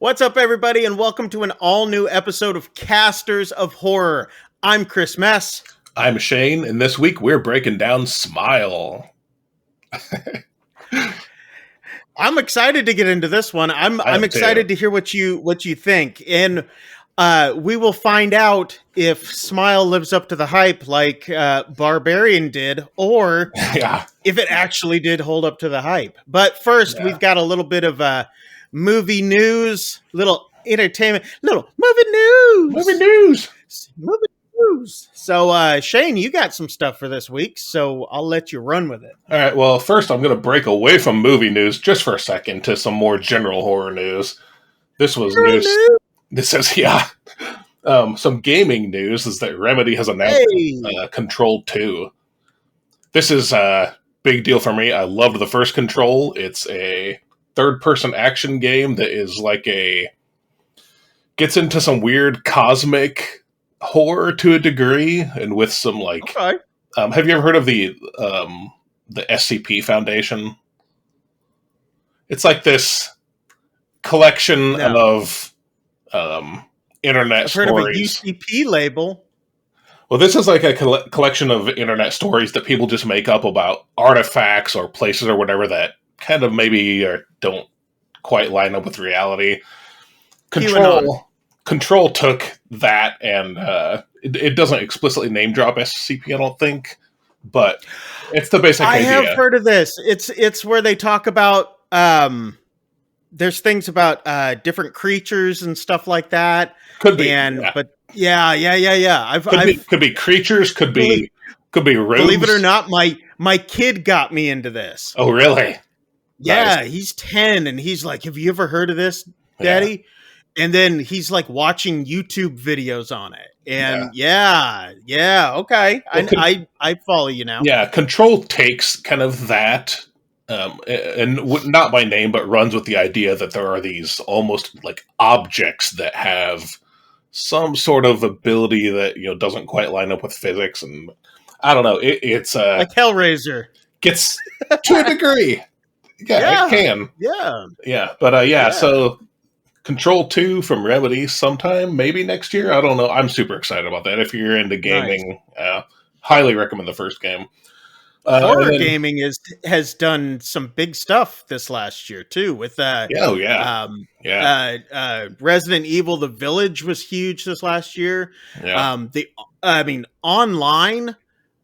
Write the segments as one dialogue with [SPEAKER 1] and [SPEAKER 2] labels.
[SPEAKER 1] What's up, everybody, and welcome to an all-new episode of Casters of Horror. I'm Chris Mess.
[SPEAKER 2] I'm Shane, and this week we're breaking down Smile.
[SPEAKER 1] I'm excited to get into this one. I'm excited to hear what you think, and we will find out if Smile lives up to the hype like Barbarian did, or if it actually did hold up to the hype. But first, we've got a little bit of movie news, little entertainment, little movie news. So, Shane, you got some stuff for this week, so I'll let you run with it.
[SPEAKER 2] All right, well, first I'm going to break away from movie news just for a second to some more general horror news. This was news. This is, some gaming news is that Remedy has announced Control 2. This is a big deal for me. I loved the first Control. It's a third-person action game that is gets into some weird cosmic horror to a degree, and with some have you ever heard of the SCP Foundation? It's like this collection of internet stories.
[SPEAKER 1] Heard of a UCP label.
[SPEAKER 2] Well, this is like a collection of internet stories that people just make up about artifacts or places or whatever that kind of maybe don't quite line up with reality. Control took that, and it doesn't explicitly name drop SCP, I don't think, but it's the basic idea.
[SPEAKER 1] I have heard of this. It's where they talk about there's things about different creatures and stuff like that.
[SPEAKER 2] Could be,
[SPEAKER 1] but yeah.
[SPEAKER 2] Could be creatures. Could be rooms.
[SPEAKER 1] Believe it or not, my kid got me into this.
[SPEAKER 2] Oh, really?
[SPEAKER 1] Yeah, nice. He's 10, and he's like, "Have you ever heard of this, Daddy?" Yeah. And then he's like watching YouTube videos on it, and okay, well, I follow you now.
[SPEAKER 2] Yeah, Control takes kind of that, and not by name, but runs with the idea that there are these almost like objects that have some sort of ability that doesn't quite line up with physics, and I don't know. It's
[SPEAKER 1] like Hellraiser
[SPEAKER 2] gets to a degree. Yeah, it can. Yeah. But so Control 2 from Remedy sometime, maybe next year. I don't know. I'm super excited about that. If you're into gaming, highly recommend the first game.
[SPEAKER 1] Horror gaming has done some big stuff this last year too. With Resident Evil: The Village was huge this last year. Yeah. Online.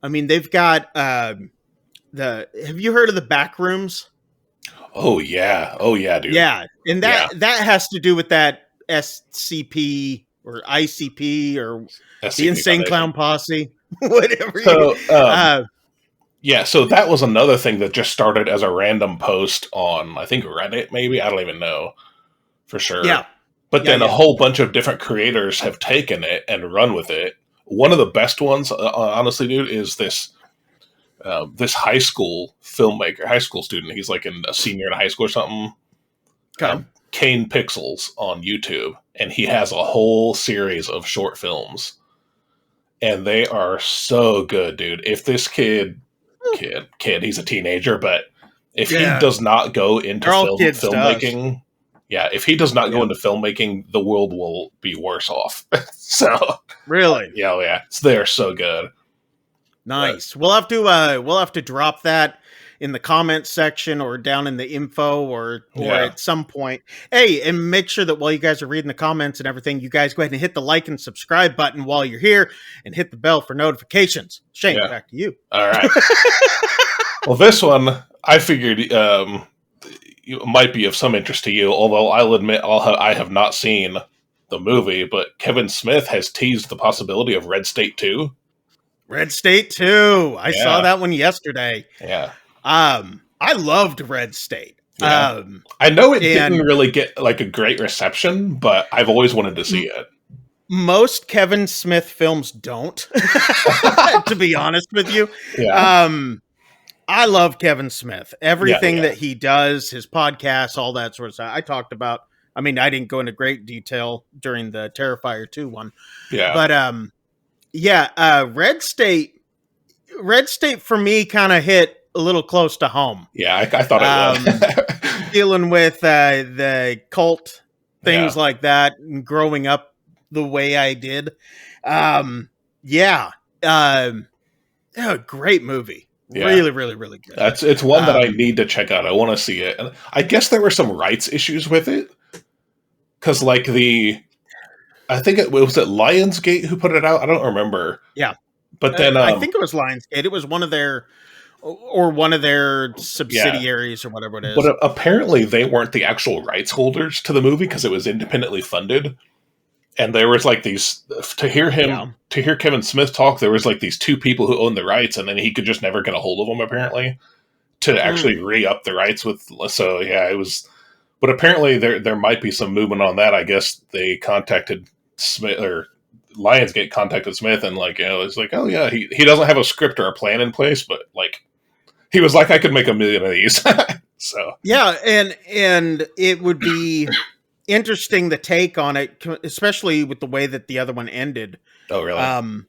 [SPEAKER 1] They've got have you heard of the Backrooms?
[SPEAKER 2] Oh yeah, dude.
[SPEAKER 1] Yeah, and that has to do with that SCP or ICP or SCP the Insane Clown Posse, whatever.
[SPEAKER 2] So, so that was another thing that just started as a random post on, I think, Reddit, maybe. I don't even know for sure.
[SPEAKER 1] Yeah.
[SPEAKER 2] But then a whole bunch of different creators have taken it and run with it. One of the best ones, honestly, dude, is this high school filmmaker, high school student. He's like a senior in high school or something.
[SPEAKER 1] Okay.
[SPEAKER 2] Kane Pixels on YouTube, and he has a whole series of short films, and they are so good, dude. If this kid, he's a teenager, but if he does not go into filmmaking, if he does not go into filmmaking, the world will be worse off. So
[SPEAKER 1] really,
[SPEAKER 2] they're so good.
[SPEAKER 1] Nice. We'll have to drop that in the comments section or down in the info or at some point. Hey, and make sure that while you guys are reading the comments and everything, you guys go ahead and hit the like and subscribe button while you're here and hit the bell for notifications. Shane, back to you.
[SPEAKER 2] All right. Well, this one I figured might be of some interest to you, although I'll admit I have not seen the movie, but Kevin Smith has teased the possibility of Red State 2.
[SPEAKER 1] Red State 2. I saw that one yesterday.
[SPEAKER 2] Yeah.
[SPEAKER 1] I loved Red State.
[SPEAKER 2] Yeah. I know it didn't really get like a great reception, but I've always wanted to see it.
[SPEAKER 1] Most Kevin Smith films don't, to be honest with you.
[SPEAKER 2] Yeah.
[SPEAKER 1] I love Kevin Smith. Everything that he does, his podcasts, all that sort of stuff. I talked about, I didn't go into great detail during the Terrifier 2 one.
[SPEAKER 2] Yeah.
[SPEAKER 1] But, Red State for me kind of hit a little close to home.
[SPEAKER 2] Yeah, I thought it was.
[SPEAKER 1] Dealing with the cult things like that, and growing up the way I did. Great movie. Yeah. Really, really, really good.
[SPEAKER 2] It's one that I need to check out. I want to see it. And I guess there were some rights issues with it. Because, like, I think it was Lionsgate who put it out? I don't remember.
[SPEAKER 1] Yeah.
[SPEAKER 2] But then...
[SPEAKER 1] I think it was Lionsgate. It was one of their subsidiaries or whatever it is.
[SPEAKER 2] But apparently they weren't the actual rights holders to the movie because it was independently funded. And there was like these, to hear Kevin Smith talk, there was like these two people who owned the rights, and then he could just never get a hold of them, apparently, to actually re-up the rights with. So yeah, it was. But apparently there might be some movement on that. I guess they contacted Smith, or Lionsgate contacted Smith, and like, it's like, oh yeah, he doesn't have a script or a plan in place, but like, he was like, I could make 1 million of these. So
[SPEAKER 1] yeah, and it would be interesting the take on it, especially with the way that the other one ended.
[SPEAKER 2] Oh, really?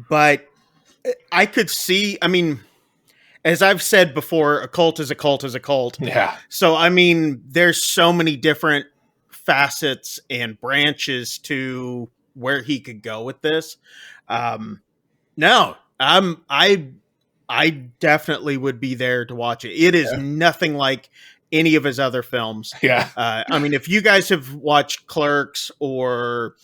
[SPEAKER 1] But I could see, I mean, as I've said before, a cult is a cult is a cult.
[SPEAKER 2] Yeah.
[SPEAKER 1] So, I mean, there's so many different facets and branches to where he could go with this. I definitely would be there to watch it. It is nothing like any of his other films.
[SPEAKER 2] Yeah.
[SPEAKER 1] I mean, if you guys have watched Clerks or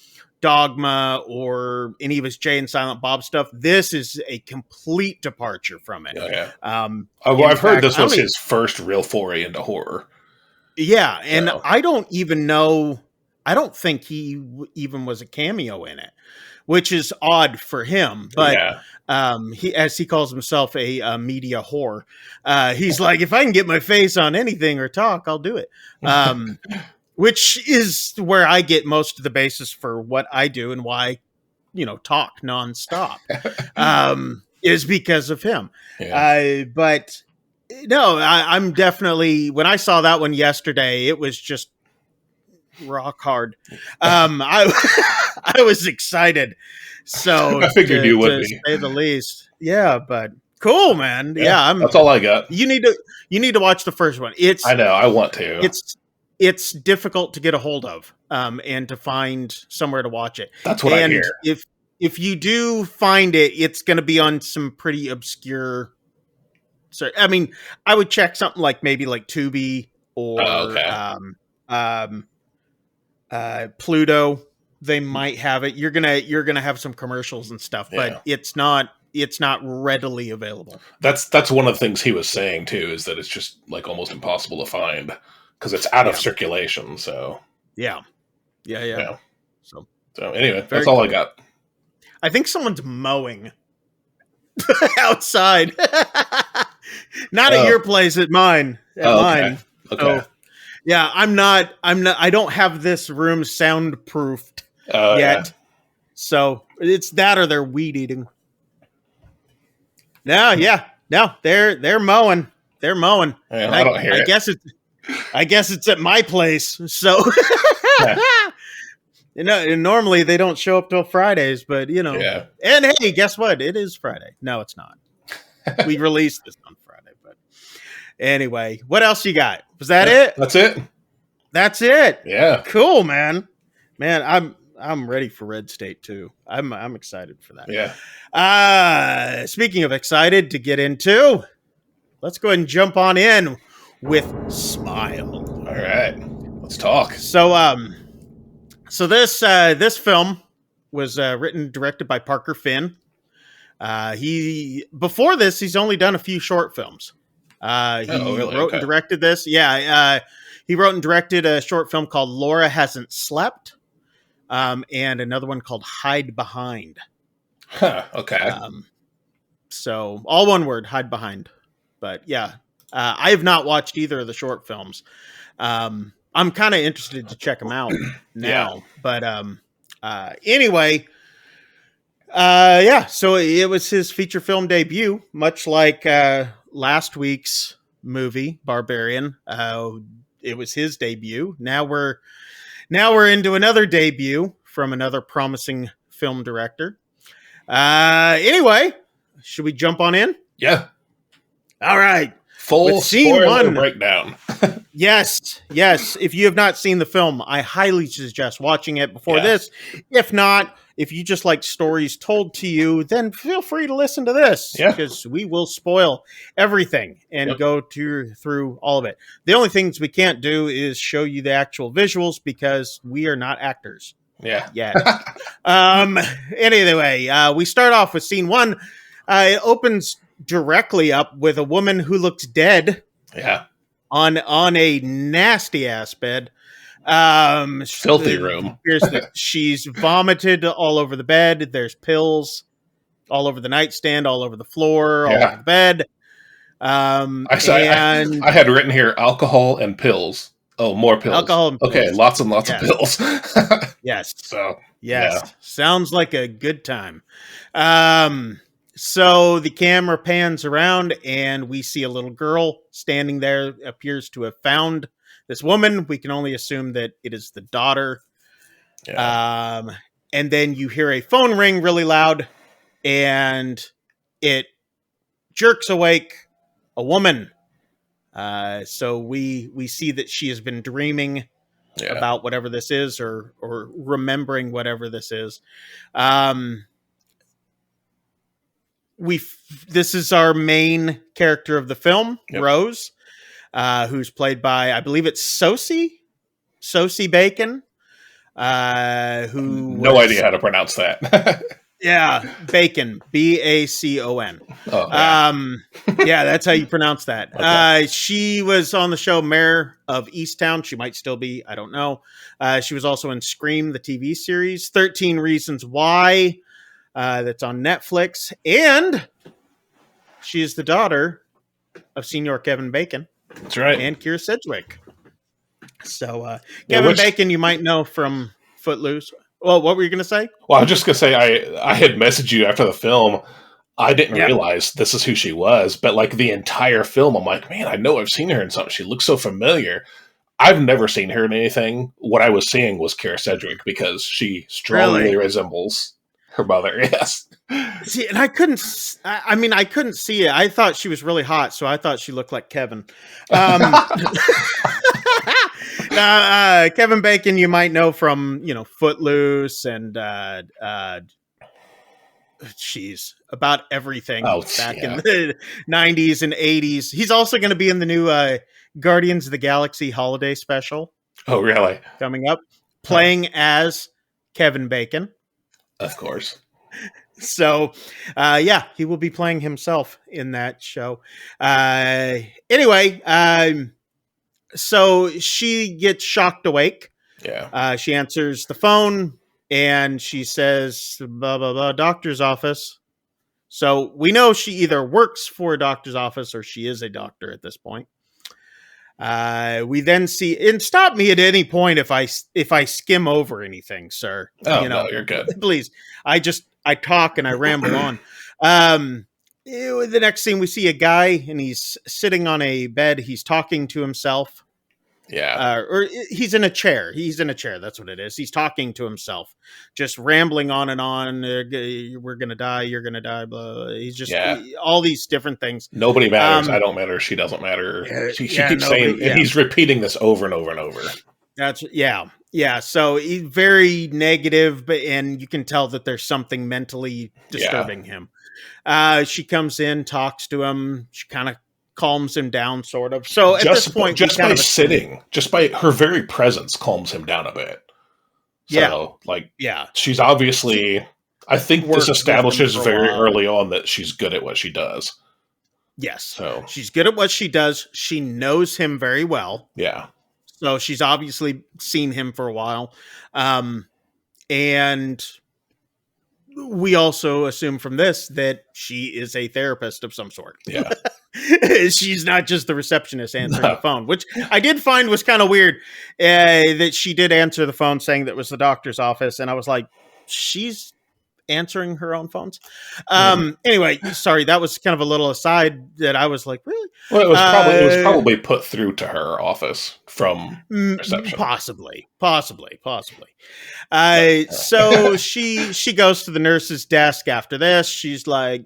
[SPEAKER 1] Dogma or any of his Jay and Silent Bob stuff, this is a complete departure from it.
[SPEAKER 2] Yeah. I've heard this was his first real foray into horror.
[SPEAKER 1] Yeah, and I don't even know. I don't think he even was a cameo in it, which is odd for him. But he, as he calls himself, a media whore. He's like, if I can get my face on anything or talk, I'll do it. Which is where I get most of the basis for what I do and why, talk nonstop, is because of him. Yeah. But no, I'm definitely, when I saw that one yesterday, it was just rock hard. I was excited. So
[SPEAKER 2] I figured you would be,
[SPEAKER 1] to say the least. Yeah, but cool, man. Yeah,
[SPEAKER 2] that's all I got.
[SPEAKER 1] You need to watch the first one.
[SPEAKER 2] I know, I want to.
[SPEAKER 1] It's difficult to get a hold of, and to find somewhere to watch it.
[SPEAKER 2] That's what I hear.
[SPEAKER 1] If you do find it, it's going to be on some pretty obscure. So, I mean, I would check something like maybe like Tubi or Pluto. They might have it. You're gonna have some commercials and stuff, but it's not readily available.
[SPEAKER 2] That's one of the things he was saying too, is that it's just like almost impossible to find because it's out of circulation. So
[SPEAKER 1] yeah. So
[SPEAKER 2] anyway, that's all I got.
[SPEAKER 1] I think someone's mowing outside. Not at your place, at mine. Mine.
[SPEAKER 2] Okay. So,
[SPEAKER 1] yeah, I'm not. I don't have this room soundproofed yet. Yeah. So it's that, or they're weed eating. No, they're mowing. They're mowing.
[SPEAKER 2] Yeah, I don't hear it.
[SPEAKER 1] I guess it's at my place. So normally they don't show up till Fridays, but Yeah. And hey, guess what? It is Friday. No, it's not. We released this on Friday, but anyway, what else you got? Was that it?
[SPEAKER 2] That's it.
[SPEAKER 1] That's it.
[SPEAKER 2] Yeah.
[SPEAKER 1] Cool, man. I'm ready for Red State too. I'm excited for that.
[SPEAKER 2] Yeah.
[SPEAKER 1] Speaking of excited to get into, let's go ahead and jump on in with Smile.
[SPEAKER 2] All right. Let's talk.
[SPEAKER 1] So this film was written and directed by Parker Finn. Before this, he's only done a few short films. He wrote and directed this. Yeah. He wrote and directed a short film called Laura Hasn't Slept. And another one called Hide Behind.
[SPEAKER 2] Huh, okay.
[SPEAKER 1] So all one word, Hide Behind. But yeah, I have not watched either of the short films. I'm kind of interested to check them out now. Yeah. But anyway, so it was his feature film debut, much like last week's movie, Barbarian. It was his debut. Now we're into another debut from another promising film director. Anyway, should we jump on in?
[SPEAKER 2] Yeah.
[SPEAKER 1] All right.
[SPEAKER 2] Full
[SPEAKER 1] with scene
[SPEAKER 2] spoiler
[SPEAKER 1] one
[SPEAKER 2] breakdown.
[SPEAKER 1] Yes. If you have not seen the film, I highly suggest watching it before this. If not, if you just like stories told to you, then feel free to listen to this because we will spoil everything and go through all of it. The only things we can't do is show you the actual visuals because we are not actors.
[SPEAKER 2] Yeah.
[SPEAKER 1] Anyway, we start off with scene one. It opens directly up with a woman who looks dead.
[SPEAKER 2] Yeah.
[SPEAKER 1] On a nasty ass bed.
[SPEAKER 2] Filthy room.
[SPEAKER 1] She's vomited all over the bed. There's pills all over the nightstand, all over the floor, all over the bed.
[SPEAKER 2] I had written here alcohol and pills. Oh, more pills.
[SPEAKER 1] Alcohol and pills.
[SPEAKER 2] Okay, lots and lots of pills.
[SPEAKER 1] Yes.
[SPEAKER 2] So,
[SPEAKER 1] sounds like a good time. So the camera pans around and we see a little girl standing there, appears to have found this woman. We can only assume that it is the daughter. Yeah. And then you hear a phone ring really loud and it jerks awake a woman. So we see that she has been dreaming about whatever this is or remembering whatever this is. This is our main character of the film, Rose, who's played by, I believe it's Sosie Bacon, who
[SPEAKER 2] no idea how to pronounce that.
[SPEAKER 1] Bacon, Bacon.
[SPEAKER 2] Oh, yeah.
[SPEAKER 1] That's how you pronounce that.
[SPEAKER 2] Okay.
[SPEAKER 1] She was on the show Mayor of Easttown. She might still be. I don't know. She was also in Scream, the TV series, 13 Reasons Why. That's on Netflix, and she is the daughter of Senior Kevin Bacon.
[SPEAKER 2] That's right,
[SPEAKER 1] and Kyra Sedgwick. So Kevin Bacon, you might know from Footloose. Well, what were you going to say?
[SPEAKER 2] Well, I was just going to say I had messaged you after the film. I didn't realize this is who she was, but like the entire film, I'm like, man, I know I've seen her in something. She looks so familiar. I've never seen her in anything. What I was seeing was Kyra Sedgwick because she strongly resembles her mother, yes.
[SPEAKER 1] See, and I couldn't see it. I thought she was really hot, so I thought she looked like Kevin. Kevin Bacon, you might know from, Footloose and about everything back in the 90s and 80s. He's also going to be in the new Guardians of the Galaxy holiday special.
[SPEAKER 2] Oh, really?
[SPEAKER 1] Coming up, playing as Kevin Bacon.
[SPEAKER 2] Of course.
[SPEAKER 1] So, he will be playing himself in that show. Anyway, so she gets shocked awake.
[SPEAKER 2] Yeah.
[SPEAKER 1] She answers the phone and she says, blah, blah, blah, doctor's office. So we know she either works for a doctor's office or she is a doctor at this point. We then see, and stop me at any point if I skim over anything, sir.
[SPEAKER 2] Oh, no, you're good.
[SPEAKER 1] Please. I talk and I ramble on. The next scene, we see a guy and he's sitting on a bed. He's talking to himself.
[SPEAKER 2] Yeah.
[SPEAKER 1] Or he's in a chair. He's in a chair. That's what it is. He's talking to himself, just rambling on and on. We're going to die. You're going to die. Blah. He's just all these different things.
[SPEAKER 2] Nobody matters. I don't matter. She doesn't matter. She keeps saying, and he's repeating this over and over and over.
[SPEAKER 1] Yeah. So he's very negative, and you can tell that there's something mentally disturbing him. She comes in, talks to him. She kind of calms him down, sort of. So at this point,
[SPEAKER 2] just by her very presence, calms him down a bit. So, she's obviously. I think this establishes very early on that she's good at what she does.
[SPEAKER 1] Yes.
[SPEAKER 2] So
[SPEAKER 1] she's good at what she does. She knows him very well.
[SPEAKER 2] Yeah.
[SPEAKER 1] So she's obviously seen him for a while. And we also assume from this that she is a therapist of some sort.
[SPEAKER 2] Yeah.
[SPEAKER 1] She's not just the receptionist answering the phone, which I did find was kind of weird, that she did answer the phone saying that it was the doctor's office. And I was like, she's answering her own phones. Anyway, sorry, that was kind of a little aside that I was like, really?
[SPEAKER 2] Well, it was probably put through to her office from reception.
[SPEAKER 1] Possibly. So she goes to the nurse's desk after this. She's like,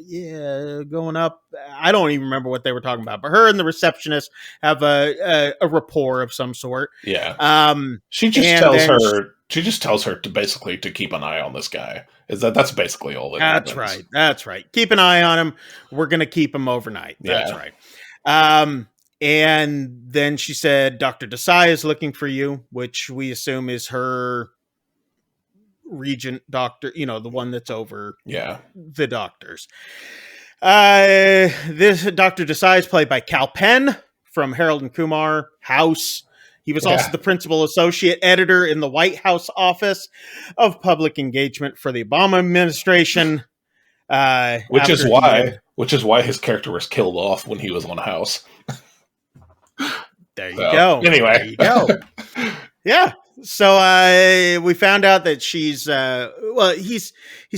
[SPEAKER 1] yeah, going up. I don't even remember what they were talking about, but her and the receptionist have a rapport of some sort.
[SPEAKER 2] Yeah.
[SPEAKER 1] Um,
[SPEAKER 2] She just
[SPEAKER 1] and
[SPEAKER 2] tells
[SPEAKER 1] then
[SPEAKER 2] her. She just tells her to basically to keep an eye on this guy. That's basically all that
[SPEAKER 1] that's
[SPEAKER 2] happens.
[SPEAKER 1] right. That's right. Keep an eye on him. We're gonna keep him overnight. That's
[SPEAKER 2] Yeah.
[SPEAKER 1] right. And then she said, Dr. Desai is looking for you, which we assume is her regent doctor, the one that's over
[SPEAKER 2] Yeah.
[SPEAKER 1] the doctors. This Dr. Desai is played by Cal Penn from Harold and Kumar House. He was also the principal associate editor in the White House Office of Public Engagement for the Obama administration.
[SPEAKER 2] Which is why his character was killed off when he was on House.
[SPEAKER 1] There you go.
[SPEAKER 2] Anyway,
[SPEAKER 1] there you go. Yeah. So we found out that she's he's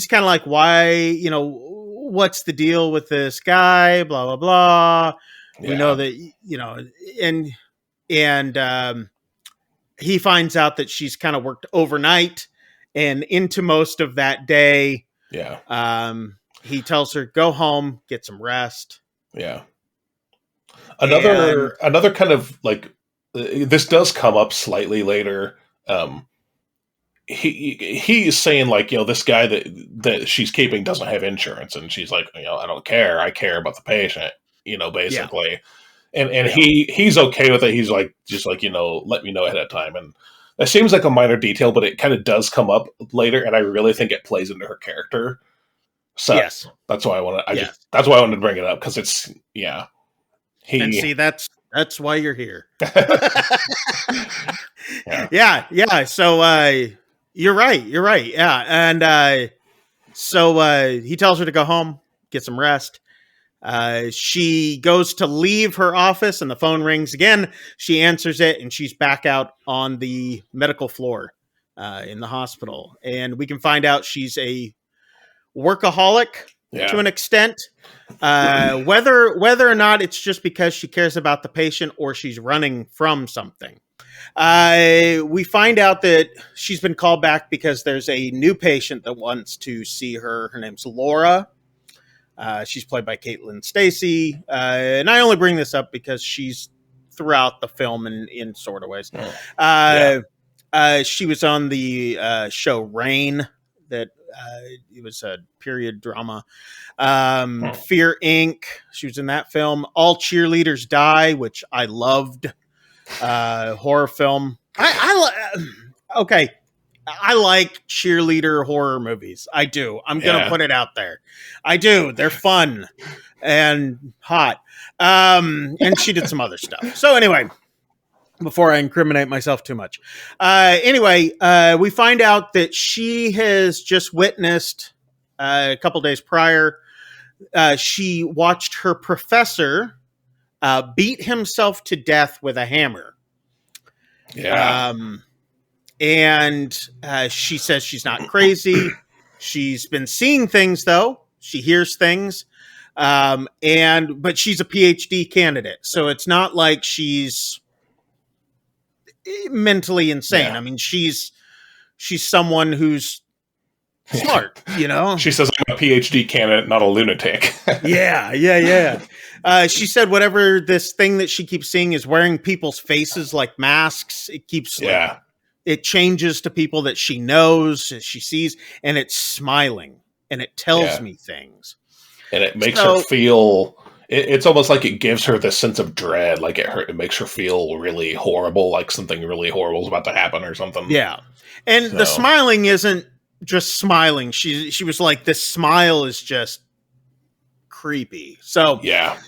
[SPEAKER 1] kind of like, why, what's the deal with this guy? Blah blah blah. Yeah. We know that and he finds out that she's kind of worked overnight and into most of that day.
[SPEAKER 2] Yeah.
[SPEAKER 1] He tells her, go home, get some rest.
[SPEAKER 2] Yeah. Another kind of like this does come up slightly later. He's saying like, this guy that she's keeping doesn't have insurance, and she's like, I don't care. I care about the patient, basically. Yeah. And he's okay with it. He's like, just like, let me know ahead of time. And it seems like a minor detail, but it kind of does come up later, and I really think it plays into her character. So
[SPEAKER 1] yes.
[SPEAKER 2] That's why I wanted. That's why I wanted to bring it up, because it's
[SPEAKER 1] and see, that's why you're here. Yeah. So you're right. Yeah, and so he tells her to go home, get some rest. She goes to leave her office, and the phone rings again. She answers it, and she's back out on the medical floor in the hospital. And we can find out she's a workaholic to an extent. Whether or not it's just because she cares about the patient or she's running from something. We find out that she's been called back because there's a new patient that wants to see her. Her name's Laura. She's played by Caitlin Stacey. And I only bring this up because she's throughout the film in sort of ways. She was on the show Rain, that it was a period drama. Fear Inc. She was in that film. All Cheerleaders Die, which I loved. Horror film. Okay. I like cheerleader horror movies. I do. I'm going to put it out there. I do. They're fun and hot. And she did some other stuff. So anyway, before I incriminate myself too much. We find out that she has just witnessed a couple days prior. She watched her professor beat himself to death with a hammer.
[SPEAKER 2] Yeah.
[SPEAKER 1] And she says she's not crazy. She's been seeing things, though. She hears things. But she's a PhD candidate. So it's not like she's mentally insane. Yeah. I mean, she's someone who's smart,
[SPEAKER 2] She says, I'm a PhD candidate, not a lunatic.
[SPEAKER 1] Yeah. She said whatever this thing that she keeps seeing is wearing people's faces like masks. It keeps it changes to people that she knows, she sees, and it's smiling, and it tells me things.
[SPEAKER 2] And it makes her feel... It's almost like it gives her this sense of dread, like it makes her feel really horrible, like something really horrible is about to happen or something.
[SPEAKER 1] Yeah. And the smiling isn't just smiling. She was like, this smile is just creepy. So
[SPEAKER 2] yeah.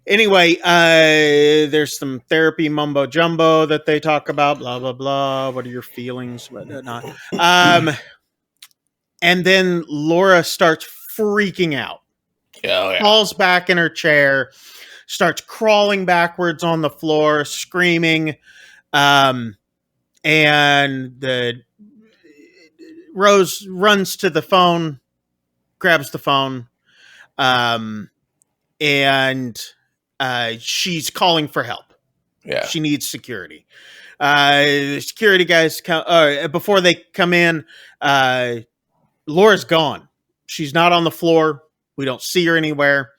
[SPEAKER 1] Anyway, there's some therapy mumbo jumbo that they talk about, blah, blah, blah. What are your feelings? Whatnot. And then Laura starts freaking out. Falls back in her chair, starts crawling backwards on the floor, screaming. And Rose runs to the phone, grabs the phone, and she's calling for help.
[SPEAKER 2] Yeah.
[SPEAKER 1] She needs security. The security guys before they come in, Laura's gone. She's not on the floor. We don't see her anywhere.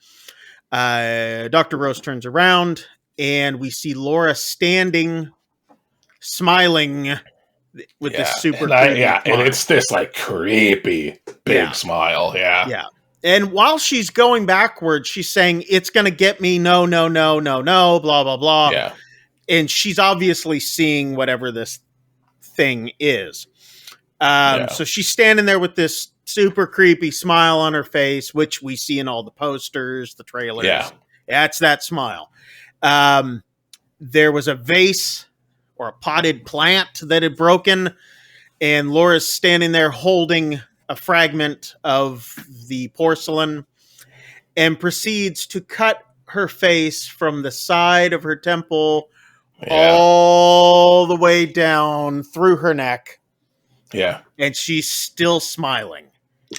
[SPEAKER 1] Dr. Rose turns around, and we see Laura standing, smiling with this super creepy smile.
[SPEAKER 2] And it's this like creepy big smile.
[SPEAKER 1] Yeah. And while she's going backwards, she's saying, "It's going to get me. No, no, no, no, no, blah, blah, blah."
[SPEAKER 2] Yeah.
[SPEAKER 1] And she's obviously seeing whatever this thing is. So she's standing there with this super creepy smile on her face, which we see in all the posters, the trailers.
[SPEAKER 2] Yeah.
[SPEAKER 1] That's that smile. There was a vase or a potted plant that had broken, and Laura's standing there holding a fragment of the porcelain and proceeds to cut her face from the side of her temple all the way down through her neck.
[SPEAKER 2] Yeah.
[SPEAKER 1] And she's still smiling.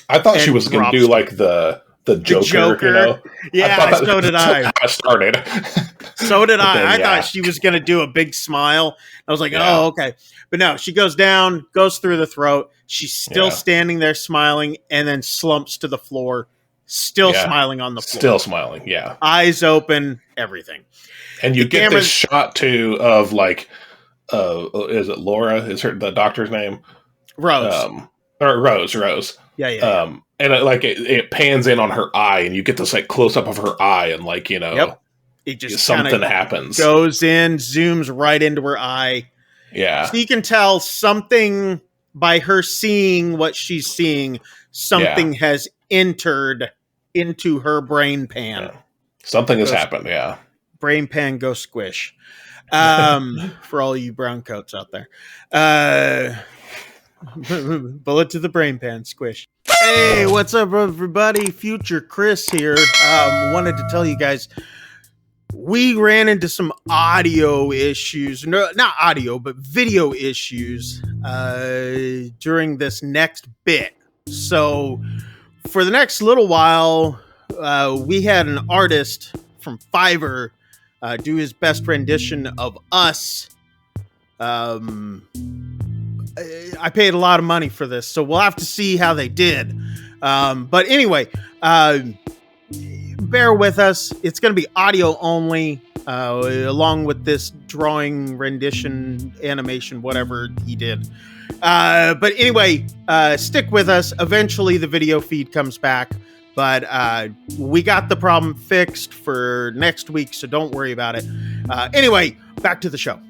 [SPEAKER 2] I thought she was going to do like the Joker, you know?
[SPEAKER 1] Yeah, so did I.
[SPEAKER 2] How it started.
[SPEAKER 1] So did I. I thought she was going to do a big smile. I was like, oh, okay. But no, she goes down, goes through the throat. She's still standing there smiling, and then slumps to the floor, still smiling on the floor.
[SPEAKER 2] Still smiling, yeah.
[SPEAKER 1] Eyes open, everything.
[SPEAKER 2] And you get this shot, too, of like, is it Laura? Is the doctor's name?
[SPEAKER 1] Rose.
[SPEAKER 2] Rose.
[SPEAKER 1] Yeah.
[SPEAKER 2] And it pans in on her eye, and you get this like close up of her eye, and like, you know,
[SPEAKER 1] it just
[SPEAKER 2] something happens.
[SPEAKER 1] Goes in, zooms right into her eye.
[SPEAKER 2] Yeah.
[SPEAKER 1] So you can tell something by her seeing what she's seeing. Something has entered into her brain pan.
[SPEAKER 2] Yeah. Something has happened. Yeah.
[SPEAKER 1] Brain pan go squish. For all you brown coats out there. Bullet to the brain pan, squish. Hey, what's up, everybody? Future Chris here. Wanted to tell you guys, we ran into some audio issues. No, not audio, but video issues during this next bit. So for the next little while, we had an artist from Fiverr do his best rendition of us. I paid a lot of money for this, so we'll have to see how they did. But anyway, bear with us. It's going to be audio only, along with this drawing, rendition, animation, whatever he did. But anyway, stick with us. Eventually, the video feed comes back. But we got the problem fixed for next week, so don't worry about it. Anyway, back to the show.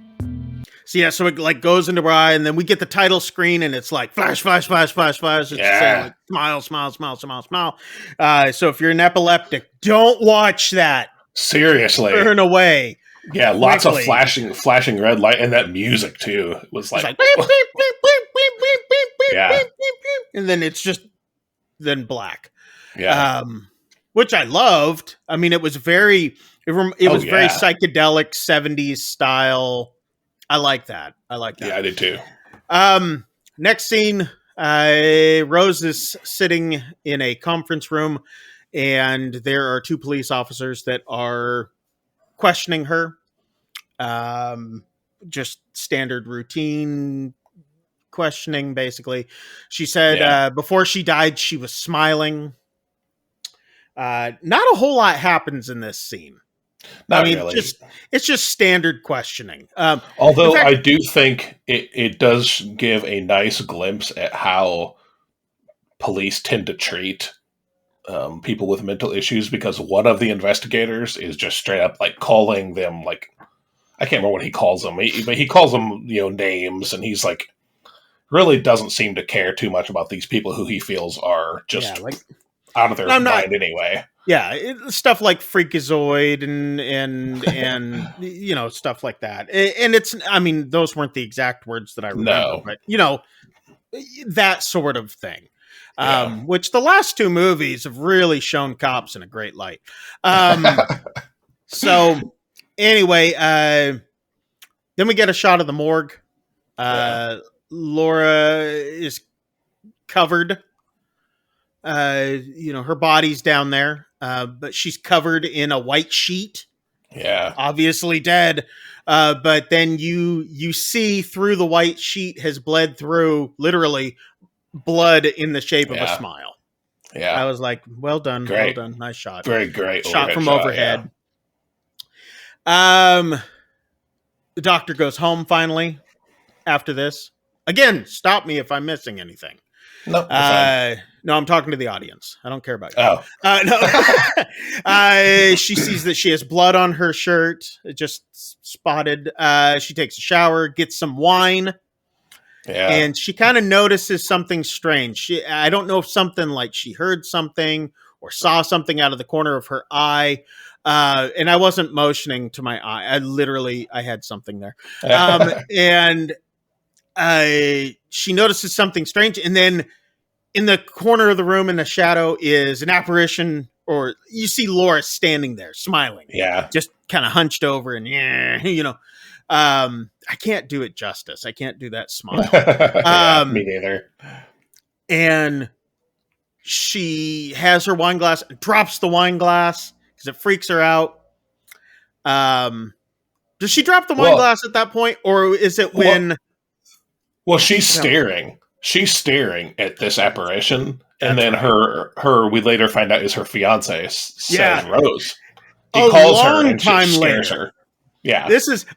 [SPEAKER 1] So it like goes into her eye, and then we get the title screen, and it's like flash, flash, flash, flash, flash. It's saying, like, smile, smile, smile, smile, smile. So if you're an epileptic, don't watch that.
[SPEAKER 2] Seriously,
[SPEAKER 1] turn away.
[SPEAKER 2] Yeah, lots of flashing red light, and that music too. It was like, beep, beep, beep, beep, beep, beep, beep, beep, beep, beep, and then it's just black.
[SPEAKER 1] Yeah, which I loved. I mean, it was very very psychedelic 70s style. I like that.
[SPEAKER 2] Yeah, I did too.
[SPEAKER 1] Next scene, Rose is sitting in a conference room, and there are two police officers that are questioning her. Just standard routine questioning, basically. She said before she died, she was smiling. Not a whole lot happens in this scene.
[SPEAKER 2] Really.
[SPEAKER 1] It's just standard questioning.
[SPEAKER 2] Although I do think it does give a nice glimpse at how police tend to treat people with mental issues, because one of the investigators is just straight up like calling them, like, I can't remember what he calls them, but he calls them, names, and he's like really doesn't seem to care too much about these people who he feels are just out of their mind anyway.
[SPEAKER 1] Yeah, stuff like freakazoid and stuff like that. And it's, I mean, those weren't the exact words that I remember, but that sort of thing. Which the last two movies have really shown cops in a great light. So anyway, then we get a shot of the morgue. Laura is covered. Her body's down there, but she's covered in a white sheet.
[SPEAKER 2] Yeah,
[SPEAKER 1] obviously dead. But then you see through the white sheet has bled through, literally blood in the shape of a smile.
[SPEAKER 2] Yeah.
[SPEAKER 1] I was like, well done,
[SPEAKER 2] Great.
[SPEAKER 1] well done, nice shot.
[SPEAKER 2] Very great.
[SPEAKER 1] Shot from overhead. The doctor goes home finally after this. Again, stop me if I'm missing anything.
[SPEAKER 2] No, fine.
[SPEAKER 1] No, I'm talking to the audience. I don't care about you.
[SPEAKER 2] Oh.
[SPEAKER 1] No. She sees that she has blood on her shirt. It just spotted. She takes a shower, gets some wine.
[SPEAKER 2] Yeah.
[SPEAKER 1] And she kind of notices something strange. I don't know if something like she heard something or saw something out of the corner of her eye. And I wasn't motioning to my eye. I had something there. And she notices something strange. And then in the corner of the room in the shadow is an apparition, or you see Laura standing there smiling.
[SPEAKER 2] Yeah.
[SPEAKER 1] Just kind of hunched over and, I can't do it justice. I can't do that smile.
[SPEAKER 2] Me neither.
[SPEAKER 1] And she has her wine glass, drops the wine glass because it freaks her out. Does she drop the wine glass at that point, or is it when?
[SPEAKER 2] Well, she's staring. She's staring at this apparition, and then her we later find out is her fiance, says Rose. He calls her and scares her. Yeah.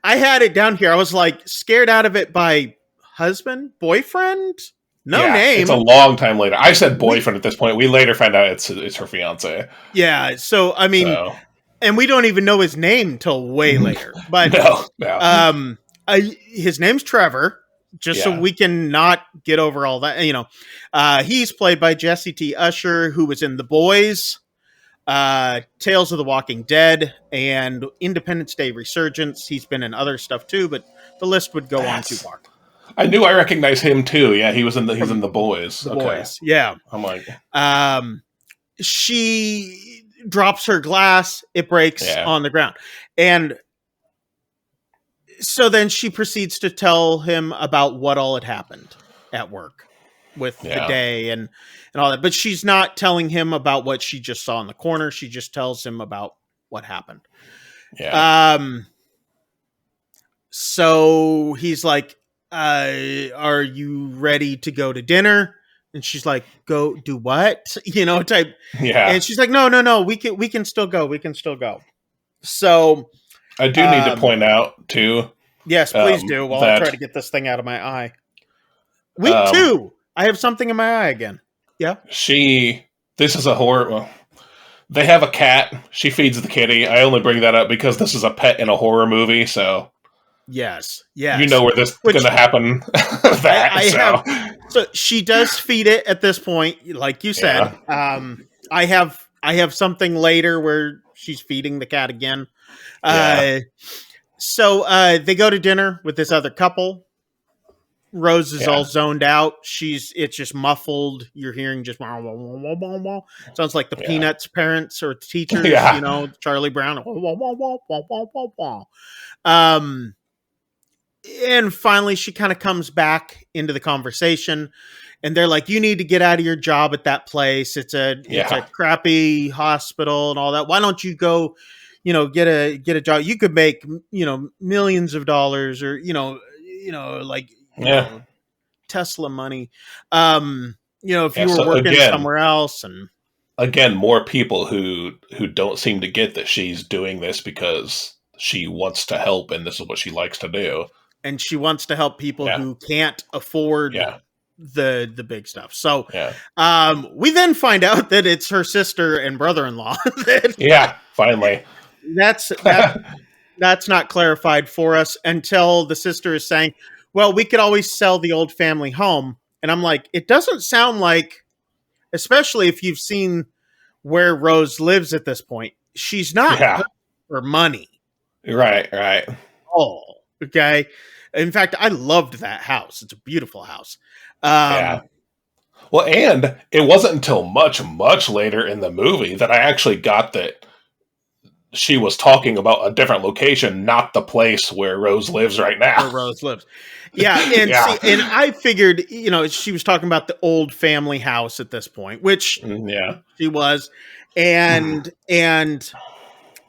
[SPEAKER 1] I had it down here. I was like scared out of it by husband, boyfriend, name.
[SPEAKER 2] It's a long time later. I said boyfriend at this point. We later find out it's her fiance.
[SPEAKER 1] Yeah. So, I mean, and we don't even know his name till way later, but
[SPEAKER 2] no.
[SPEAKER 1] His name's Trevor. Just so we can not get over all that, he's played by Jesse T. Usher, who was in The Boys, Tales of the Walking Dead, and Independence Day Resurgence. He's been in other stuff too, but the list would go on too far.
[SPEAKER 2] I knew I recognized him too. Yeah, he's in The Boys.
[SPEAKER 1] The Boys. Yeah.
[SPEAKER 2] I'm like,
[SPEAKER 1] she drops her glass, it breaks on the ground, and so then she proceeds to tell him about what all had happened at work with the day and all that. But she's not telling him about what she just saw in the corner. She just tells him about what happened.
[SPEAKER 2] Yeah.
[SPEAKER 1] So he's like, are you ready to go to dinner? And she's like, go do what? Type.
[SPEAKER 2] Yeah.
[SPEAKER 1] And she's like, no, we can still go. We can still go. So
[SPEAKER 2] I do need to point out too.
[SPEAKER 1] Yes, please do. While I try to get this thing out of my eye. Week 2. I have something in my eye again. Yeah.
[SPEAKER 2] This is a horror. Well, they have a cat. She feeds the kitty. I only bring that up because this is a pet in a horror movie. So
[SPEAKER 1] yes,
[SPEAKER 2] you know where this is going to happen.
[SPEAKER 1] So she does feed it at this point, like you said. Yeah. I have something later where she's feeding the cat again. So they go to dinner with this other couple. Rose is all zoned out. It's just muffled. You're hearing just wah, wah, wah, wah, wah. Sounds like the Peanuts parents or teachers, Charlie Brown. Wah, wah, wah, wah, wah, wah, wah. And finally she kind of comes back into the conversation, and they're like, you need to get out of your job at that place. It's a crappy hospital and all that. Why don't you go, get a job? You could make, millions of dollars, or, Tesla money. If you were working somewhere else. And
[SPEAKER 2] again, more people who don't seem to get that she's doing this because she wants to help and this is what she likes to do.
[SPEAKER 1] And she wants to help people who can't afford the big stuff. So we then find out that it's her sister and brother-in-law.
[SPEAKER 2] Finally.
[SPEAKER 1] That's not clarified for us until the sister is saying, well, we could always sell the old family home. And I'm like, it doesn't sound like, especially if you've seen where Rose lives at this point, she's not for money.
[SPEAKER 2] Right.
[SPEAKER 1] Oh, okay. In fact, I loved that house. It's a beautiful house.
[SPEAKER 2] Well, and it wasn't until much, much later in the movie that I actually got that she was talking about a different location, not the place where Rose lives right now.
[SPEAKER 1] Where Rose lives. Yeah. And and I figured, she was talking about the old family house at this point, which she was. And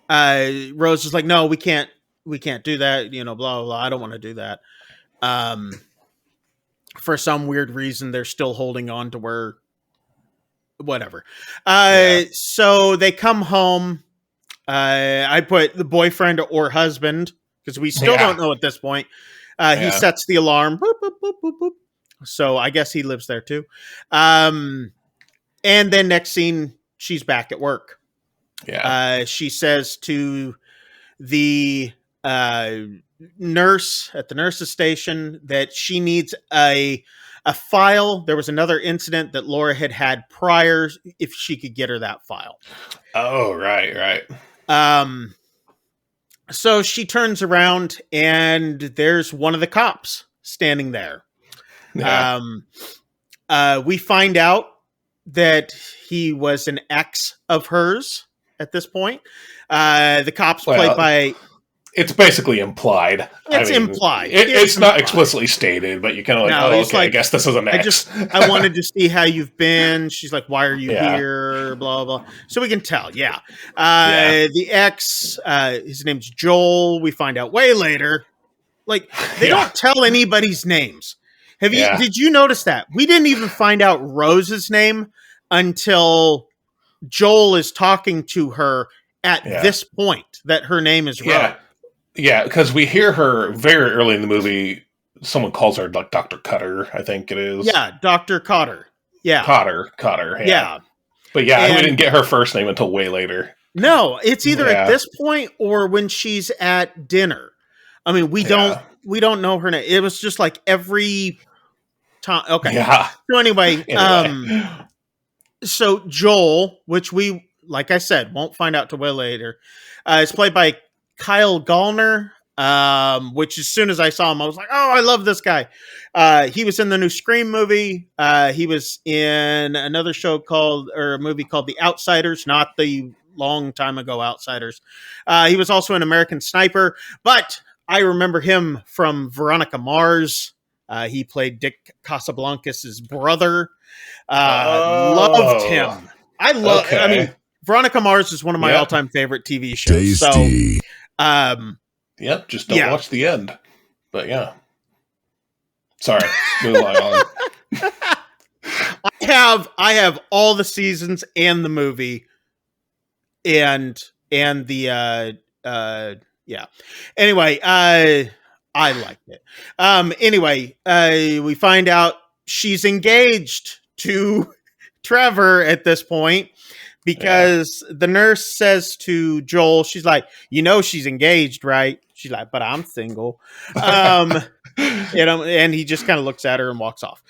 [SPEAKER 1] Rose was like, no, we can't do that. Blah, blah, blah. I don't want to do that. For some weird reason, they're still holding on to where whatever.
[SPEAKER 2] Yeah.
[SPEAKER 1] So they come home. I put the boyfriend or husband because we still don't know at this point. He sets the alarm. Boop, boop, boop, boop, boop. So I guess he lives there too. And then next scene, she's back at work.
[SPEAKER 2] Yeah.
[SPEAKER 1] She says to the nurse at the nurse's station that she needs a file. There was another incident that Laura had prior, if she could get her that file.
[SPEAKER 2] Oh, right.
[SPEAKER 1] So she turns around and there's one of the cops standing there.
[SPEAKER 2] Yeah.
[SPEAKER 1] We find out that he was an ex of hers at this point. The cops played by...
[SPEAKER 2] It's basically implied.
[SPEAKER 1] It's implied.
[SPEAKER 2] It's not explicitly stated, but you kind of I guess this is an ex.
[SPEAKER 1] I wanted to see how you've been. She's like, why are you here? Blah, blah. So we can tell, The ex, his name's Joel. We find out way later. Like, they don't tell anybody's names. Did you notice that? We didn't even find out Rose's name until Joel is talking to her at this point, that her name is Rose.
[SPEAKER 2] Yeah, because we hear her very early in the movie. Someone calls her like Dr. Cutter, I think it is.
[SPEAKER 1] Yeah, Dr. Cotter. Yeah.
[SPEAKER 2] Cotter. Yeah. But we didn't get her first name until way later.
[SPEAKER 1] No, it's either at this point or when she's at dinner. I mean, we don't know her name. It was just like every time. Okay.
[SPEAKER 2] Yeah.
[SPEAKER 1] So anyway. So Joel, which we, like I said, won't find out till way later, is played by Kyle Gallner, which as soon as I saw him, I was like, oh, I love this guy. He was in the new Scream movie. He was in another a movie called The Outsiders, not the long time ago Outsiders. He was also an American Sniper, but I remember him from Veronica Mars. He played Dick Casablancas' brother. Loved him. I mean, Veronica Mars is one of my all-time favorite TV shows. Tasty.
[SPEAKER 2] Just don't watch the end. But sorry, move on.
[SPEAKER 1] I have all the seasons and the movie, and the Anyway, I liked it. Anyway, we find out she's engaged to Trevor at this point. Because the nurse says to Joel, she's like, she's engaged, right? She's like, but I'm single. And he just kind of looks at her and walks off.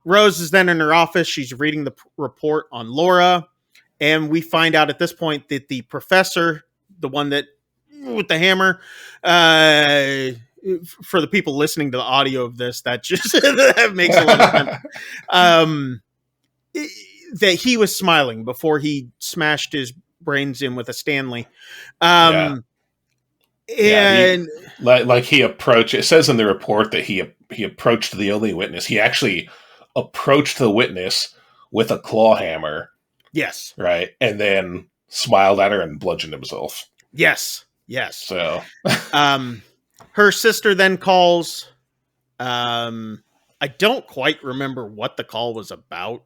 [SPEAKER 1] Rose is then in her office. She's reading the report on Laura. And we find out at this point that the professor, the one that with the hammer, for the people listening to the audio of this, that just that makes a lot of sense. That he was smiling before he smashed his brains in with a Stanley. And
[SPEAKER 2] he approached, it says in the report that he approached the only witness. He actually approached the witness with a claw hammer.
[SPEAKER 1] Yes.
[SPEAKER 2] Right. And then smiled at her and bludgeoned himself.
[SPEAKER 1] Yes.
[SPEAKER 2] So,
[SPEAKER 1] her sister then calls. I don't quite remember what the call was about.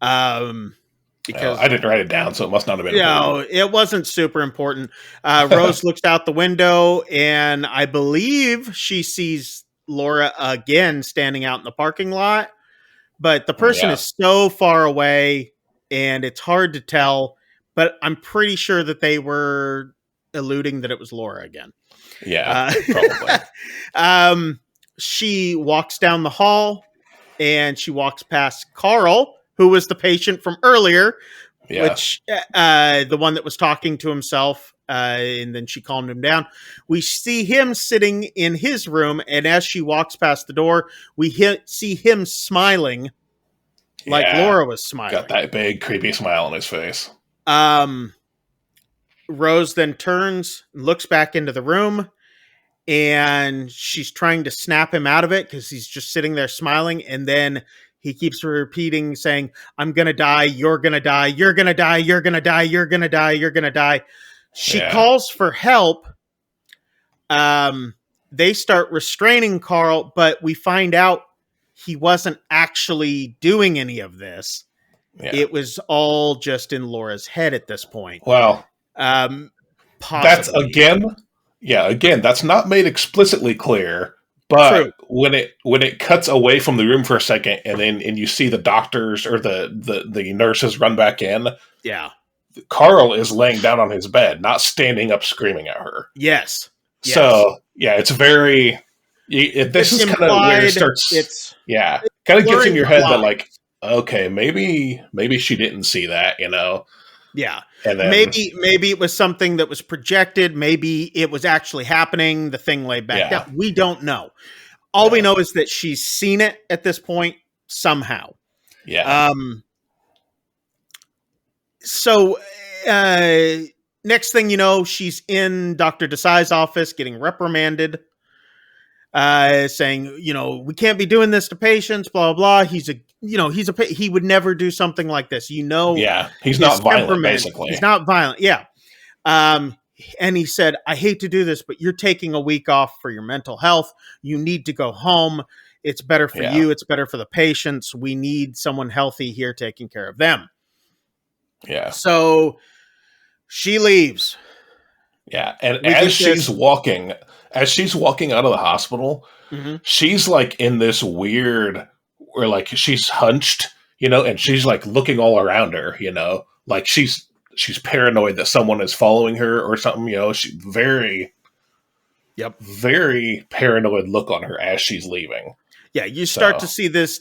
[SPEAKER 1] Because
[SPEAKER 2] I didn't write it down, so it must not have been.
[SPEAKER 1] No, it wasn't super important. Rose looks out the window, and I believe she sees Laura again standing out in the parking lot. But the person is so far away, and it's hard to tell. But I'm pretty sure that they were alluding that it was Laura again.
[SPEAKER 2] Yeah, probably.
[SPEAKER 1] She walks down the hall, and she walks past Carl, who was the patient from earlier, which the one that was talking to himself, and then she calmed him down. We see him sitting in his room, and as she walks past the door, we see him smiling like Laura was smiling.
[SPEAKER 2] Got that big, creepy smile on his face.
[SPEAKER 1] Rose then turns, looks back into the room, and she's trying to snap him out of it because he's just sitting there smiling, and then he keeps repeating, saying, I'm going to die, you're going to die, you're going to die, you're going to die, you're going to die, you're going to die. She calls for help. They start restraining Carl, but we find out he wasn't actually doing any of this.
[SPEAKER 2] Yeah.
[SPEAKER 1] It was all just in Laura's head at this point.
[SPEAKER 2] Well, that's
[SPEAKER 1] Possibly.
[SPEAKER 2] again, that's not made explicitly clear. But
[SPEAKER 1] True.
[SPEAKER 2] when it cuts away from the room for a second, and you see the doctors or the nurses run back in,
[SPEAKER 1] Yeah.
[SPEAKER 2] Carl is laying down on his bed, not standing up screaming at her.
[SPEAKER 1] Yes.
[SPEAKER 2] So yeah, it's very. This is kind of where it starts.
[SPEAKER 1] It's
[SPEAKER 2] kind of gets in your head that
[SPEAKER 1] lines.
[SPEAKER 2] like, okay, maybe she didn't see that,
[SPEAKER 1] Yeah.
[SPEAKER 2] And then,
[SPEAKER 1] maybe it was something that was projected. Maybe it was actually happening. The thing laid back down. We don't know. All we know is that she's seen it at this point somehow.
[SPEAKER 2] Yeah.
[SPEAKER 1] So next thing you know, she's in Dr. Desai's office getting reprimanded, saying, we can't be doing this to patients, blah, blah, blah. He would never do something like this.
[SPEAKER 2] He's not violent, basically.
[SPEAKER 1] He's not violent. Yeah. And he said, I hate to do this, but you're taking a week off for your mental health. You need to go home. It's better for you. It's better for the patients. We need someone healthy here taking care of them.
[SPEAKER 2] Yeah.
[SPEAKER 1] So she leaves.
[SPEAKER 2] Yeah. And as she's walking out of the hospital, she's like in this weird, where like she's hunched, and she's like looking all around her, like she's paranoid that someone is following her or something, she very paranoid look on her as she's leaving.
[SPEAKER 1] Yeah. You start to see this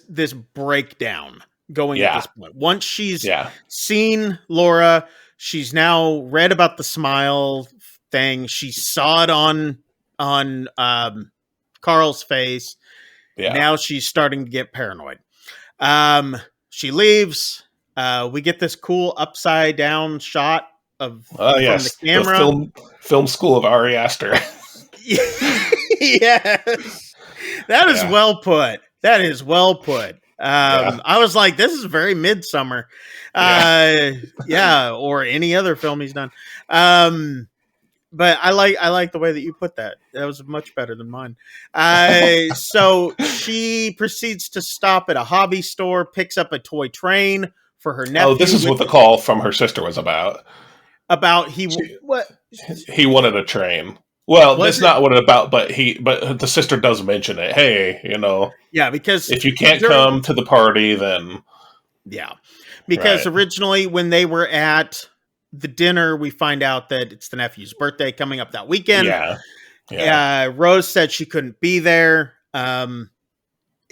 [SPEAKER 1] breakdown going at this point. Once she's seen Laura, she's now read about the smile thing. She saw it on Carl's face. Yeah. Now she's starting to get paranoid. She leaves. We get this cool upside down shot of from the camera.
[SPEAKER 2] The film school of Ari Aster.
[SPEAKER 1] Yes. That is well put. That is well put. I was like, this is very Midsummer. Or any other film he's done. But I like the way that you put that. That was much better than mine. So she proceeds to stop at a hobby store, picks up a toy train for her nephew.
[SPEAKER 2] Oh, this is what the call from her sister was about.
[SPEAKER 1] He
[SPEAKER 2] wanted a train. Well, that's not what it's about, but the sister does mention it. Hey,
[SPEAKER 1] because
[SPEAKER 2] if you can't come to the party, then
[SPEAKER 1] because originally when they were at the dinner, we find out that it's the nephew's birthday coming up that weekend. Rose said she couldn't be there, and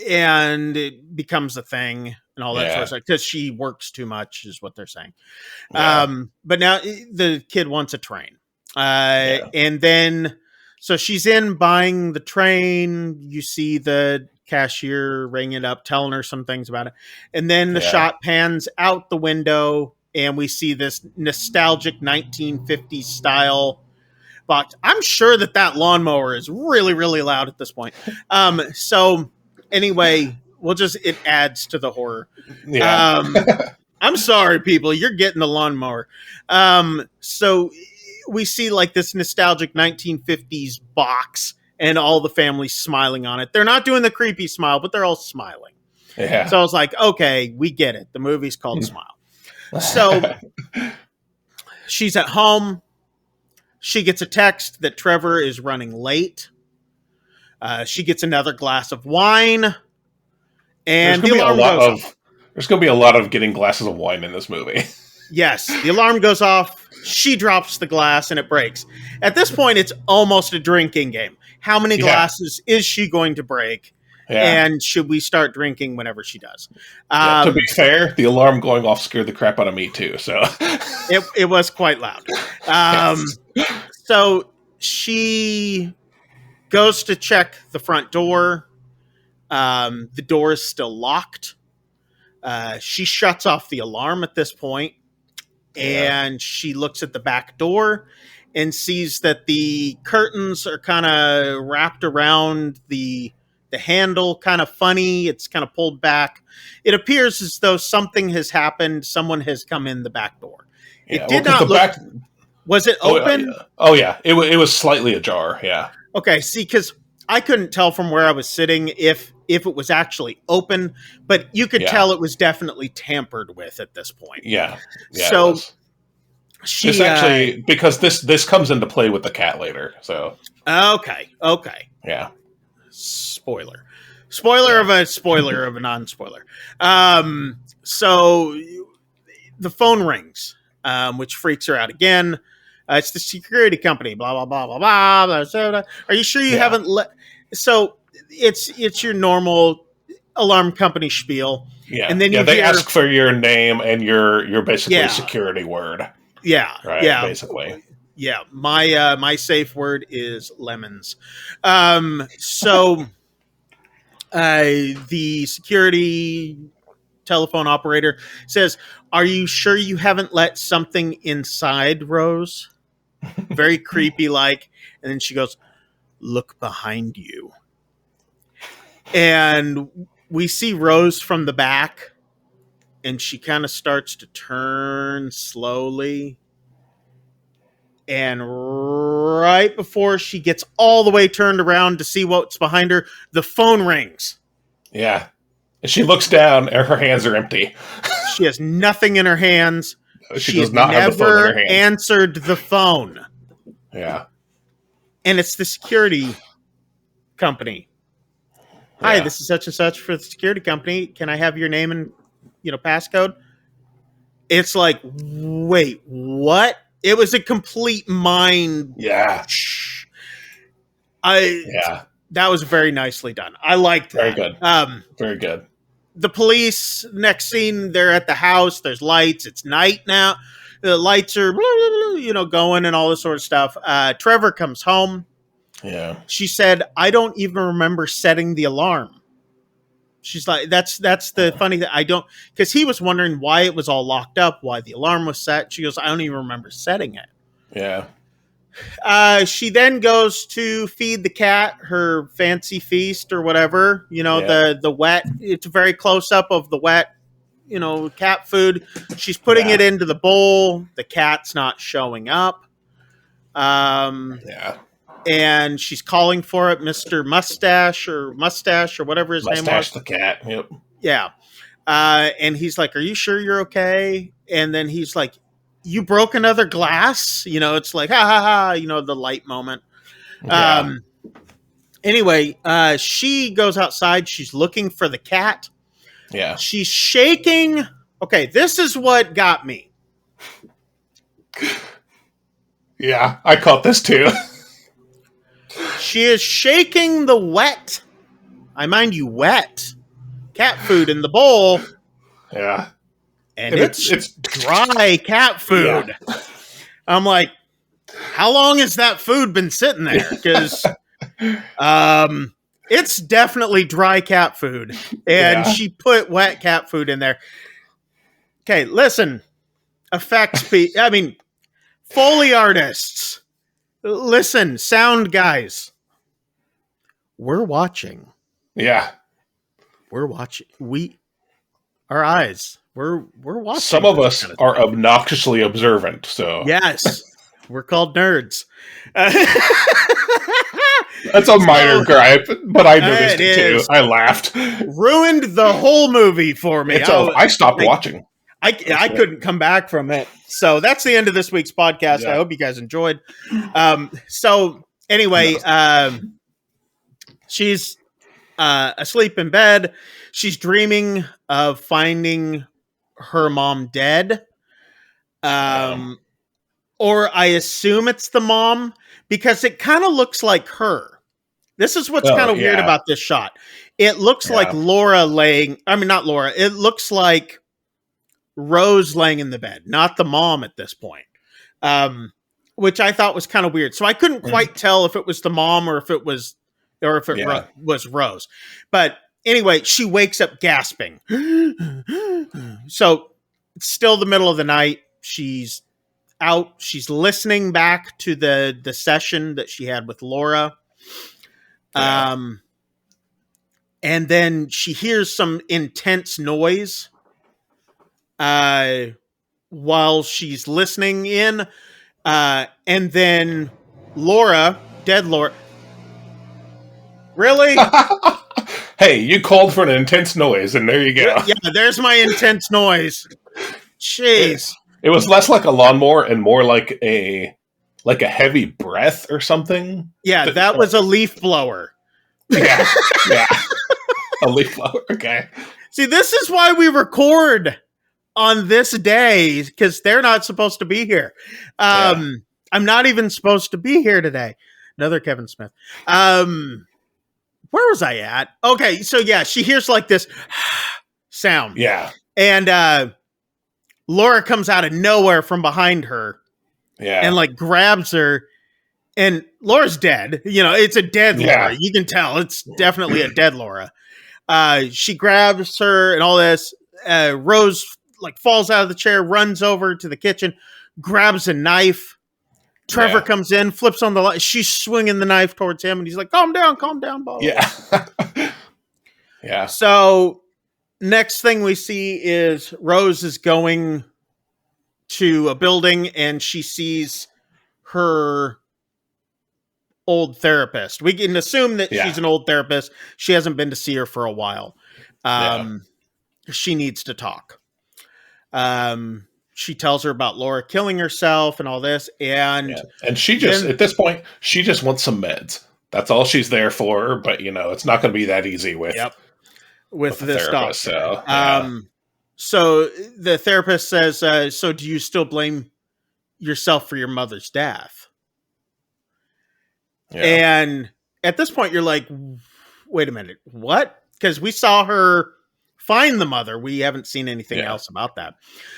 [SPEAKER 1] it becomes a thing and all that sort of stuff because she works too much, is what they're saying. But now the kid wants a train. And then, so she's in buying the train. You see the cashier ringing it up, telling her some things about it. And then the shot pans out the window and we see this nostalgic 1950s style box. I'm sure that lawnmower is really, really loud at this point. So anyway, it adds to the horror. I'm sorry, people, you're getting the lawnmower. So we see like this nostalgic 1950s box and all the family smiling on it. They're not doing the creepy smile, but they're all smiling. Yeah. So I was like, okay, we get it. The movie's called Smile. So she's at home. She gets a text that Trevor is running late. She gets another glass of wine. And
[SPEAKER 2] there's going to be a lot of getting glasses of wine in this movie.
[SPEAKER 1] Yes, the alarm goes off. She drops the glass and it breaks. At this point, it's almost a drinking game. How many glasses is she going to break? Yeah. And should we start drinking whenever she does?
[SPEAKER 2] To be fair, the alarm going off scared the crap out of me too. So
[SPEAKER 1] it was quite loud. So she goes to check the front door. The door is still locked. She shuts off the alarm at this point. And she looks at the back door and sees that the curtains are kind of wrapped around the handle, kind of funny. It's kind of pulled back. It appears as though something has happened. Someone has come in the back door. It did not look... Was it open?
[SPEAKER 2] Oh, yeah. It was slightly ajar, yeah.
[SPEAKER 1] Okay, see, because I couldn't tell from where I was sitting if if it was actually open, but you could tell it was definitely tampered with at this point.
[SPEAKER 2] Yeah.
[SPEAKER 1] So she
[SPEAKER 2] this actually, because this comes into play with the cat later. So
[SPEAKER 1] okay.
[SPEAKER 2] Yeah.
[SPEAKER 1] Spoiler of a spoiler of a non-spoiler. So the phone rings, which freaks her out again. It's the security company. Blah blah blah blah blah. Blah, blah, blah. Are you sure you haven't let? So it's your normal alarm company spiel.
[SPEAKER 2] Yeah,
[SPEAKER 1] and then
[SPEAKER 2] they ask for your name and your basically security word.
[SPEAKER 1] Yeah,
[SPEAKER 2] right. Yeah, basically.
[SPEAKER 1] Yeah, my safe word is lemons. So the security telephone operator says, "Are you sure you haven't let something inside, Rose?" Very creepy like. And then she goes, "Look behind you." And we see Rose from the back, and she kind of starts to turn slowly. And right before she gets all the way turned around to see what's behind her, the phone rings.
[SPEAKER 2] Yeah. And she looks down and her hands are empty.
[SPEAKER 1] She has nothing in her hands.
[SPEAKER 2] She does not have the phone in her hands.
[SPEAKER 1] Answered the phone.
[SPEAKER 2] Yeah.
[SPEAKER 1] And it's the security company. Hi, this is such and such for the security company. Can I have your name and, passcode? It's like, wait, what? It was a complete mind.
[SPEAKER 2] Yeah.
[SPEAKER 1] That was very nicely done. I liked that.
[SPEAKER 2] Very good. Very good.
[SPEAKER 1] The police, next scene, they're at the house. There's lights. It's night now. The lights are, going and all this sort of stuff. Trevor comes home.
[SPEAKER 2] Yeah.
[SPEAKER 1] She said, "I don't even remember setting the alarm." She's like, that's the funny that I don't, because he was wondering why it was all locked up, why the alarm was set. She goes, "I don't even remember setting it."
[SPEAKER 2] Yeah.
[SPEAKER 1] She then goes to feed the cat her fancy feast or whatever, the wet. It's a very close up of the wet, cat food. She's putting it into the bowl. The cat's not showing up. And she's calling for it, Mr. Mustache or whatever his name was.
[SPEAKER 2] Mustache the cat. Yep.
[SPEAKER 1] Yeah. And he's like, "Are you sure you're okay?" And then he's like, "You broke another glass?" It's like, ha ha ha, the light moment.
[SPEAKER 2] Yeah.
[SPEAKER 1] Anyway, she goes outside. She's looking for the cat.
[SPEAKER 2] Yeah.
[SPEAKER 1] She's shaking. Okay, this is what got me.
[SPEAKER 2] Yeah, I caught this too.
[SPEAKER 1] She is shaking the wet, I mind you, wet cat food in the bowl.
[SPEAKER 2] Yeah.
[SPEAKER 1] And it's dry cat food. Yeah. I'm like, how long has that food been sitting there? Because it's definitely dry cat food. And she put wet cat food in there. Okay, listen. Foley artists. Listen, sound guys. We're watching.
[SPEAKER 2] Yeah.
[SPEAKER 1] We're watching. Our eyes. We're watching.
[SPEAKER 2] Some of us are obnoxiously observant, so.
[SPEAKER 1] Yes. We're called nerds.
[SPEAKER 2] That's a minor gripe, but I noticed it too. I laughed.
[SPEAKER 1] Ruined the whole movie for me.
[SPEAKER 2] I stopped watching.
[SPEAKER 1] I couldn't come back from it. So that's the end of this week's podcast. I hope you guys enjoyed. So anyway, she's asleep in bed. She's dreaming of finding her mom dead. Or I assume it's the mom because it kind of looks like her. This is what's kind of weird about this shot. It looks like Laura not Laura. It looks like Rose laying in the bed, not the mom at this point. Which I thought was kind of weird. So I couldn't quite tell if it was the mom or if it was Rose. But anyway, she wakes up gasping. So it's still the middle of the night. She's out. She's listening back to the session that she had with Laura. And then she hears some intense noise while she's listening in. And then dead Laura. Really?
[SPEAKER 2] Hey, you called for an intense noise, and there you go.
[SPEAKER 1] Yeah, there's my intense noise. Jeez.
[SPEAKER 2] It was less like a lawnmower and more like a heavy breath or something.
[SPEAKER 1] Yeah, that was a leaf blower.
[SPEAKER 2] Yeah. A leaf blower. Okay.
[SPEAKER 1] See, this is why we record on this day, because they're not supposed to be here. I'm not even supposed to be here today. Another Kevin Smith. Where was I at? Okay, so yeah, she hears like this sound.
[SPEAKER 2] Yeah.
[SPEAKER 1] And Laura comes out of nowhere from behind her.
[SPEAKER 2] Yeah.
[SPEAKER 1] And like grabs her. And Laura's dead. You know, it's a dead Laura. You can tell. It's definitely a dead Laura. She grabs her and all this. Rose like falls out of the chair, runs over to the kitchen, grabs a knife. Trevor comes in, flips on the light. She's swinging the knife towards him, and he's like, calm down, Bob.
[SPEAKER 2] Yeah. Yeah.
[SPEAKER 1] So next thing we see is Rose is going to a building, and she sees her old therapist. We can assume that she's an old therapist. She hasn't been to see her for a while. She needs to talk. She tells her about Laura killing herself and all this. And
[SPEAKER 2] she just, at this point, she just wants some meds. That's all she's there for. But, you know, it's not going to be that easy with
[SPEAKER 1] this doctor.
[SPEAKER 2] So,
[SPEAKER 1] so the therapist says, so do you still blame yourself for your mother's death? Yeah. And at this point, you're like, wait a minute, what? Because we saw her find the mother. We haven't seen anything else about that.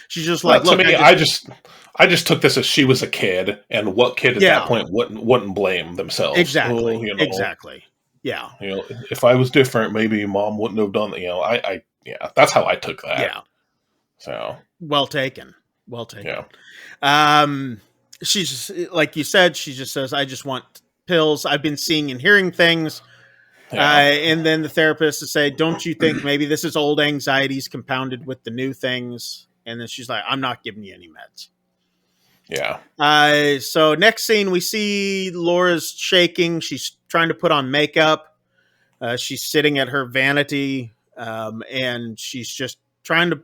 [SPEAKER 1] She's just like,
[SPEAKER 2] look, to me, I just took this as she was a kid, and what kid at that point wouldn't blame themselves?
[SPEAKER 1] Exactly.
[SPEAKER 2] You know,
[SPEAKER 1] exactly. Yeah.
[SPEAKER 2] You know, if I was different, maybe mom wouldn't have done that. You know, that's how I took that.
[SPEAKER 1] Yeah.
[SPEAKER 2] So
[SPEAKER 1] well taken. Yeah. She's just, like you said, she just says, I just want pills. I've been seeing and hearing things. And then the therapist is say, don't you think maybe this is old anxieties compounded with the new things? And then she's like, I'm not giving you any meds.
[SPEAKER 2] Yeah.
[SPEAKER 1] So next scene, we see Laura's shaking. She's trying to put on makeup. She's sitting at her vanity. And she's just trying to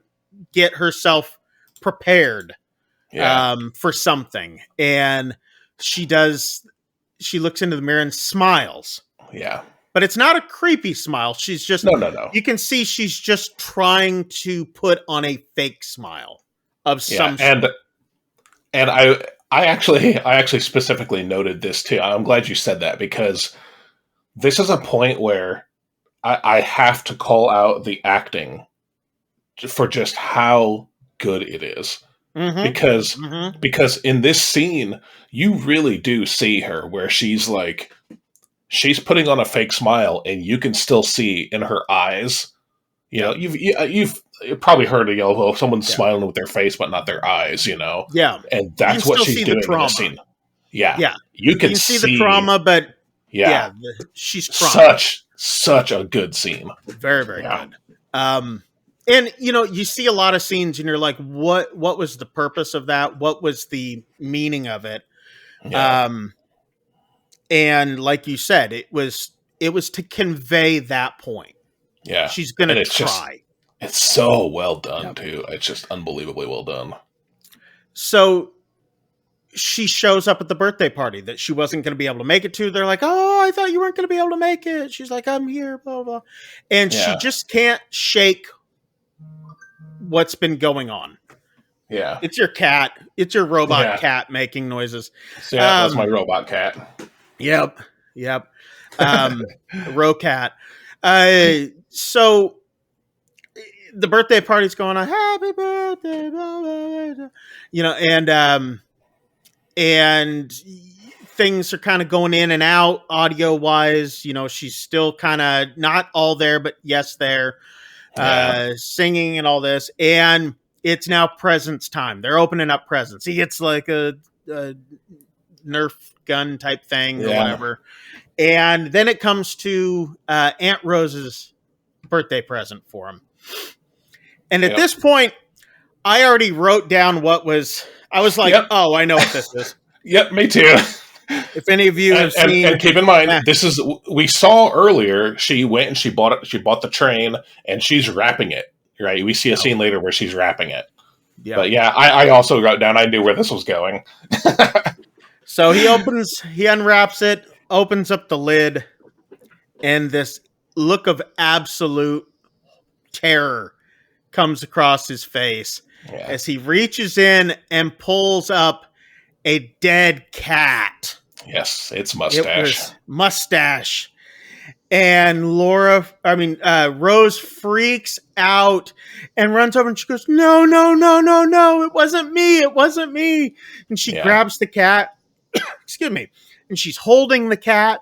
[SPEAKER 1] get herself prepared for something. And she looks into the mirror and smiles.
[SPEAKER 2] Yeah.
[SPEAKER 1] But it's not a creepy smile. She's just
[SPEAKER 2] no.
[SPEAKER 1] You can see she's just trying to put on a fake smile of some sort.
[SPEAKER 2] And I actually specifically noted this too. I'm glad you said that, because this is a point where I have to call out the acting for just how good it is.
[SPEAKER 1] Mm-hmm.
[SPEAKER 2] Because in this scene, you really do see her where she's like, she's putting on a fake smile, and you can still see in her eyes. You know, you've probably heard of someone's smiling with their face but not their eyes. You know, and that's what she's doing in this scene. Yeah. You can see
[SPEAKER 1] the trauma, but she's crying.
[SPEAKER 2] Such a good scene.
[SPEAKER 1] Very, very good. And you know, you see a lot of scenes, and you're like, what was the purpose of that? What was the meaning of it?
[SPEAKER 2] Yeah.
[SPEAKER 1] And like you said, it was to convey that point.
[SPEAKER 2] Yeah.
[SPEAKER 1] She's going to try.
[SPEAKER 2] It's so well done, too. It's just unbelievably well done.
[SPEAKER 1] So she shows up at the birthday party that she wasn't going to be able to make it to. They're like, oh, I thought you weren't going to be able to make it. She's like, I'm here, blah, blah. And she just can't shake what's been going on.
[SPEAKER 2] Yeah.
[SPEAKER 1] It's your cat. It's your robot cat making noises.
[SPEAKER 2] So, that's my robot cat.
[SPEAKER 1] Yep. Rocat. So the birthday party's going on. Happy birthday, blah, blah, blah. You know, and things are kind of going in and out audio wise. You know, she's still kind of not all there, but yes, there, singing and all this. And it's now presents time. They're opening up presents. He gets like a Nerf gun type thing or whatever. And then it comes to Aunt Rose's birthday present for him. And at this point, I already wrote down I was like, oh, I know what this is.
[SPEAKER 2] Yep, me too.
[SPEAKER 1] If any of you have seen,
[SPEAKER 2] and keep in mind, this is we saw earlier. She went and she bought it. She bought the train, and she's wrapping it. Right. We see a scene later where she's wrapping it. Yeah. But yeah, I also wrote down. I knew where this was going.
[SPEAKER 1] So he unwraps it, opens up the lid, and this look of absolute terror comes across his face as he reaches in and pulls up a dead cat.
[SPEAKER 2] Yes, it's Mustache. It was
[SPEAKER 1] Mustache. And Rose freaks out and runs over and she goes, no, it wasn't me. And she grabs the cat. Excuse me. And she's holding the cat.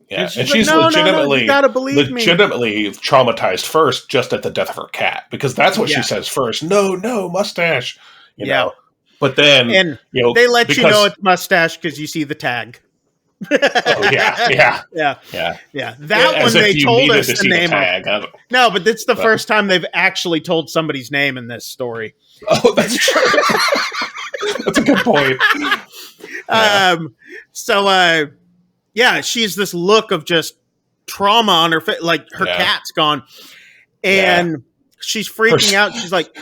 [SPEAKER 2] Yeah, and she's legitimately,
[SPEAKER 1] you gotta believe
[SPEAKER 2] legitimately traumatized first just at the death of her cat, because that's what she says first. No, Mustache. You know, but then
[SPEAKER 1] they let you know it's Mustache because you see the tag.
[SPEAKER 2] Oh yeah.
[SPEAKER 1] That one they told us the name of. No, but it's the first time they've actually told somebody's name in this story.
[SPEAKER 2] Oh, that's true. That's a good point.
[SPEAKER 1] She's this look of just trauma on her face, like her cat's gone, and she's freaking out. She's like,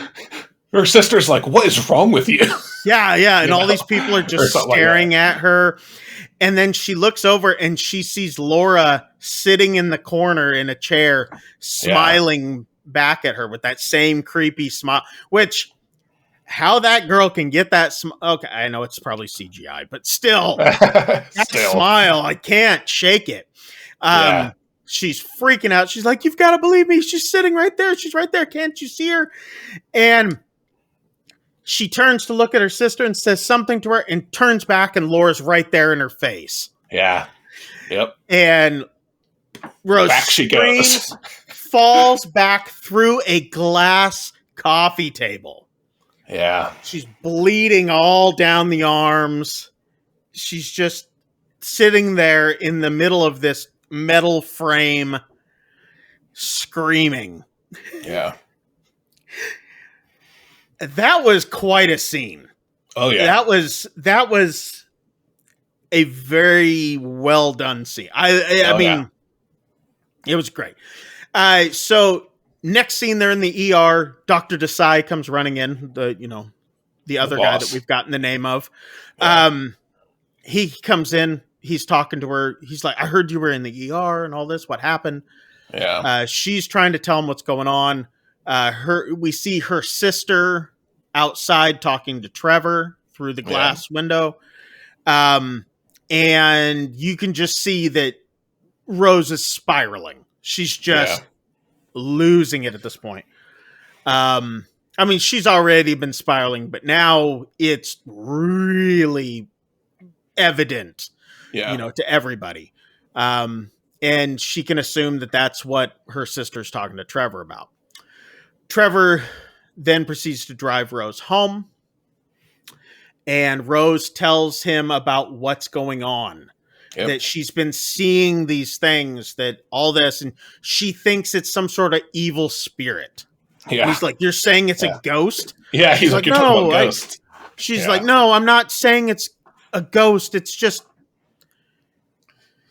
[SPEAKER 2] her sister's like, "What is wrong with you?"
[SPEAKER 1] And all these people are just staring at her. And then she looks over and she sees Laura sitting in the corner in a chair, smiling back at her with that same creepy smile, which how that girl can get that okay, I know it's probably CGI, but still, that smile, I can't shake it. She's freaking out. She's like, you've got to believe me. She's sitting right there. She's right there. Can't you see her? And she turns to look at her sister and says something to her and turns back, and Laura's right there in her face.
[SPEAKER 2] Yeah. Yep.
[SPEAKER 1] And Rose
[SPEAKER 2] back she goes.
[SPEAKER 1] Falls back through a glass coffee table.
[SPEAKER 2] Yeah.
[SPEAKER 1] She's bleeding all down the arms. She's just sitting there in the middle of this metal frame screaming.
[SPEAKER 2] Yeah.
[SPEAKER 1] That was quite a scene.
[SPEAKER 2] Oh yeah.
[SPEAKER 1] That was a very well done scene. I mean, it was great. So next scene, they're in the ER. Dr. Desai comes running in, the other guy that we've gotten the name of. Yeah. He comes in, he's talking to her. He's like, I heard you were in the ER and all this. What happened?
[SPEAKER 2] Yeah.
[SPEAKER 1] She's trying to tell him what's going on. We see her sister outside talking to Trevor through the glass window. And you can just see that Rose is spiraling. She's just losing it at this point. I mean, she's already been spiraling, but now it's really evident, to everybody. And she can assume that that's what her sister's talking to Trevor about. Trevor then proceeds to drive Rose home, and Rose tells him about what's going on, that she's been seeing these things, that all this, and she thinks it's some sort of evil spirit. Yeah. He's like, you're saying it's a ghost?
[SPEAKER 2] Yeah, he's like, no, ghost.
[SPEAKER 1] She's like, no, I'm not saying it's a ghost. It's just,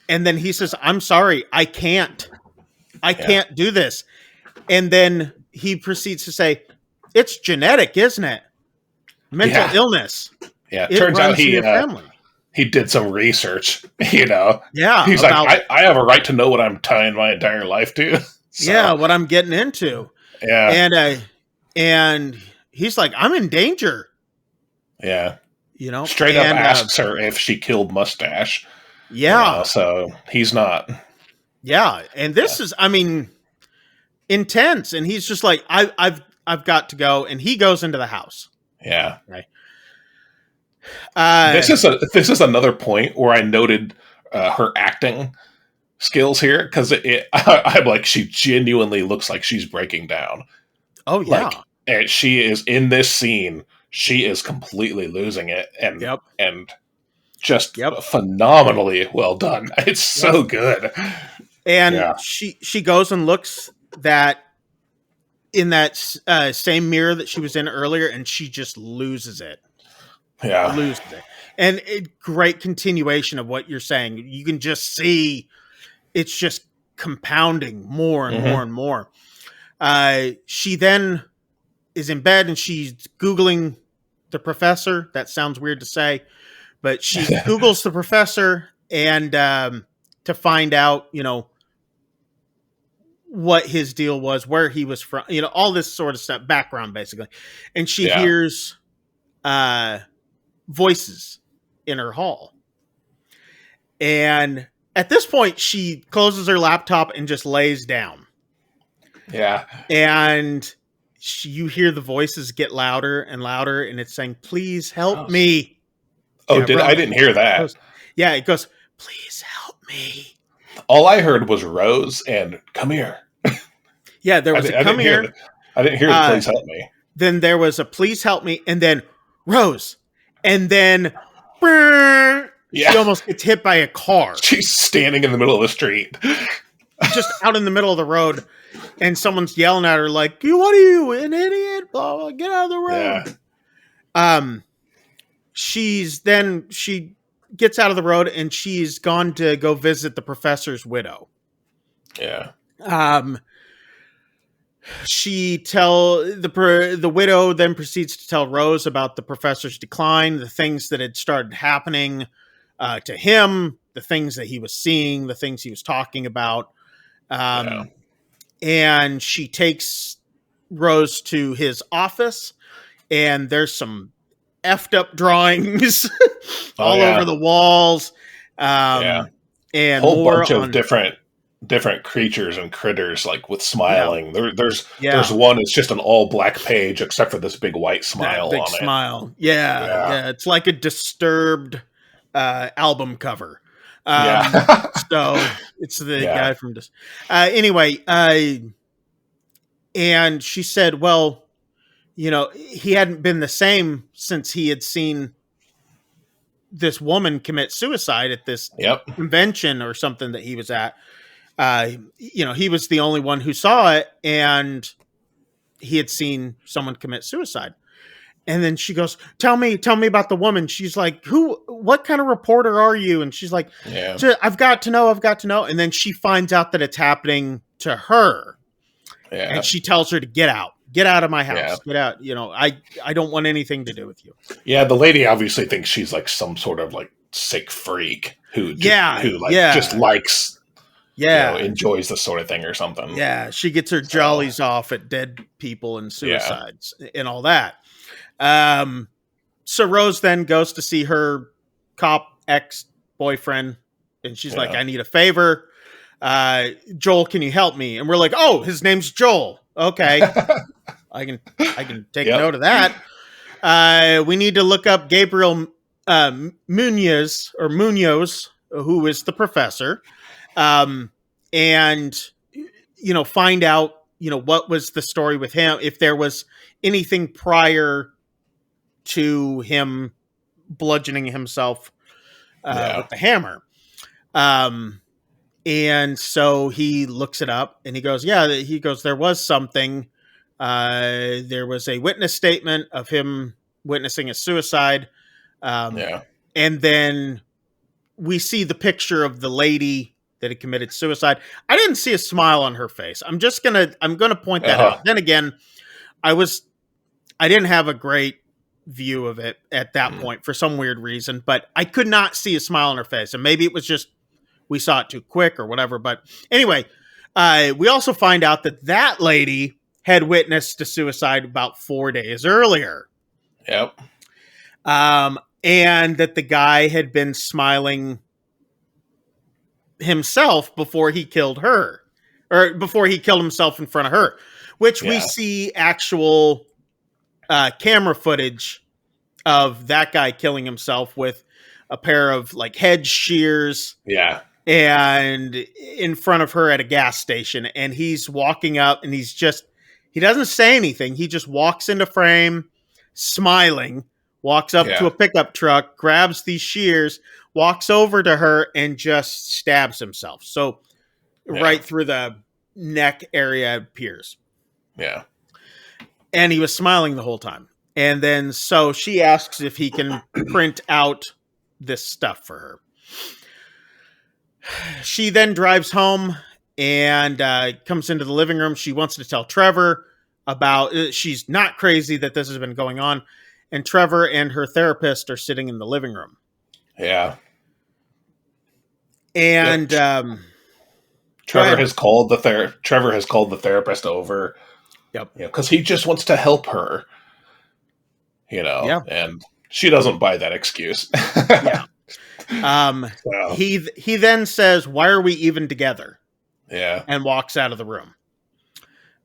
[SPEAKER 1] and then he says, I'm sorry, I can't do this. And then he proceeds to say, it's genetic, isn't it? Mental illness.
[SPEAKER 2] Yeah, it turns out he did some research,
[SPEAKER 1] Yeah.
[SPEAKER 2] He's like, I have a right to know what I'm tying my entire life to.
[SPEAKER 1] So. Yeah, what I'm getting into.
[SPEAKER 2] Yeah.
[SPEAKER 1] And he's like, I'm in danger.
[SPEAKER 2] Yeah. Straight up asks her if she killed Mustache.
[SPEAKER 1] Yeah.
[SPEAKER 2] So he's not.
[SPEAKER 1] Yeah. And this is, intense. And he's just like, I've got to go. And he goes into the house.
[SPEAKER 2] Yeah.
[SPEAKER 1] Right.
[SPEAKER 2] This is another point where I noted her acting skills here, because I'm like, she genuinely looks like she's breaking down.
[SPEAKER 1] Oh yeah.
[SPEAKER 2] And she is in this scene. She is completely losing it, and just phenomenally well done. It's so good.
[SPEAKER 1] And she goes and looks that in that same mirror that she was in earlier, and she just loses it.
[SPEAKER 2] Yeah.
[SPEAKER 1] Loses it. And great continuation of what you're saying. You can just see it's just compounding more and more and more. She then is in bed and she's Googling the professor. That sounds weird to say, but she Googles the professor and to find out, what his deal was, where he was from, all this sort of stuff, background basically. And she hears voices in her hall. And at this point, she closes her laptop and just lays down.
[SPEAKER 2] Yeah.
[SPEAKER 1] And you hear the voices get louder and louder, and it's saying, "Please help me."
[SPEAKER 2] Oh, I didn't hear that.
[SPEAKER 1] It goes, "Please help me."
[SPEAKER 2] All I heard was Rose and "Come here."
[SPEAKER 1] Yeah, there was "Come here."
[SPEAKER 2] I didn't hear "Please help me."
[SPEAKER 1] Then there was a "Please help me," and then Rose, and then she almost gets hit by a car.
[SPEAKER 2] She's standing in the middle of the street,
[SPEAKER 1] just out in the middle of the road, and someone's yelling at her like, "What are you, an idiot? Blah, blah, get out of the road." Yeah. She gets out of the road and she's gone to go visit the professor's widow.
[SPEAKER 2] Yeah.
[SPEAKER 1] The widow then proceeds to tell Rose about the professor's decline, the things that had started happening to him, the things that he was seeing, the things he was talking about. And she takes Rose to his office, and there's some effed up drawings all over the walls. And
[SPEAKER 2] a whole bunch of different creatures and critters, like with smiling. There's one. It's just an all black page except for this big white smile on it.
[SPEAKER 1] Yeah. It's like a Disturbed album cover. So it's the guy from anyway. And she said, well, he hadn't been the same since he had seen this woman commit suicide at this convention or something that he was at. He was the only one who saw it, and he had seen someone commit suicide. And then she goes, tell me about the woman. She's like, what kind of reporter are you? And she's like, I've got to know. And then she finds out that it's happening to her. Yeah. And she tells her to get out of my house, get out. I don't want anything to do with you.
[SPEAKER 2] Yeah. The lady obviously thinks she's like some sort of like sick freak who just likes, enjoys this sort of thing or something.
[SPEAKER 1] Yeah. She gets her jollies off at dead people and suicides and all that. So Rose then goes to see her cop ex-boyfriend, and she's like, I need a favor. Joel, can you help me? And we're like, oh, his name's Joel. Okay. I can take note of that. We need to look up Gabriel Munoz, who is the professor. And find out, what was the story with him, if there was anything prior to him bludgeoning himself with the hammer. And so he looks it up and he goes, there was something. There was a witness statement of him witnessing a suicide. And then we see the picture of the lady that had committed suicide. I didn't see a smile on her face. I'm going to point that out. Then again, I didn't have a great view of it at that point for some weird reason, but I could not see a smile on her face. And maybe it was just, we saw it too quick or whatever. But anyway, we also find out that lady had witnessed a suicide about 4 days earlier.
[SPEAKER 2] Yep.
[SPEAKER 1] And that the guy had been smiling himself before he killed her, or before he killed himself in front of her, which we see actual camera footage of that guy killing himself with a pair of like hedge shears.
[SPEAKER 2] Yeah.
[SPEAKER 1] And in front of her at a gas station. And he's walking up and he doesn't say anything. He just walks into frame, smiling, walks up to a pickup truck, grabs these shears, walks over to her and just stabs himself. So right through the neck area appears.
[SPEAKER 2] Yeah.
[SPEAKER 1] And he was smiling the whole time. And then so she asks if he can print out this stuff for her. She then drives home and comes into the living room. She wants to tell Trevor about she's not crazy that this has been going on. And Trevor and her therapist are sitting in the living room.
[SPEAKER 2] Yeah.
[SPEAKER 1] And
[SPEAKER 2] Trevor has called the therapist over.
[SPEAKER 1] Yep.
[SPEAKER 2] Because he just wants to help her. And she doesn't buy that excuse.
[SPEAKER 1] Yeah. He then says, "Why are we even together?"
[SPEAKER 2] Yeah.
[SPEAKER 1] And walks out of the room.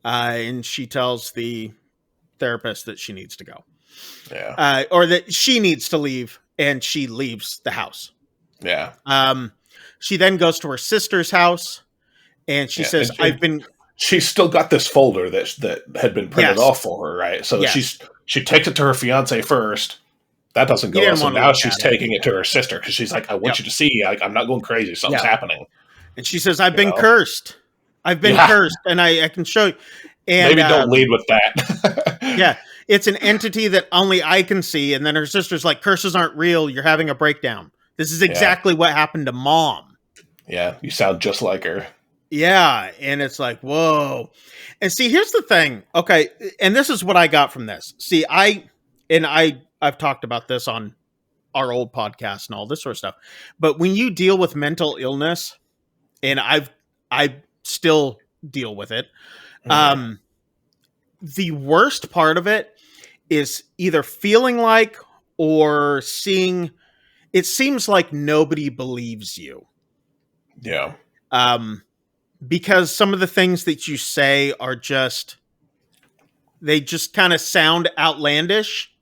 [SPEAKER 1] And she tells the therapist that she needs to go.
[SPEAKER 2] Yeah.
[SPEAKER 1] Or that she needs to leave, and she leaves the house.
[SPEAKER 2] Yeah.
[SPEAKER 1] She then goes to her sister's house, and she says,
[SPEAKER 2] She's still got this folder that had been printed off for her, right? So she takes it to her fiance first. That doesn't go on. So now she's taking it to her sister because she's like, I want you to see, I'm not going crazy. Something's happening.
[SPEAKER 1] And she says, I've been cursed. I've been cursed, and I can show you. And,
[SPEAKER 2] maybe don't lead with that.
[SPEAKER 1] Yeah. It's an entity that only I can see. And then her sister's like, curses aren't real. You're having a breakdown. This is exactly what happened to Mom.
[SPEAKER 2] Yeah. You sound just like her.
[SPEAKER 1] Yeah. And it's like, whoa. And see, here's the thing. Okay. And this is what I got from this. See, I've talked about this on our old podcast and all this sort of stuff. But when you deal with mental illness, and I still deal with it, the worst part of it is either feeling like or seeing, it seems like nobody believes you.
[SPEAKER 2] Yeah.
[SPEAKER 1] Because some of the things that you say are they just kind of sound outlandish.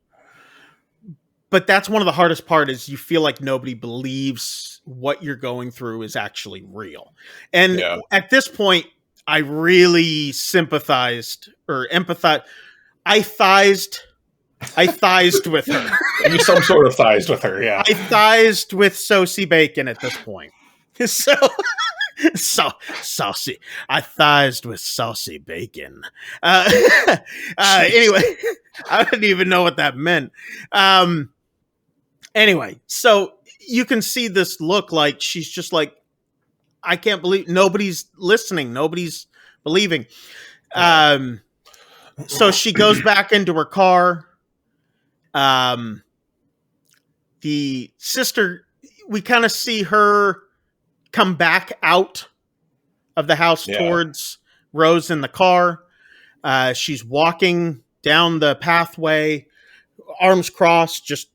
[SPEAKER 1] But that's one of the hardest part is you feel like nobody believes what you're going through is actually real. And at this point, I really sympathized or empathized. I thized with her.
[SPEAKER 2] You some sort of thized with her, yeah.
[SPEAKER 1] I thized with Saucy Bacon at this point. So saucy. I thized with Saucy Bacon. Anyway, I didn't even know what that meant. Anyway, so you can see this look like she's just like, I can't believe nobody's listening. Nobody's believing. So she goes back into her car. The sister, we kind of see her come back out of the house towards Rose in the car. She's walking down the pathway, arms crossed, just,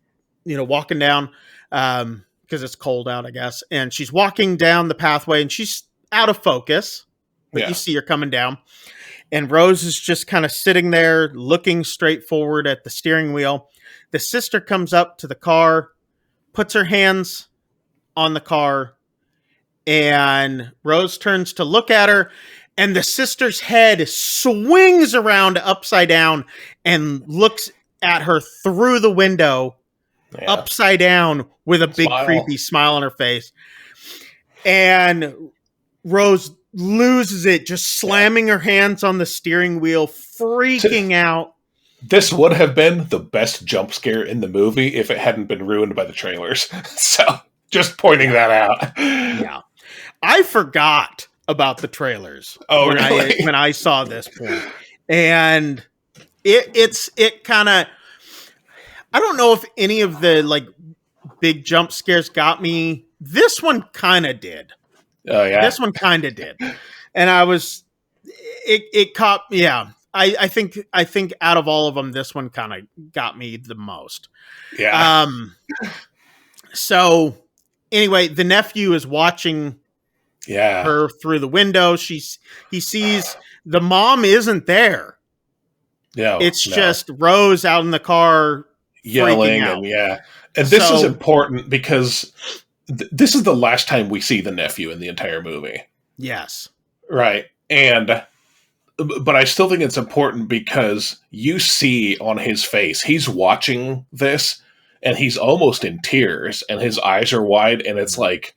[SPEAKER 1] walking down, because it's cold out, I guess. And she's walking down the pathway and she's out of focus, but you see her coming down. And Rose is just kind of sitting there looking straight forward at the steering wheel. The sister comes up to the car, puts her hands on the car, and Rose turns to look at her, and the sister's head swings around upside down and looks at her through the window, upside down, with a big creepy smile on her face. And Rose loses it, just slamming her hands on the steering wheel, freaking out.
[SPEAKER 2] This would have been the best jump scare in the movie if it hadn't been ruined by the trailers. So, just pointing that out.
[SPEAKER 1] Yeah. I forgot about the trailers when I saw this point. And it kind of, I don't know if any of the big jump scares got me. This one kind of did.
[SPEAKER 2] Oh yeah.
[SPEAKER 1] This one kind of did. And it caught, I think out of all of them, this one kind of got me the most.
[SPEAKER 2] Yeah.
[SPEAKER 1] So anyway, the nephew is watching her through the window. He sees the mom isn't there.
[SPEAKER 2] Yeah.
[SPEAKER 1] It's just Rose out in the car
[SPEAKER 2] yelling and And this is important because this is the last time we see the nephew in the entire movie.
[SPEAKER 1] Yes.
[SPEAKER 2] Right. But I still think it's important because you see on his face, he's watching this and he's almost in tears and his eyes are wide and it's like,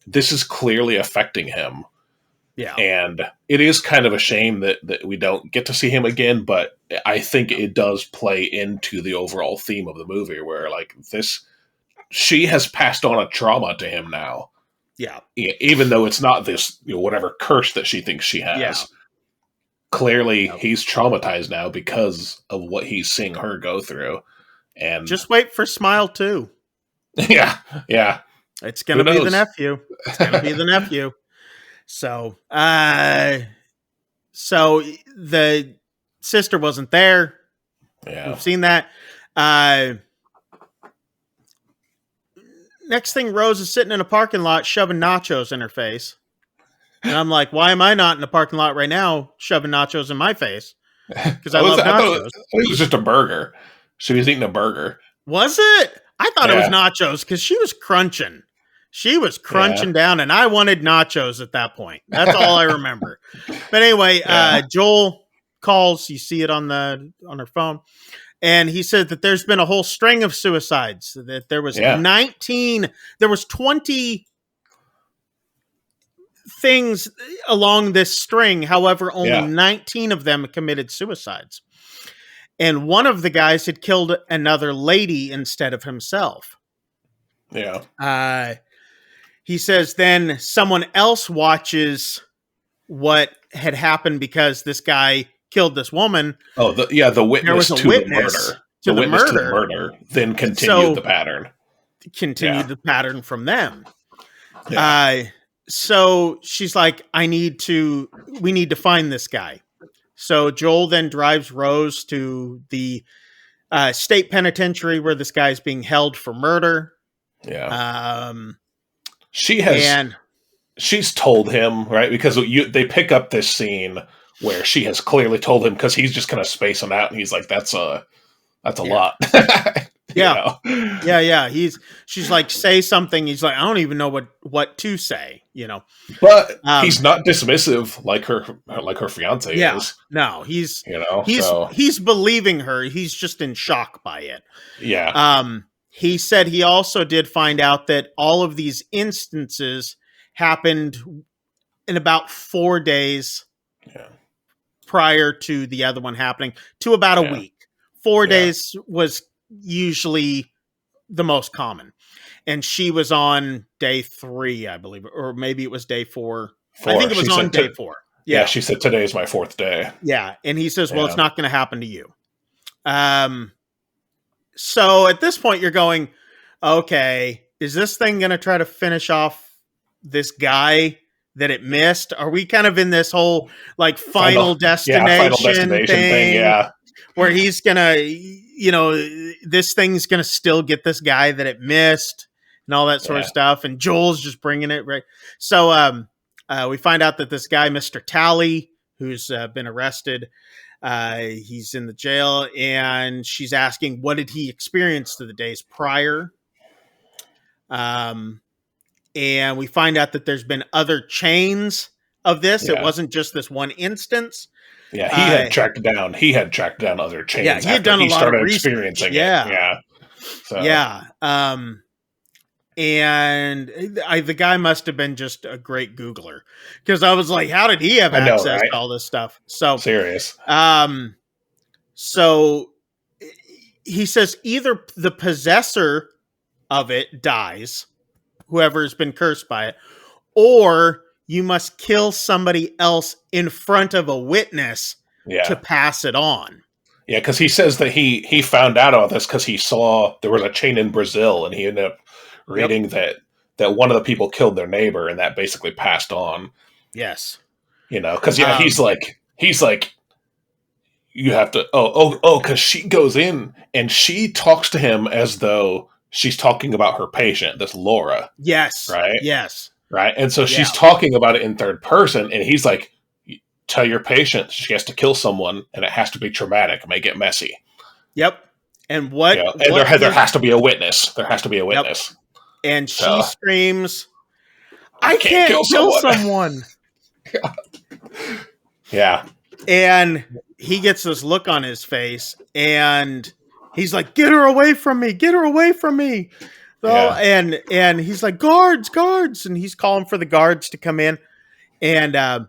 [SPEAKER 2] this is clearly affecting him.
[SPEAKER 1] Yeah.
[SPEAKER 2] And it is kind of a shame that we don't get to see him again, but I think it does play into the overall theme of the movie where this she has passed on a trauma to him now.
[SPEAKER 1] Yeah.
[SPEAKER 2] Even though it's not this, whatever curse that she thinks she has.
[SPEAKER 1] Yeah.
[SPEAKER 2] Clearly, he's traumatized now because of what he's seeing her go through. And
[SPEAKER 1] just wait for Smile 2.
[SPEAKER 2] Yeah.
[SPEAKER 1] It's going to be the nephew. It's going to be the nephew. So the sister wasn't there.
[SPEAKER 2] Yeah.
[SPEAKER 1] We've seen that. Next thing, Rose is sitting in a parking lot shoving nachos in her face. And I'm like, why am I not in the parking lot right now shoving nachos in my face? Because I love nachos.
[SPEAKER 2] It was just a burger. She was eating a burger.
[SPEAKER 1] Was it? I thought it was nachos because she was crunching. She was crunching down, and I wanted nachos at that point. That's all I remember. But anyway, Joel calls. You see it on her phone. And he said that there's been a whole string of suicides, that there was 19, there was 20 things along this string. However, only 19 of them committed suicides. And one of the guys had killed another lady instead of himself.
[SPEAKER 2] Yeah.
[SPEAKER 1] He says then someone else watches what had happened because this guy killed this woman.
[SPEAKER 2] Oh, the witness to the murder. The witness to the murder then continued the pattern.
[SPEAKER 1] Continued the pattern from them. Yeah. So she's like, we need to find this guy. So Joel then drives Rose to the state penitentiary where this guy's being held for murder.
[SPEAKER 2] Yeah. She's told him, right? Because they pick up this scene where she has clearly told him, because he's just kind of spacing out, and he's like, "That's a lot."
[SPEAKER 1] Yeah. Yeah. She's like, say something. He's like, I don't even know what to say,
[SPEAKER 2] But he's not dismissive like her fiance is.
[SPEAKER 1] No, he's believing her. He's just in shock by it.
[SPEAKER 2] Yeah.
[SPEAKER 1] He said he also did find out that all of these instances happened in about 4 days prior to the other one happening, to about a week. 4 days was usually the most common. And she was on day 3, I believe, or maybe it was day 4. I think it was on day 4.
[SPEAKER 2] Yeah, she said today is my 4th day.
[SPEAKER 1] Yeah, and he says, well, it's not going to happen to you. So at this point, you're going, okay, is this thing going to try to finish off this guy that it missed? Are we kind of in this whole like final destination thing? Where he's going to, this thing's going to still get this guy that it missed and all that sort of stuff. And Joel's just bringing it right. So we find out that this guy, Mr. Talley, who's been arrested, he's in the jail, and she's asking, what did he experience to the days prior? And we find out that there's been other chains of this. It wasn't just this one instance.
[SPEAKER 2] Yeah, he had tracked down other chains.
[SPEAKER 1] Yeah, he had done a lot of
[SPEAKER 2] experiencing it.
[SPEAKER 1] Yeah. So. Yeah. And the guy must have been just a great Googler, because I was like, how did he have access to all this stuff? So
[SPEAKER 2] serious.
[SPEAKER 1] So he says either the possessor of it dies, whoever has been cursed by it, or you must kill somebody else in front of a witness to pass it on.
[SPEAKER 2] Yeah, because he says that he found out about this because he saw there was a chain in Brazil, and he ended up reading that one of the people killed their neighbor, and that basically passed on.
[SPEAKER 1] Yes.
[SPEAKER 2] Because he's like, you have to, because she goes in and she talks to him as though she's talking about her patient, this Laura.
[SPEAKER 1] Yes.
[SPEAKER 2] Right?
[SPEAKER 1] Yes.
[SPEAKER 2] Right? And so she's talking about it in third person, and he's like, tell your patient she has to kill someone, and it has to be traumatic, make it messy.
[SPEAKER 1] Yep. And what?
[SPEAKER 2] And there has to be a witness. There has to be a witness.
[SPEAKER 1] Yep. And she screams, I can't kill someone.
[SPEAKER 2] Yeah.
[SPEAKER 1] And he gets this look on his face, and he's like, get her away from me. Get her away from me. And he's like, guards. And he's calling for the guards to come in. And I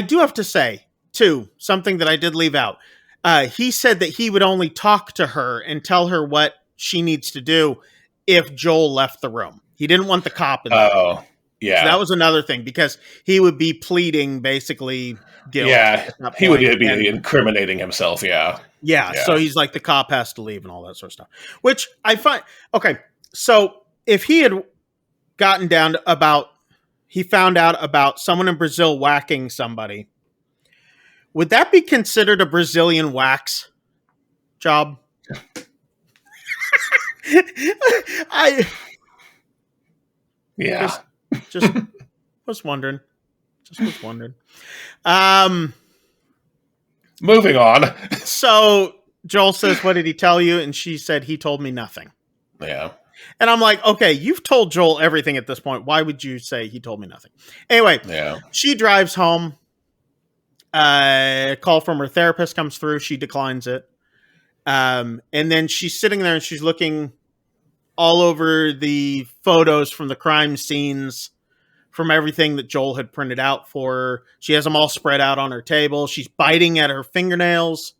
[SPEAKER 1] do have to say, too, something that I did leave out. He said that he would only talk to her and tell her what she needs to do if Joel left the room. He didn't want the cop in there.
[SPEAKER 2] Oh, yeah.
[SPEAKER 1] So that was another thing, because he would be pleading basically guilt.
[SPEAKER 2] Yeah, he would be incriminating himself. Yeah.
[SPEAKER 1] So he's like, the cop has to leave and all that sort of stuff, which I find okay. So if he had gotten down to about, he found out about someone in Brazil whacking somebody, would that be considered a Brazilian wax job? Just was wondering.
[SPEAKER 2] Moving on.
[SPEAKER 1] So Joel says, "What did he tell you?" And she said, "He told me nothing."
[SPEAKER 2] Yeah.
[SPEAKER 1] And I'm like, okay, you've told Joel everything at this point. Why would you say he told me nothing? Anyway, she drives home. A call from her therapist comes through. She declines it. And then she's sitting there and she's looking all over the photos from the crime scenes, from everything that Joel had printed out for her. She has them all spread out on her table. She's biting at her fingernails.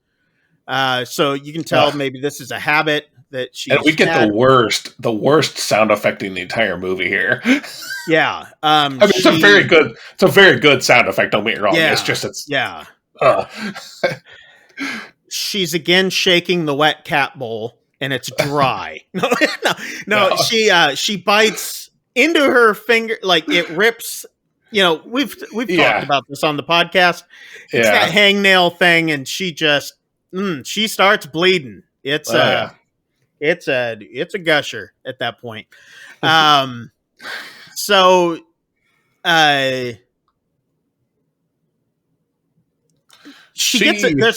[SPEAKER 1] So you can tell maybe this is a habit that she.
[SPEAKER 2] And we get the worst sound effect in the entire movie here.
[SPEAKER 1] Yeah.
[SPEAKER 2] I mean, it's a very good sound effect. Don't get me wrong.
[SPEAKER 1] Yeah, She's again shaking the wet cat bowl, and it's dry. No. She bites into her finger, like it rips. You know, we've talked about this on the podcast. It's that hangnail thing, and she just she starts bleeding. It's a gusher at that point. So there's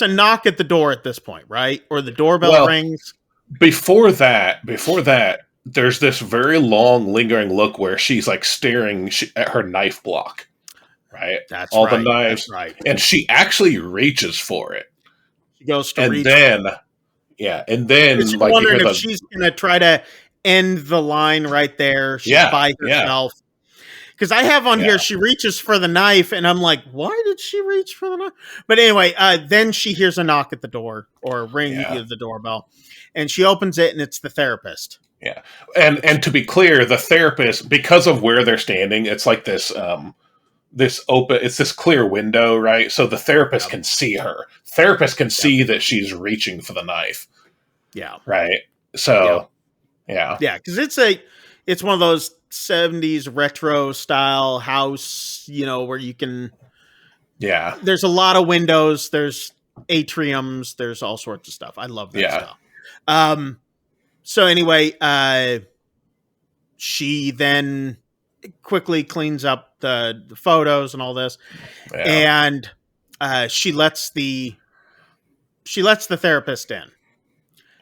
[SPEAKER 1] a knock at the door at this point, right? Or the doorbell rings.
[SPEAKER 2] Before that, there's this very long, lingering look where she's like staring at her knife block, right?
[SPEAKER 1] That's
[SPEAKER 2] all
[SPEAKER 1] right,
[SPEAKER 2] the knives,
[SPEAKER 1] right?
[SPEAKER 2] And she actually reaches for it.
[SPEAKER 1] She goes to
[SPEAKER 2] reach, and then
[SPEAKER 1] she's like, wondering if she's gonna try to end the line right there. She's by herself. Because I have on here, she reaches for the knife, and I'm like, why did she reach for the knife? But anyway, then she hears a knock at the door, or ring the doorbell, and she opens it, and it's the therapist.
[SPEAKER 2] Yeah, and to be clear, the therapist, because of where they're standing, it's like this it's this clear window, right? So the therapist can see her. Therapist can see that she's reaching for the knife. Yeah. Right. So,
[SPEAKER 1] yeah, because it's one of those 70s retro style house, where you can. Yeah. There's a lot of windows. There's atriums. There's all sorts of stuff. I love that stuff. So anyway, she then quickly cleans up the photos and all this, and she lets the therapist in.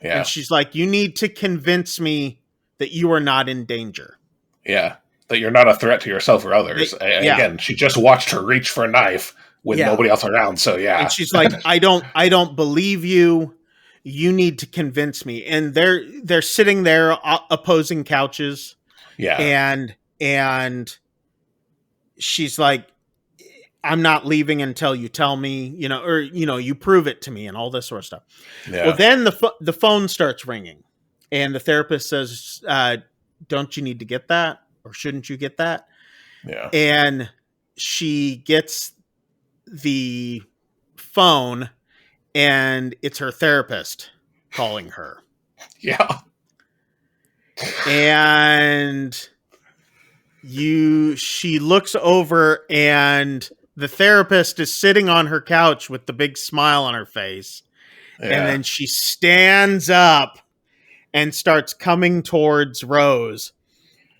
[SPEAKER 1] Yeah. And she's like, "You need to convince me that you are not in danger.
[SPEAKER 2] Yeah, that you're not a threat to yourself or others." Again, she just watched her reach for a knife with nobody else around. So and
[SPEAKER 1] she's like, "I don't believe you. You need to convince me." And they're sitting there opposing couches. Yeah, and she's like, "I'm not leaving until you tell me, or you prove it to me," and all this sort of stuff. Yeah. Well, then the phone starts ringing, and the therapist says, "Don't you need to get that, or shouldn't you get that?" Yeah. And she gets the phone, and it's her therapist calling her. Yeah. And she looks over, and the therapist is sitting on her couch with the big smile on her face. Yeah. And then she stands up and starts coming towards Rose.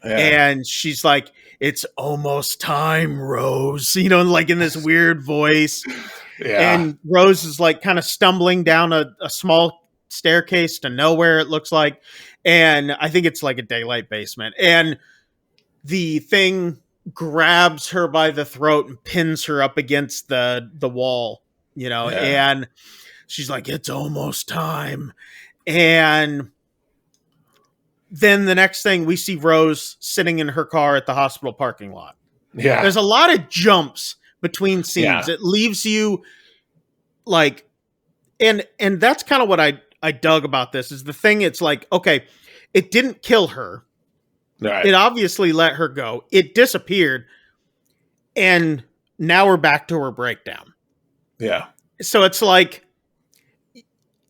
[SPEAKER 1] Yeah. And she's like, "It's almost time, Rose," like in this weird voice. Yeah. And Rose is like kind of stumbling down a small staircase to nowhere, it looks like. And I think it's like a daylight basement. And the thing grabs her by the throat and pins her up against the wall, and she's like, "It's almost time." And then the next thing, we see Rose sitting in her car at the hospital parking lot. Yeah. There's a lot of jumps between scenes. Yeah. It leaves you like, and that's kind of what I dug about this is the thing. It's like, okay, it didn't kill her.
[SPEAKER 2] Right.
[SPEAKER 1] It obviously let her go. It disappeared. And now we're back to her breakdown.
[SPEAKER 2] Yeah.
[SPEAKER 1] So it's like,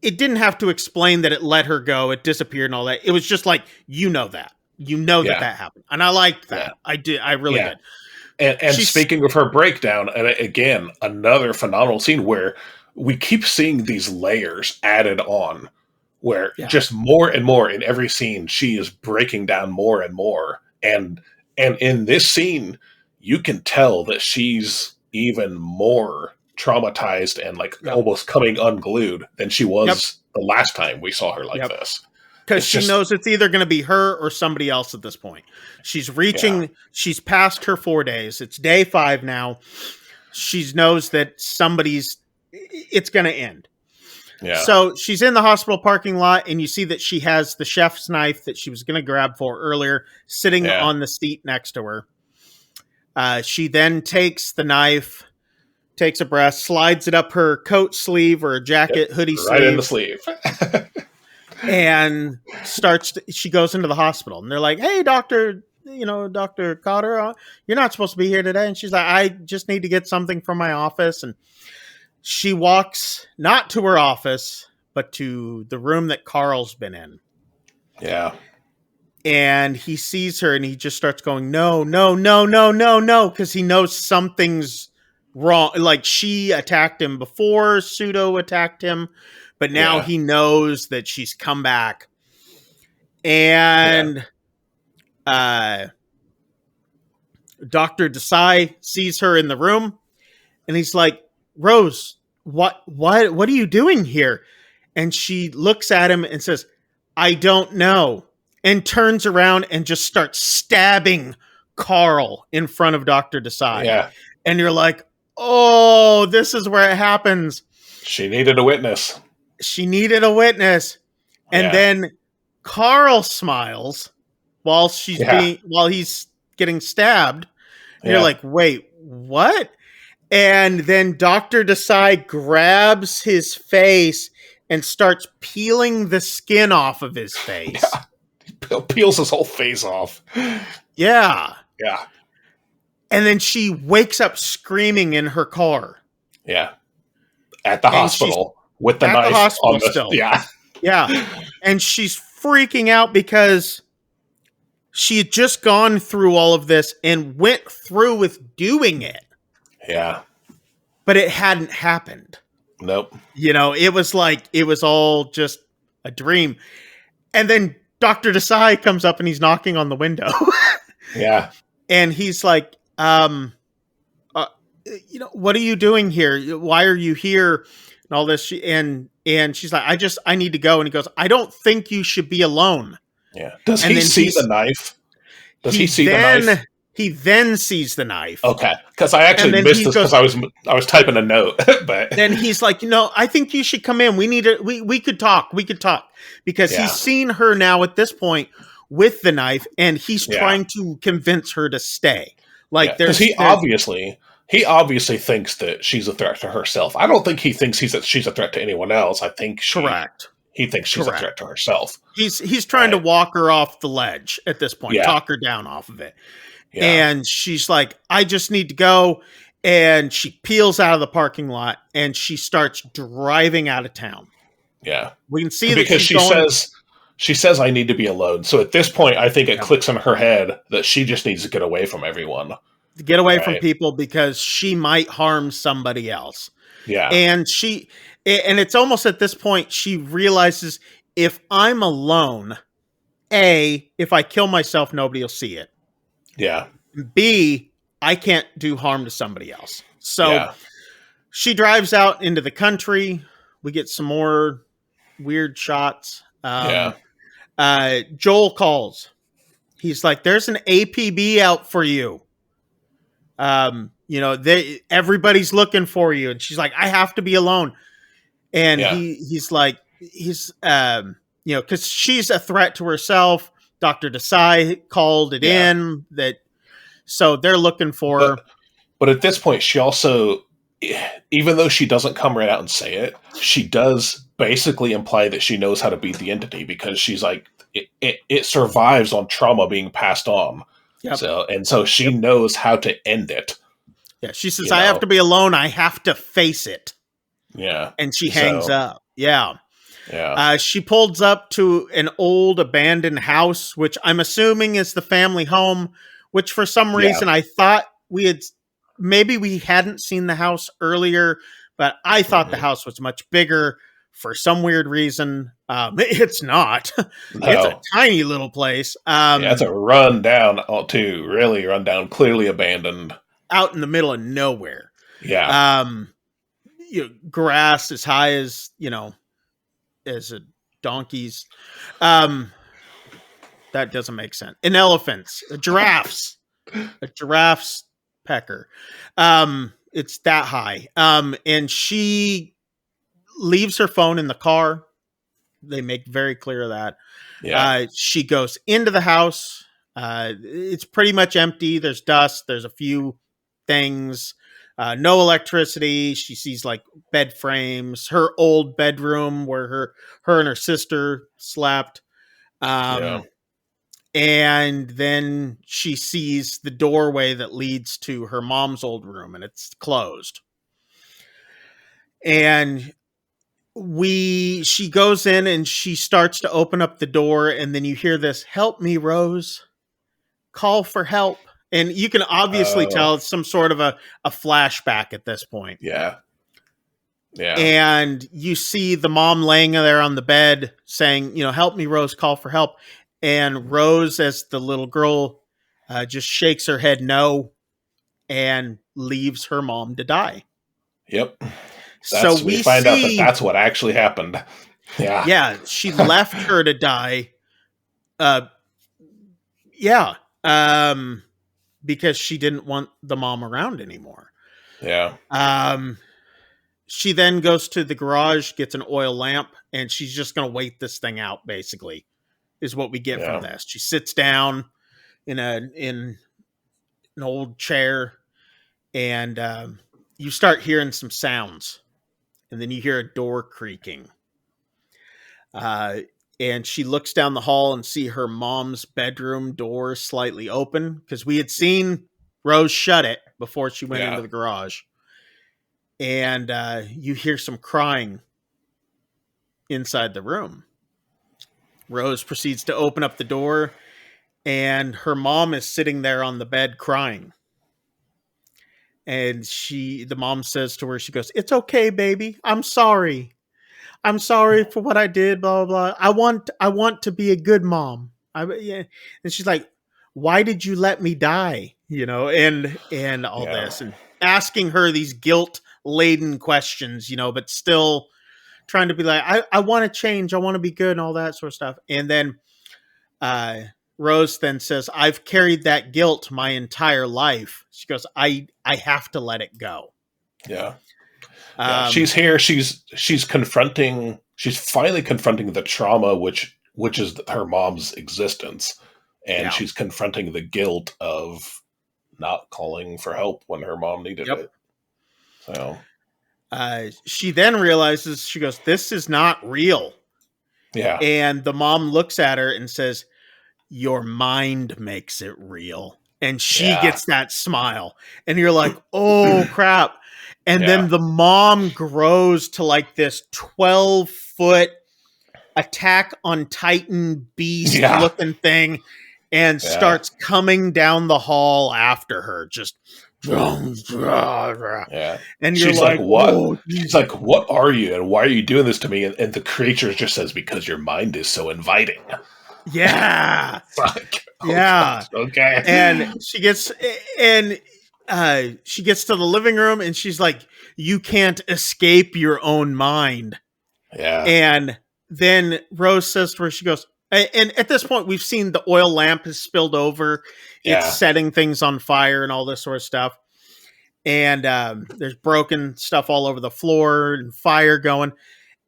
[SPEAKER 1] it didn't have to explain that it let her go. It disappeared and all that. It was just like, that. That happened. And I liked that. Yeah. I did. I really did.
[SPEAKER 2] And speaking of her breakdown, and again, another phenomenal scene where we keep seeing these layers added on, where just more and more in every scene, she is breaking down more and more. And in this scene, you can tell that she's even more traumatized and like almost coming unglued than she was the last time we saw her like this.
[SPEAKER 1] Because she knows it's either going to be her or somebody else at this point. She's reaching, she's past her 4 days. It's day 5 now. She knows that it's going to end. Yeah. So she's in the hospital parking lot, and you see that she has the chef's knife that she was going to grab for earlier sitting on the seat next to her. She then takes the knife, takes a breath, slides it up her coat sleeve or a jacket hoodie sleeve.
[SPEAKER 2] Right in the sleeve.
[SPEAKER 1] And she goes into the hospital, and they're like, "Hey, Dr. Cotter, you're not supposed to be here today." And she's like, "I just need to get something from my office." And she walks not to her office, but to the room that Carl's been in.
[SPEAKER 2] Yeah.
[SPEAKER 1] And he sees her, and he just starts going, "No, no, no, no, no, no," because he knows something's wrong. Like, she attacked him before, Pseudo attacked him. But now he knows that she's come back. And Dr. Desai sees her in the room, and he's like, "Rose, what are you doing here?" And she looks at him and says, "I don't know," and turns around and just starts stabbing Carl in front of Dr. Desai.
[SPEAKER 2] Yeah.
[SPEAKER 1] And you're like, oh, this is where it happens.
[SPEAKER 2] She needed a witness.
[SPEAKER 1] And then Carl smiles while he's getting stabbed. And you're like, wait, what? And then Dr. Desai grabs his face and starts peeling the skin off of his face.
[SPEAKER 2] Yeah. Peels his whole face off.
[SPEAKER 1] Yeah.
[SPEAKER 2] Yeah.
[SPEAKER 1] And then she wakes up screaming in her car.
[SPEAKER 2] Yeah. At the hospital. With the knife on the
[SPEAKER 1] still.
[SPEAKER 2] Yeah.
[SPEAKER 1] Yeah. And she's freaking out because she had just gone through all of this and went through with doing it.
[SPEAKER 2] Yeah.
[SPEAKER 1] But it hadn't happened.
[SPEAKER 2] Nope.
[SPEAKER 1] It was like, it was all just a dream. And then Dr. Desai comes up and he's knocking on the window.
[SPEAKER 2] Yeah.
[SPEAKER 1] And he's like, what are you doing here? Why are you here? And all this. And she's like, I need to go. And he goes, I don't think you should be alone.
[SPEAKER 2] Yeah. Does he see the knife? Does he see the knife?
[SPEAKER 1] He then sees the knife.
[SPEAKER 2] Okay. Because I actually missed this because I was typing a note. But
[SPEAKER 1] then he's like, I think you should come in. We could talk. Because he's seen her now at this point with the knife, and he's trying to convince her to stay. Like,
[SPEAKER 2] because he obviously thinks that she's a threat to herself. I don't think he thinks she's a threat to anyone else. I think
[SPEAKER 1] correct.
[SPEAKER 2] He thinks she's a threat to herself.
[SPEAKER 1] He's trying to walk her off the ledge at this point, talk her down off of it. Yeah. And she's like, I just need to go. And she peels out of the parking lot and she starts driving out of town.
[SPEAKER 2] Yeah.
[SPEAKER 1] We can see
[SPEAKER 2] because she says, I need to be alone. So at this point, I think it clicks in her head that she just needs to get away from everyone.
[SPEAKER 1] To get away from people because she might harm somebody else.
[SPEAKER 2] Yeah.
[SPEAKER 1] And it's almost at this point, she realizes, if I'm alone, if I kill myself, nobody will see it.
[SPEAKER 2] Yeah.
[SPEAKER 1] B, I can't do harm to somebody else. So she drives out into the country. We get some more weird shots. Joel calls. He's like, there's an APB out for you. Everybody's looking for you. And she's like, I have to be alone. And he's like, because she's a threat to herself. Dr. Desai called it in so they're looking for her.
[SPEAKER 2] But at this point, she also, even though she doesn't come right out and say it, she does basically imply that she knows how to beat the entity because she's like it survives on trauma being passed on.
[SPEAKER 1] Yep.
[SPEAKER 2] So she knows how to end it.
[SPEAKER 1] Yeah, she says, I have to be alone. I have to face it.
[SPEAKER 2] Yeah.
[SPEAKER 1] And she hangs up.
[SPEAKER 2] Yeah.
[SPEAKER 1] She pulls up to an old abandoned house, which I'm assuming is the family home, which for some reason I thought maybe we hadn't seen the house earlier, but I thought the house was much bigger for some weird reason. It's not. No. It's a tiny little place.
[SPEAKER 2] It's a rundown too. Really rundown, clearly abandoned.
[SPEAKER 1] Out in the middle of nowhere.
[SPEAKER 2] Yeah.
[SPEAKER 1] Grass as high as, as a donkey's. That doesn't make sense. And elephants, a giraffe's pecker. It's that high. And she leaves her phone in the car. They make very clear that.
[SPEAKER 2] Yeah.
[SPEAKER 1] She goes into the house. It's pretty much empty. There's dust. There's a few things. No electricity. She sees like bed frames, her old bedroom where her and her sister slept. And then she sees the doorway that leads to her mom's old room, and it's closed. And she goes in and she starts to open up the door, and then you hear this, "Help me, Rose. Call for help." And you can obviously tell it's some sort of a flashback at this point.
[SPEAKER 2] Yeah. Yeah.
[SPEAKER 1] And you see the mom laying there on the bed saying, "Help me, Rose, call for help." And Rose, as the little girl, just shakes her head no and leaves her mom to die.
[SPEAKER 2] Yep.
[SPEAKER 1] So
[SPEAKER 2] we find out that that's what actually happened. Yeah.
[SPEAKER 1] Yeah. She left her to die. Yeah. Because she didn't want the mom around anymore.
[SPEAKER 2] Yeah.
[SPEAKER 1] She then goes to the garage, gets an oil lamp, and she's just going to wait this thing out, basically, is what we get from this. She sits down in an old chair, and you start hearing some sounds, and then you hear a door creaking. And she looks down the hall and see her mom's bedroom door slightly open, because we had seen Rose shut it before she went into the garage. And you hear some crying inside the room. Rose proceeds to open up the door, and her mom is sitting there on the bed crying. And the mom says to her, she goes, "It's okay, baby. I'm sorry. I'm sorry for what I did, blah, blah, blah. I want to be a good mom." And she's like, "Why did you let me die?" And all this, and asking her these guilt-laden questions, but still trying to be like, I want to change. I want to be good and all that sort of stuff. And then Rose then says, "I've carried that guilt my entire life." She goes, I have to let it go.
[SPEAKER 2] Yeah. She's here. She's finally confronting the trauma, which is her mom's existence. And she's confronting the guilt of not calling for help when her mom needed it. So
[SPEAKER 1] she then realizes, she goes, "This is not real."
[SPEAKER 2] Yeah.
[SPEAKER 1] And the mom looks at her and says, "Your mind makes it real." And she gets that smile. And you're like, oh, crap. And then the mom grows to like this 12-foot Attack on Titan beast looking thing, and starts coming down the hall after her. Just and you're
[SPEAKER 2] she's
[SPEAKER 1] like,
[SPEAKER 2] "What?"
[SPEAKER 1] Oh,
[SPEAKER 2] she's like, "What are you, and why are you doing this to me?" And the creature just says, "Because your mind is so inviting."
[SPEAKER 1] Yeah.
[SPEAKER 2] Fuck.
[SPEAKER 1] Yeah.
[SPEAKER 2] God. Okay.
[SPEAKER 1] And she gets to the living room, and she's like, "You can't escape your own mind."
[SPEAKER 2] Yeah.
[SPEAKER 1] And then Rose says to her, she goes, and at this point, we've seen the oil lamp has spilled over. It's setting things on fire and all this sort of stuff. And there's broken stuff all over the floor and fire going.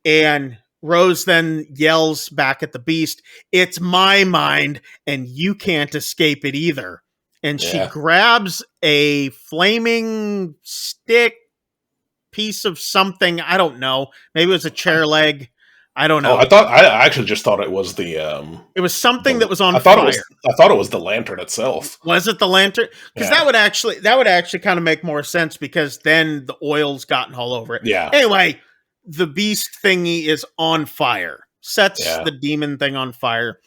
[SPEAKER 1] And Rose then yells back at the beast, "It's my mind, and you can't escape it either." And she grabs a flaming stick, piece of something, I don't know. Maybe it was a chair leg. I don't
[SPEAKER 2] Oh,
[SPEAKER 1] know.
[SPEAKER 2] I actually just thought it was the
[SPEAKER 1] It was something that was on
[SPEAKER 2] I thought
[SPEAKER 1] fire.
[SPEAKER 2] I thought it was the lantern itself.
[SPEAKER 1] Was it the lantern? Because
[SPEAKER 2] Yeah.
[SPEAKER 1] that would actually kind of make more sense, because then the oil's gotten all over it.
[SPEAKER 2] Yeah.
[SPEAKER 1] Anyway, the beast thingy is on fire. Sets
[SPEAKER 2] Yeah.
[SPEAKER 1] the demon thing on fire.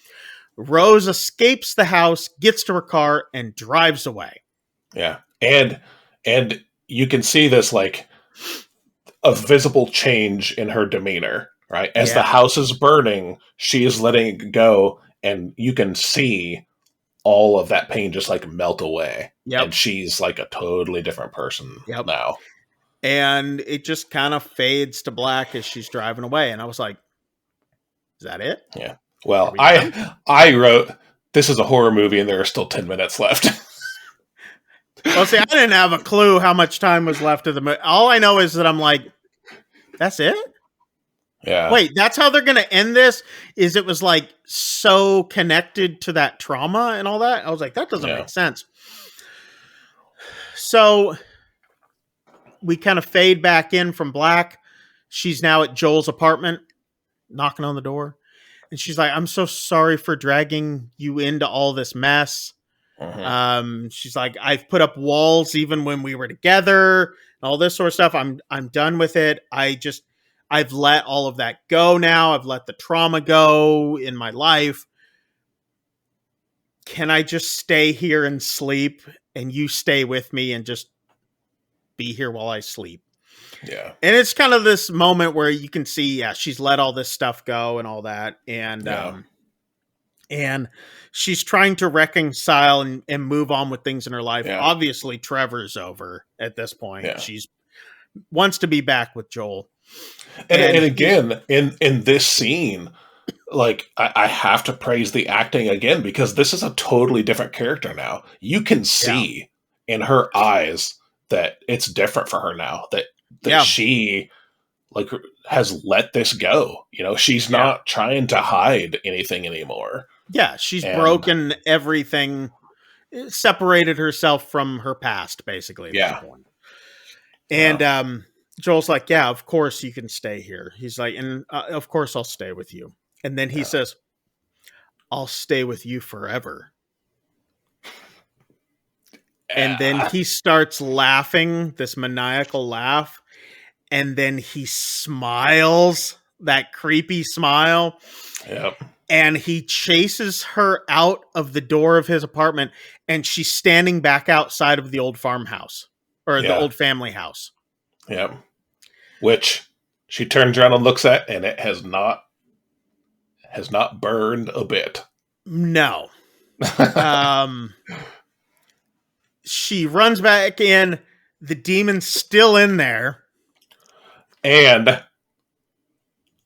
[SPEAKER 1] Rose escapes the house, gets to her car, and drives away.
[SPEAKER 2] Yeah. And you can see this like a visible change in her demeanor, right? As the house is burning, she is letting it go, and you can see all of that pain just like melt away.
[SPEAKER 1] Yep.
[SPEAKER 2] And she's like a totally different person now.
[SPEAKER 1] And it just kind of fades to black as she's driving away. And I was like, is that it?
[SPEAKER 2] Yeah. Well, I wrote, this is a horror movie and there are still 10 minutes left.
[SPEAKER 1] Well, see, I didn't have a clue how much time was left of the movie. All I know is that I'm like, that's it?
[SPEAKER 2] Yeah.
[SPEAKER 1] Wait, that's how they're going to end this? Is it was like so connected to that trauma and all that? I was like, that doesn't make sense. So we kind of fade back in from black. She's now at Joel's apartment, knocking on the door. And she's like, I'm so sorry for dragging you into all this mess. She's like, I've put up walls even when we were together and all this sort of stuff. I'm done with it. I've let all of that go now. I've let the trauma go in my life. Can I just stay here and sleep, and you stay with me and just be here while I sleep?
[SPEAKER 2] Yeah.
[SPEAKER 1] And it's kind of this moment where you can see, she's let all this stuff go and all that. And she's trying to reconcile and move on with things in her life.
[SPEAKER 2] Yeah.
[SPEAKER 1] Obviously, Trevor's over at this point.
[SPEAKER 2] Yeah.
[SPEAKER 1] She's wants to be back with Joel.
[SPEAKER 2] And again, in this scene, like I have to praise the acting again, because this is a totally different character now. You can see in her eyes that it's different for her now, that she like has let this go. You know, she's not trying to hide anything anymore.
[SPEAKER 1] Yeah, she's broken everything, separated herself from her past, basically. At that point. And Joel's like, yeah, of course you can stay here. He's like, and of course I'll stay with you. And then he says, I'll stay with you forever. And then he starts laughing, this maniacal laugh. And then he smiles, that creepy smile.
[SPEAKER 2] Yep.
[SPEAKER 1] And he chases her out of the door of his apartment, and she's standing back outside of the old farmhouse, or the old family house.
[SPEAKER 2] Yep. Which she turns around and looks at, and it has not burned a bit.
[SPEAKER 1] No. She runs back in. The demon's still in there.
[SPEAKER 2] And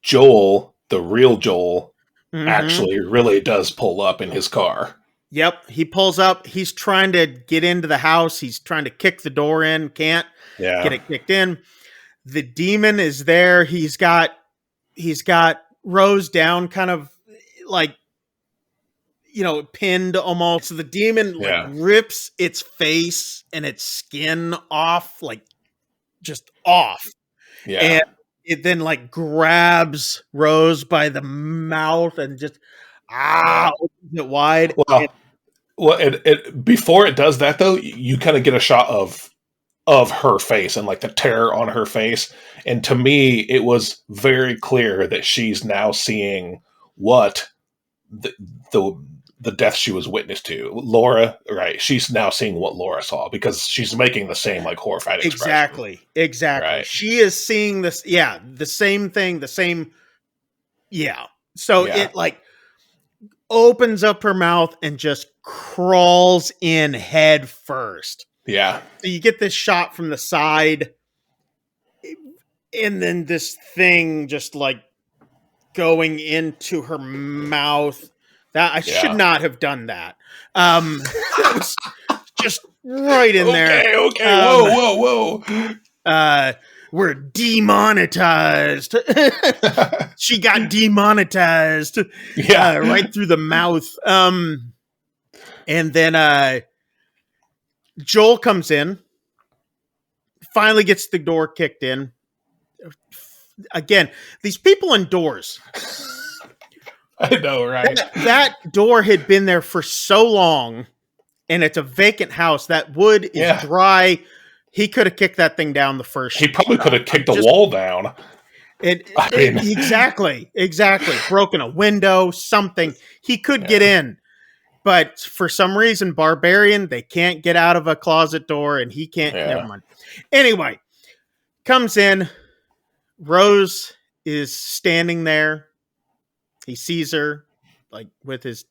[SPEAKER 2] Joel, the real Joel, actually really does pull up in his car.
[SPEAKER 1] Yep. He pulls up. He's trying to get into the house. He's trying to kick the door in. Can't get it kicked in. The demon is there. He's got Rose down, kind of like, you know, pinned almost. So the demon rips its face and its skin off, like just off.
[SPEAKER 2] Yeah.
[SPEAKER 1] And it then like grabs Rose by the mouth and just opens it wide.
[SPEAKER 2] Well, it before it does that though, you kind of get a shot of her face and like the terror on her face. And to me, it was very clear that she's now seeing what the death she was witness to. Laura, right? She's now seeing what Laura saw, because she's making the same like horrified expression.
[SPEAKER 1] Exactly. Right. She is seeing this. Yeah. The same thing, the same. Yeah. So it like opens up her mouth and just crawls in head first.
[SPEAKER 2] Yeah.
[SPEAKER 1] So you get this shot from the side, and then this thing just like going into her mouth. That I should not have done that. That was just right in there.
[SPEAKER 2] Okay. Whoa.
[SPEAKER 1] We're demonetized. She got demonetized.
[SPEAKER 2] Yeah.
[SPEAKER 1] Right through the mouth. And then Joel comes in, finally gets the door kicked in. again, these people indoors.
[SPEAKER 2] I know, right?
[SPEAKER 1] That door had been there for so long, and it's a vacant house. That wood is dry. He could have kicked that thing down the first.
[SPEAKER 2] He probably could have kicked the wall down.
[SPEAKER 1] Exactly. Broken a window, something. He could get in. But for some reason, Barbarian, they can't get out of a closet door, and he can't. Never mind. Anyway, comes in. Rose is standing there. He sees her, like, with his...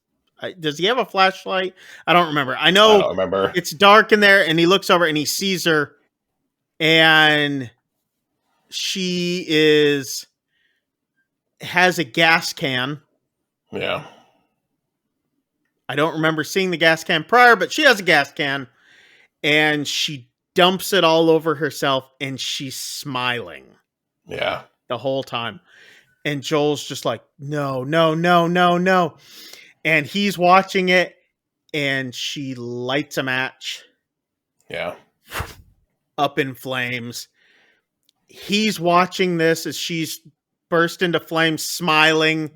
[SPEAKER 1] does he have a flashlight? I don't remember. I don't remember. It's dark in there, and he looks over, and he sees her, and she has a gas can.
[SPEAKER 2] Yeah.
[SPEAKER 1] I don't remember seeing the gas can prior, but she has a gas can, and she dumps it all over herself, and she's smiling.
[SPEAKER 2] Yeah.
[SPEAKER 1] The whole time. And Joel's just like, no. And he's watching it, and she lights a match.
[SPEAKER 2] Yeah.
[SPEAKER 1] Up in flames. He's watching this as she's burst into flames, smiling.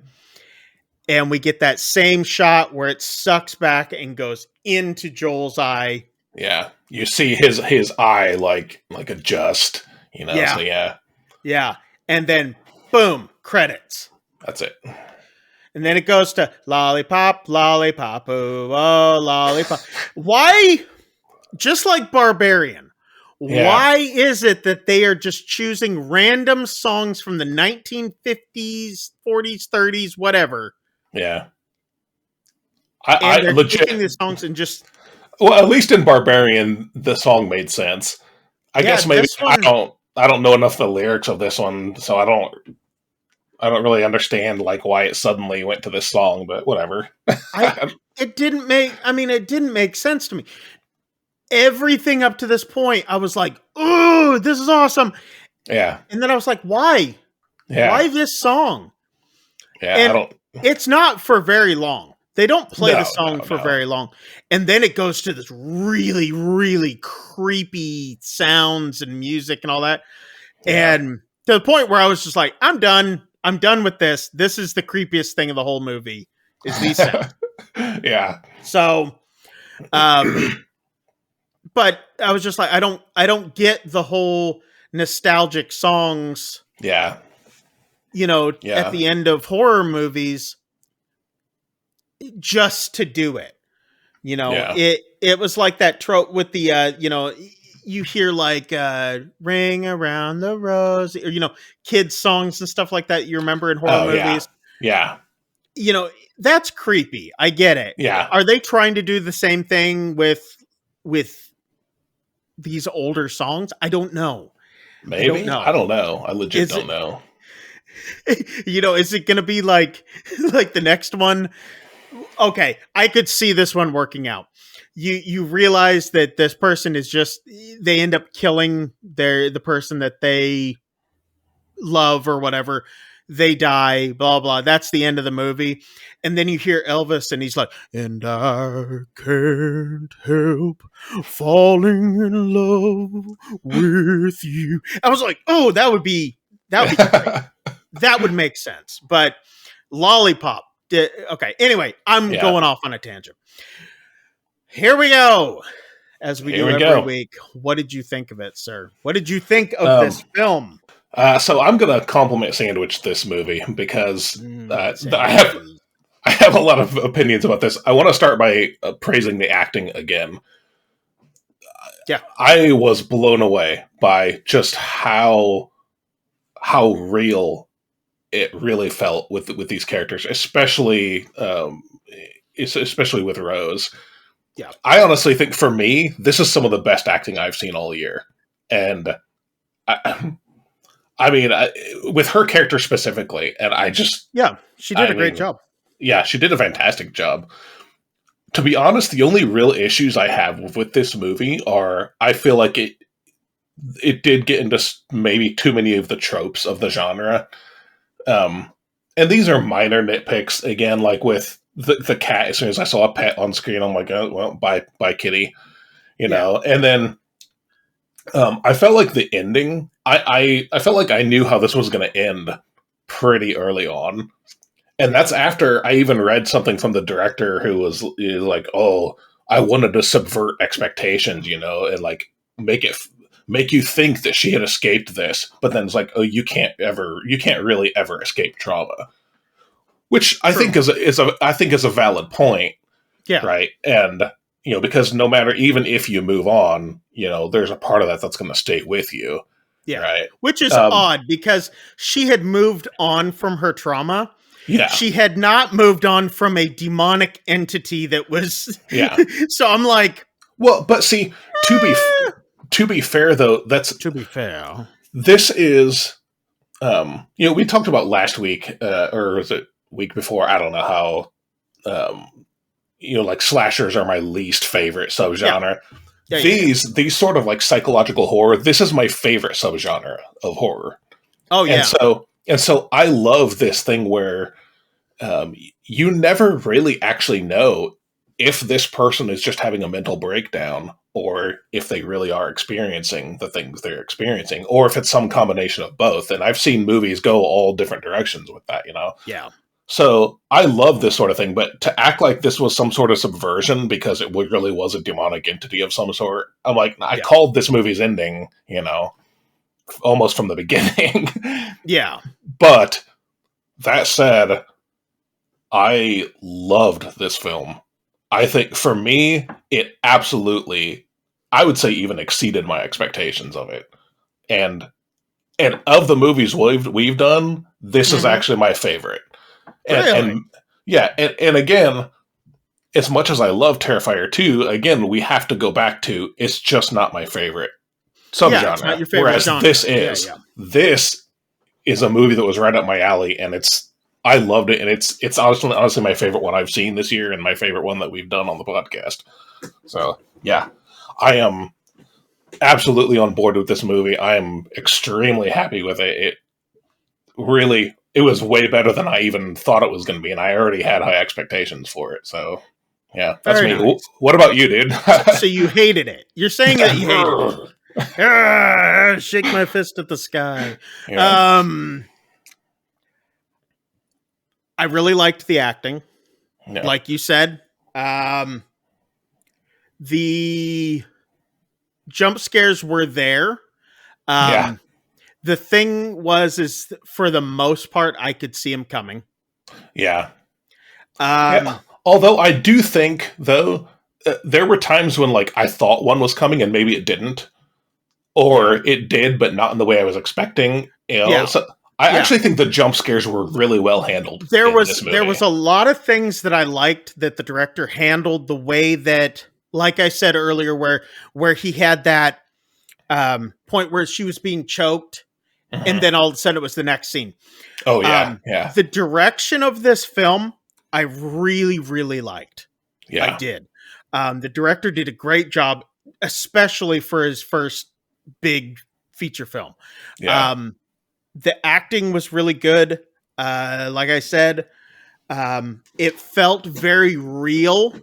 [SPEAKER 1] And we get that same shot where it sucks back and goes into Joel's eye.
[SPEAKER 2] Yeah. You see his eye like adjust,
[SPEAKER 1] Yeah.
[SPEAKER 2] So yeah.
[SPEAKER 1] Yeah. And then boom, credits.
[SPEAKER 2] That's it.
[SPEAKER 1] And then it goes to lollipop, lollipop, ooh, oh, lollipop. Why, just like Barbarian, why is it that they are just choosing random songs from the 1950s, 40s, 30s, whatever?
[SPEAKER 2] Yeah.
[SPEAKER 1] I legit taking these songs and just...
[SPEAKER 2] Well, at least in Barbarian, the song made sense. I guess maybe I don't know enough of the lyrics of this one, so I don't really understand like why it suddenly went to this song, but whatever.
[SPEAKER 1] It didn't make sense to me. Everything up to this point, I was like, "Oh, this is awesome!"
[SPEAKER 2] Yeah,
[SPEAKER 1] and then I was like, "Why?
[SPEAKER 2] Yeah.
[SPEAKER 1] Why this song?"
[SPEAKER 2] Yeah,
[SPEAKER 1] and it's not for very long. They don't play the song for very long, and then it goes to this really, really creepy sounds and music and all that, and to the point where I was just like, "I'm done. I'm done with this. This is the creepiest thing of the whole movie. Is these sounds?"
[SPEAKER 2] Yeah.
[SPEAKER 1] So, but I was just like, I don't get the whole nostalgic songs.
[SPEAKER 2] Yeah.
[SPEAKER 1] At the end of horror movies, just to do it. It was like that trope with the you hear like Ring Around the Rosy, or kids songs and stuff like that you remember in horror movies.
[SPEAKER 2] Yeah.
[SPEAKER 1] That's creepy. I get it.
[SPEAKER 2] Yeah.
[SPEAKER 1] Are they trying to do the same thing with these older songs? I don't know.
[SPEAKER 2] Maybe. I don't know. I legit don't know.
[SPEAKER 1] Is it going to be like the next one? Okay, I could see this one working out. You realize that this person is just, they end up killing the person that they love or whatever. They die, blah, blah. That's the end of the movie. And then you hear Elvis and he's like, and I can't help falling in love with you. I was like, oh, that would be great. That would make sense. But Lollipop. Okay. Anyway, I'm going off on a tangent. Here we go. As we do every week. What did you think of it, sir? What did you think of this film?
[SPEAKER 2] So I'm going to compliment Sandwich this movie because I have a lot of opinions about this. I want to start by praising the acting again.
[SPEAKER 1] Yeah,
[SPEAKER 2] I was blown away by just how real it really felt with these characters, especially with Rose.
[SPEAKER 1] Yeah,
[SPEAKER 2] I honestly think for me, this is some of the best acting I've seen all year, and I mean, with her character specifically, and
[SPEAKER 1] she did a great job.
[SPEAKER 2] Yeah, she did a fantastic job. To be honest, the only real issues I have with this movie are I feel like it did get into maybe too many of the tropes of the genre. And these are minor nitpicks. Again, like with the cat, as soon as I saw a pet on screen, I'm like, oh, well, bye kitty, and then I felt like the ending. I felt like I knew how this was going to end pretty early on, and that's after I even read something from the director who was like, "Oh, I wanted to subvert expectations, and like make it make you think that she had escaped this, but then it's like, oh, you can't really ever escape trauma," which I think is a valid point,
[SPEAKER 1] Yeah.
[SPEAKER 2] right? And because no matter, even if you move on, there's a part of that that's going to stay with you.
[SPEAKER 1] Yeah.
[SPEAKER 2] Right.
[SPEAKER 1] Which is odd because she had moved on from her trauma.
[SPEAKER 2] Yeah.
[SPEAKER 1] She had not moved on from a demonic entity that was.
[SPEAKER 2] Yeah.
[SPEAKER 1] So I'm like,
[SPEAKER 2] well, but see, to be fair though, this is, we talked about last week, or was it week before? I don't know how, like slashers are my least favorite subgenre. Yeah. These sort of like psychological horror. This is my favorite subgenre of horror.
[SPEAKER 1] Oh yeah.
[SPEAKER 2] And so I love this thing where you never really actually know if this person is just having a mental breakdown or if they really are experiencing the things they're experiencing, or if it's some combination of both. And I've seen movies go all different directions with that,
[SPEAKER 1] Yeah.
[SPEAKER 2] So I love this sort of thing, but to act like this was some sort of subversion because it really was a demonic entity of some sort, I'm like, I called this movie's ending, almost from the beginning.
[SPEAKER 1] Yeah.
[SPEAKER 2] But that said, I loved this film. I think for me, it absolutely, I would say even exceeded my expectations of it. And of the movies we've done, this is actually my favorite.
[SPEAKER 1] Really?
[SPEAKER 2] And again, as much as I love Terrifier 2, again, we have to go back to, it's just not my favorite subgenre.
[SPEAKER 1] It's not your favorite
[SPEAKER 2] whereas
[SPEAKER 1] genre.
[SPEAKER 2] This is a movie that was right up my alley, and I loved it, and it's honestly my favorite one I've seen this year, and my favorite one that we've done on the podcast. So yeah, I am absolutely on board with this movie. I am extremely happy with it. It was way better than I even thought it was going to be, and I already had high expectations for it. So, yeah, that's
[SPEAKER 1] Very
[SPEAKER 2] me.
[SPEAKER 1] nice.
[SPEAKER 2] What about you, dude?
[SPEAKER 1] So you hated it. You're saying that you hated it. Shake my fist at the sky. Yeah. I really liked the acting. Yeah. Like you said. The jump scares were there.
[SPEAKER 2] Yeah.
[SPEAKER 1] The thing is for the most part, I could see him coming.
[SPEAKER 2] Yeah. Although I do think, though, there were times when like I thought one was coming and maybe it didn't, or it did, but not in the way I was expecting. So I actually think the jump scares were really well handled.
[SPEAKER 1] There was a lot of things that I liked that the director handled the way that, like I said earlier, where he had that point where she was being choked. And then all of a sudden it was the next scene.
[SPEAKER 2] Oh, yeah. Yeah.
[SPEAKER 1] The direction of this film, I really, really liked.
[SPEAKER 2] Yeah.
[SPEAKER 1] I did. The director did a great job, especially for his first big feature film.
[SPEAKER 2] Yeah.
[SPEAKER 1] The acting was really good. Like I said, it felt very real.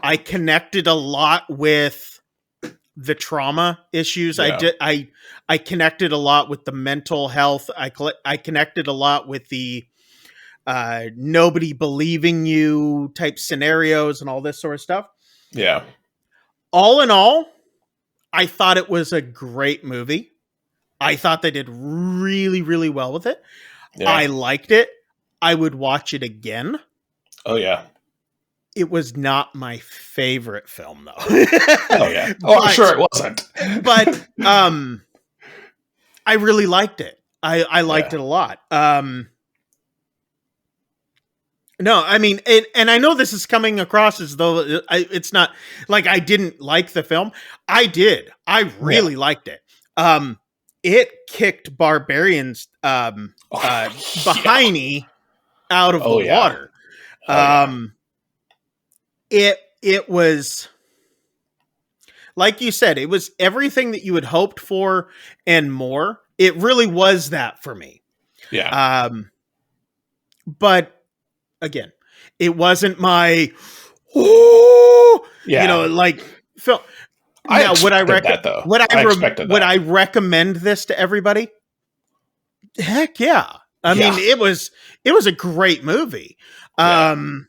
[SPEAKER 1] I connected a lot with the trauma issues. Yeah. I connected a lot with the mental health. I connected a lot with the nobody believing you type scenarios and all this sort of stuff.
[SPEAKER 2] Yeah.
[SPEAKER 1] All in all, I thought it was a great movie. I thought they did really, really well with it. Yeah. I liked it. I would watch it again.
[SPEAKER 2] Oh, yeah.
[SPEAKER 1] It was not my favorite film, though.
[SPEAKER 2] Oh, yeah. Oh, I'm sure it wasn't.
[SPEAKER 1] But I really liked it. I liked it a lot. No, I mean, and I know this is coming across as though it's not like I didn't like the film. I did. I really liked it. It kicked Barbarian's behind out of the water. It was, like you said, it was everything that you had hoped for and more. It really was that for me.
[SPEAKER 2] Yeah.
[SPEAKER 1] But again, it wasn't my, like film. Now, would I
[SPEAKER 2] that though.
[SPEAKER 1] Would I recommend this to everybody? Heck yeah! I mean, it was a great movie, and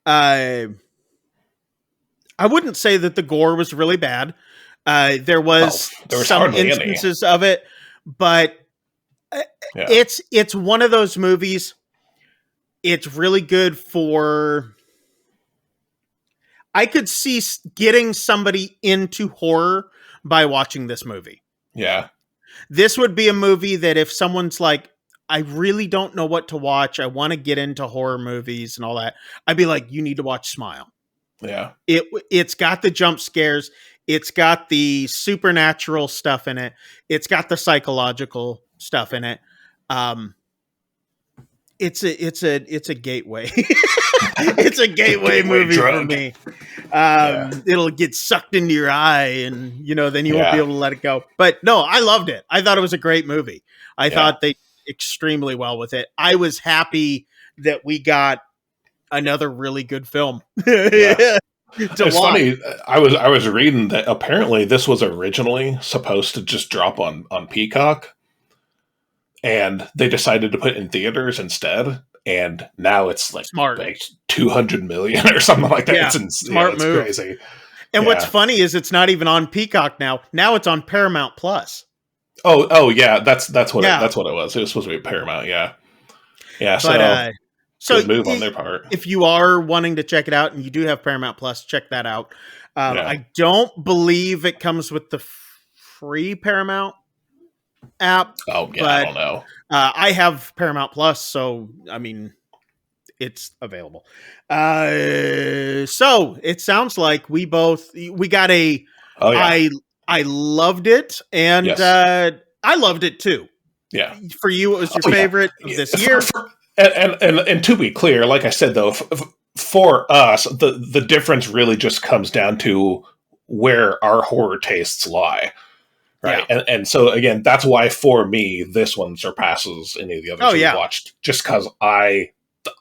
[SPEAKER 1] I wouldn't say that the gore was really bad. There was some instances of it, but it's one of those movies. It's really good for. I could see getting somebody into horror by watching this movie.
[SPEAKER 2] Yeah.
[SPEAKER 1] This would be a movie that if someone's like, I really don't know what to watch, I want to get into horror movies and all that, I'd be like, you need to watch Smile.
[SPEAKER 2] Yeah.
[SPEAKER 1] It's got the jump scares. It's got the supernatural stuff in it. It's got the psychological stuff in it. It's a gateway. It's a gateway movie for me. It'll get sucked into your eye, and then you won't be able to let it go. But no, I loved it. I thought it was a great movie. I thought they did extremely well with it. I was happy that we got another really good film.
[SPEAKER 2] It's funny. I was reading that apparently this was originally supposed to just drop on Peacock, and they decided to put it in theaters instead. And now it's like 200 million or something like that.
[SPEAKER 1] Yeah,
[SPEAKER 2] it's
[SPEAKER 1] smart move.
[SPEAKER 2] Crazy.
[SPEAKER 1] And what's funny is it's not even on Peacock now. Now it's on Paramount Plus.
[SPEAKER 2] Oh yeah, that's what that's what it was. It was supposed to be Paramount. Yeah. But, so good move on their part.
[SPEAKER 1] If you are wanting to check it out and you do have Paramount Plus, check that out. I don't believe it comes with the free Paramount app.
[SPEAKER 2] Oh yeah, I don't know.
[SPEAKER 1] I have Paramount Plus, so I mean, it's available. So it sounds like we got a. Oh, yeah. I loved it, and I loved it too.
[SPEAKER 2] Yeah,
[SPEAKER 1] for you, it was your favorite of this year.
[SPEAKER 2] And to be clear, like I said though, for us, the difference really just comes down to where our horror tastes lie. Right. Yeah. And so again, that's why for me, this one surpasses any of the others we've watched, just because I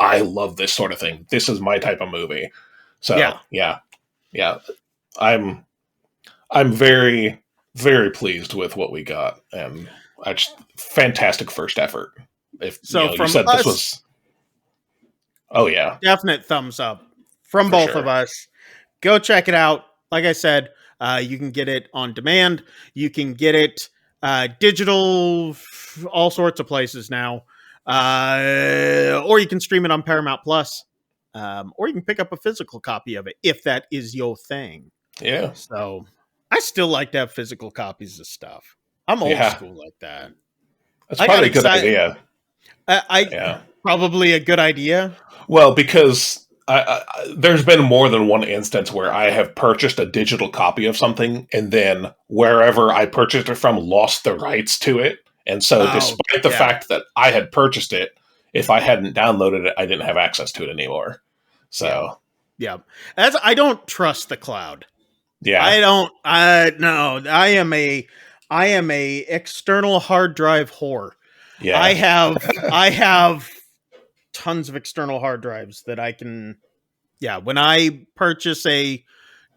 [SPEAKER 2] love this sort of thing. This is my type of movie. So yeah. I'm very, very pleased with what we got, and fantastic first effort. If you said us, this was,
[SPEAKER 1] definite thumbs up from both of us. Go check it out. Like I said. You can get it on demand. You can get it digital, all sorts of places now. Or you can stream it on Paramount Plus. Or you can pick up a physical copy of it if that is your thing.
[SPEAKER 2] Yeah.
[SPEAKER 1] So I still like to have physical copies of stuff. I'm old school like that.
[SPEAKER 2] That's probably a good idea.
[SPEAKER 1] Probably a good idea.
[SPEAKER 2] Well, because there's been more than one instance where I have purchased a digital copy of something, and then wherever I purchased it from lost the rights to it. And so despite the fact that I had purchased it, if I hadn't downloaded it, I didn't have access to it anymore. So
[SPEAKER 1] I don't trust the cloud.
[SPEAKER 2] Yeah.
[SPEAKER 1] I am a external hard drive whore.
[SPEAKER 2] Yeah.
[SPEAKER 1] I have tons of external hard drives that I can. Yeah, when I purchase a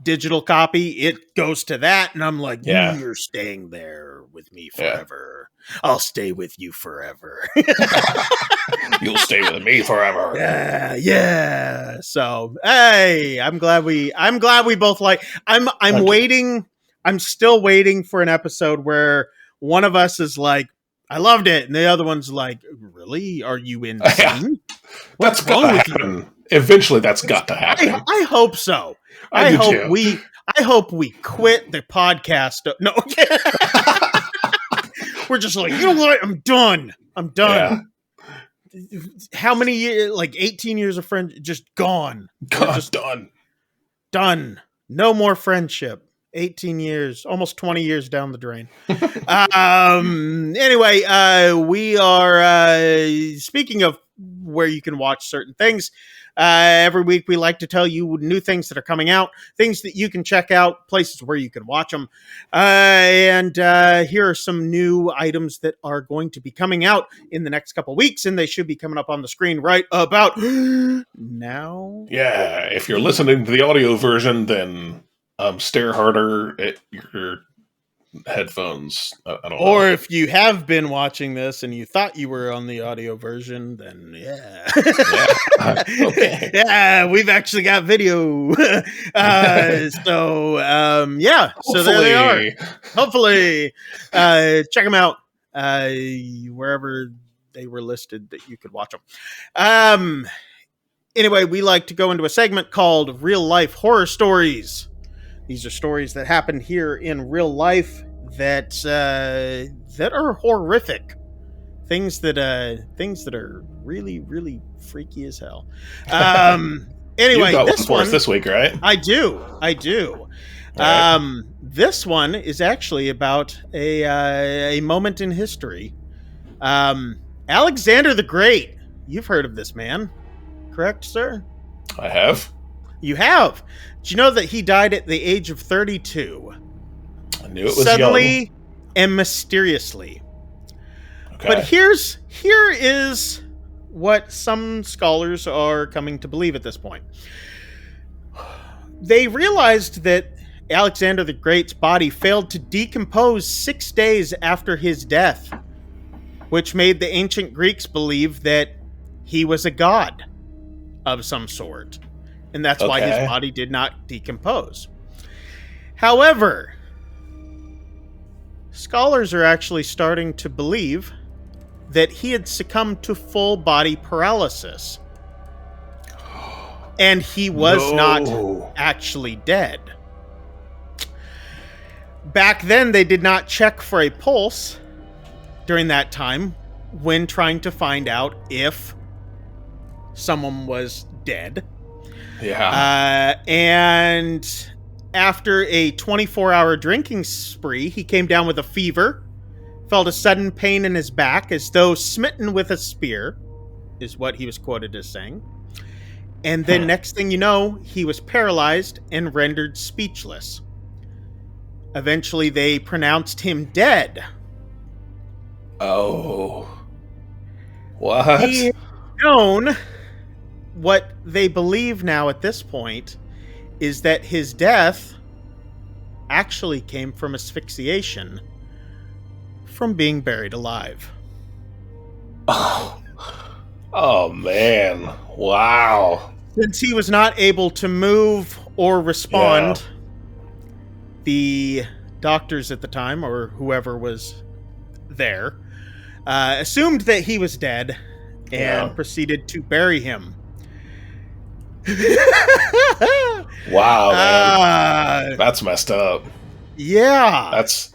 [SPEAKER 1] digital copy, it goes to that, and I'm like, you're staying there with me forever. I'll stay with you forever.
[SPEAKER 2] You'll stay with me forever.
[SPEAKER 1] Yeah. So, hey, I'm glad we both like. I'm waiting. I'm still waiting for an episode where one of us is like, I loved it, and the other one's like, really? Are you insane?
[SPEAKER 2] What's wrong with you? Eventually, that's got to happen.
[SPEAKER 1] I hope so. I hope we quit the podcast. No, we're just like, you know what? I'm done. Yeah. How many years? Like 18 years of friendship, just gone.
[SPEAKER 2] Just done.
[SPEAKER 1] Done. No more friendship. 18 years, almost 20 years down the drain. Anyway, we are, speaking of where you can watch certain things. Every week we like to tell you new things that are coming out, things that you can check out, places where you can watch them. And here are some new items that are going to be coming out in the next couple weeks, and they should be coming up on the screen right about now.
[SPEAKER 2] Yeah, if you're listening to the audio version, then stare harder at your headphones. I don't know.
[SPEAKER 1] Or if you have been watching this and you thought you were on the audio version, then yeah.
[SPEAKER 2] Okay.
[SPEAKER 1] Yeah, we've actually got video. Yeah. So
[SPEAKER 2] Hopefully.
[SPEAKER 1] there they are. Hopefully. Check them out wherever they were listed that you could watch them. Anyway, we like to go into a segment called Real Life Horror Stories. These are stories that happened here in real life that are horrific. Things that are really, really freaky as hell. Anyway,
[SPEAKER 2] you got one for us this week, right?
[SPEAKER 1] I do. Right. This one is actually about a moment in history. Alexander the Great. You've heard of this man, correct, sir?
[SPEAKER 2] I have.
[SPEAKER 1] You have. Did you know that he died at the age of 32?
[SPEAKER 2] I knew it was
[SPEAKER 1] suddenly
[SPEAKER 2] young.
[SPEAKER 1] And mysteriously.
[SPEAKER 2] Okay.
[SPEAKER 1] But here is what some scholars are coming to believe at this point. They realized that Alexander the Great's body failed to decompose 6 days after his death, which made the ancient Greeks believe that he was a god of some sort. And that's why his body did not decompose. However, scholars are actually starting to believe that he had succumbed to full body paralysis. And he was not actually dead. Back then, they did not check for a pulse during that time when trying to find out if someone was dead.
[SPEAKER 2] Yeah.
[SPEAKER 1] And after a 24-hour drinking spree, he came down with a fever, felt a sudden pain in his back as though smitten with a spear, is what he was quoted as saying. And then next thing you know, he was paralyzed and rendered speechless. Eventually, they pronounced him dead.
[SPEAKER 2] Oh. What?
[SPEAKER 1] He had known what they believe now at this point is that his death actually came from asphyxiation from being buried alive.
[SPEAKER 2] Oh man. Wow.
[SPEAKER 1] Since he was not able to move or respond, the doctors at the time, or whoever was there, assumed that he was dead and proceeded to bury him.
[SPEAKER 2] Wow, man. That's messed up.
[SPEAKER 1] Yeah.
[SPEAKER 2] That's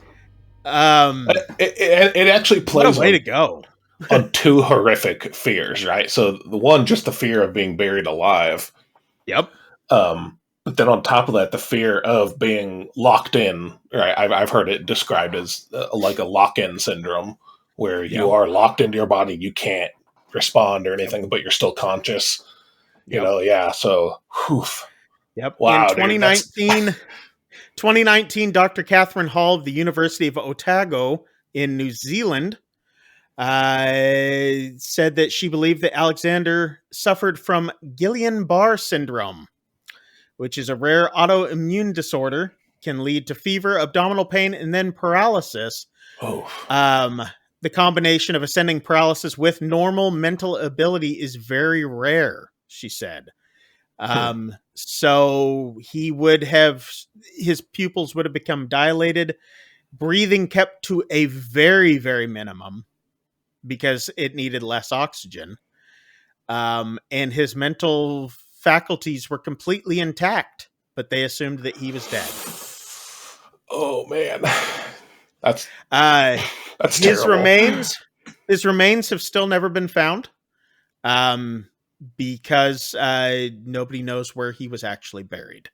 [SPEAKER 2] it actually plays
[SPEAKER 1] what a way to go.
[SPEAKER 2] On two horrific fears, right? So the one, just the fear of being buried alive.
[SPEAKER 1] Yep.
[SPEAKER 2] But then on top of that, the fear of being locked in, right? I've heard it described as like a lock-in syndrome, where you are locked into your body, you can't respond or anything, but you're still conscious. You know, so, whew.
[SPEAKER 1] Yep.
[SPEAKER 2] Wow,
[SPEAKER 1] in 2019, Dr. Catherine Hall of the University of Otago in New Zealand said that she believed that Alexander suffered from Guillain-Barré syndrome, which is a rare autoimmune disorder, can lead to fever, abdominal pain, and then paralysis. The combination of ascending paralysis with normal mental ability is very rare, she said. So he would have, his pupils would have become dilated, breathing kept to a very, very minimum because it needed less oxygen. And his mental faculties were completely intact, but they assumed that he was dead.
[SPEAKER 2] Oh man. That's
[SPEAKER 1] his
[SPEAKER 2] terrible.
[SPEAKER 1] His remains have still never been found. Because nobody knows where he was actually buried.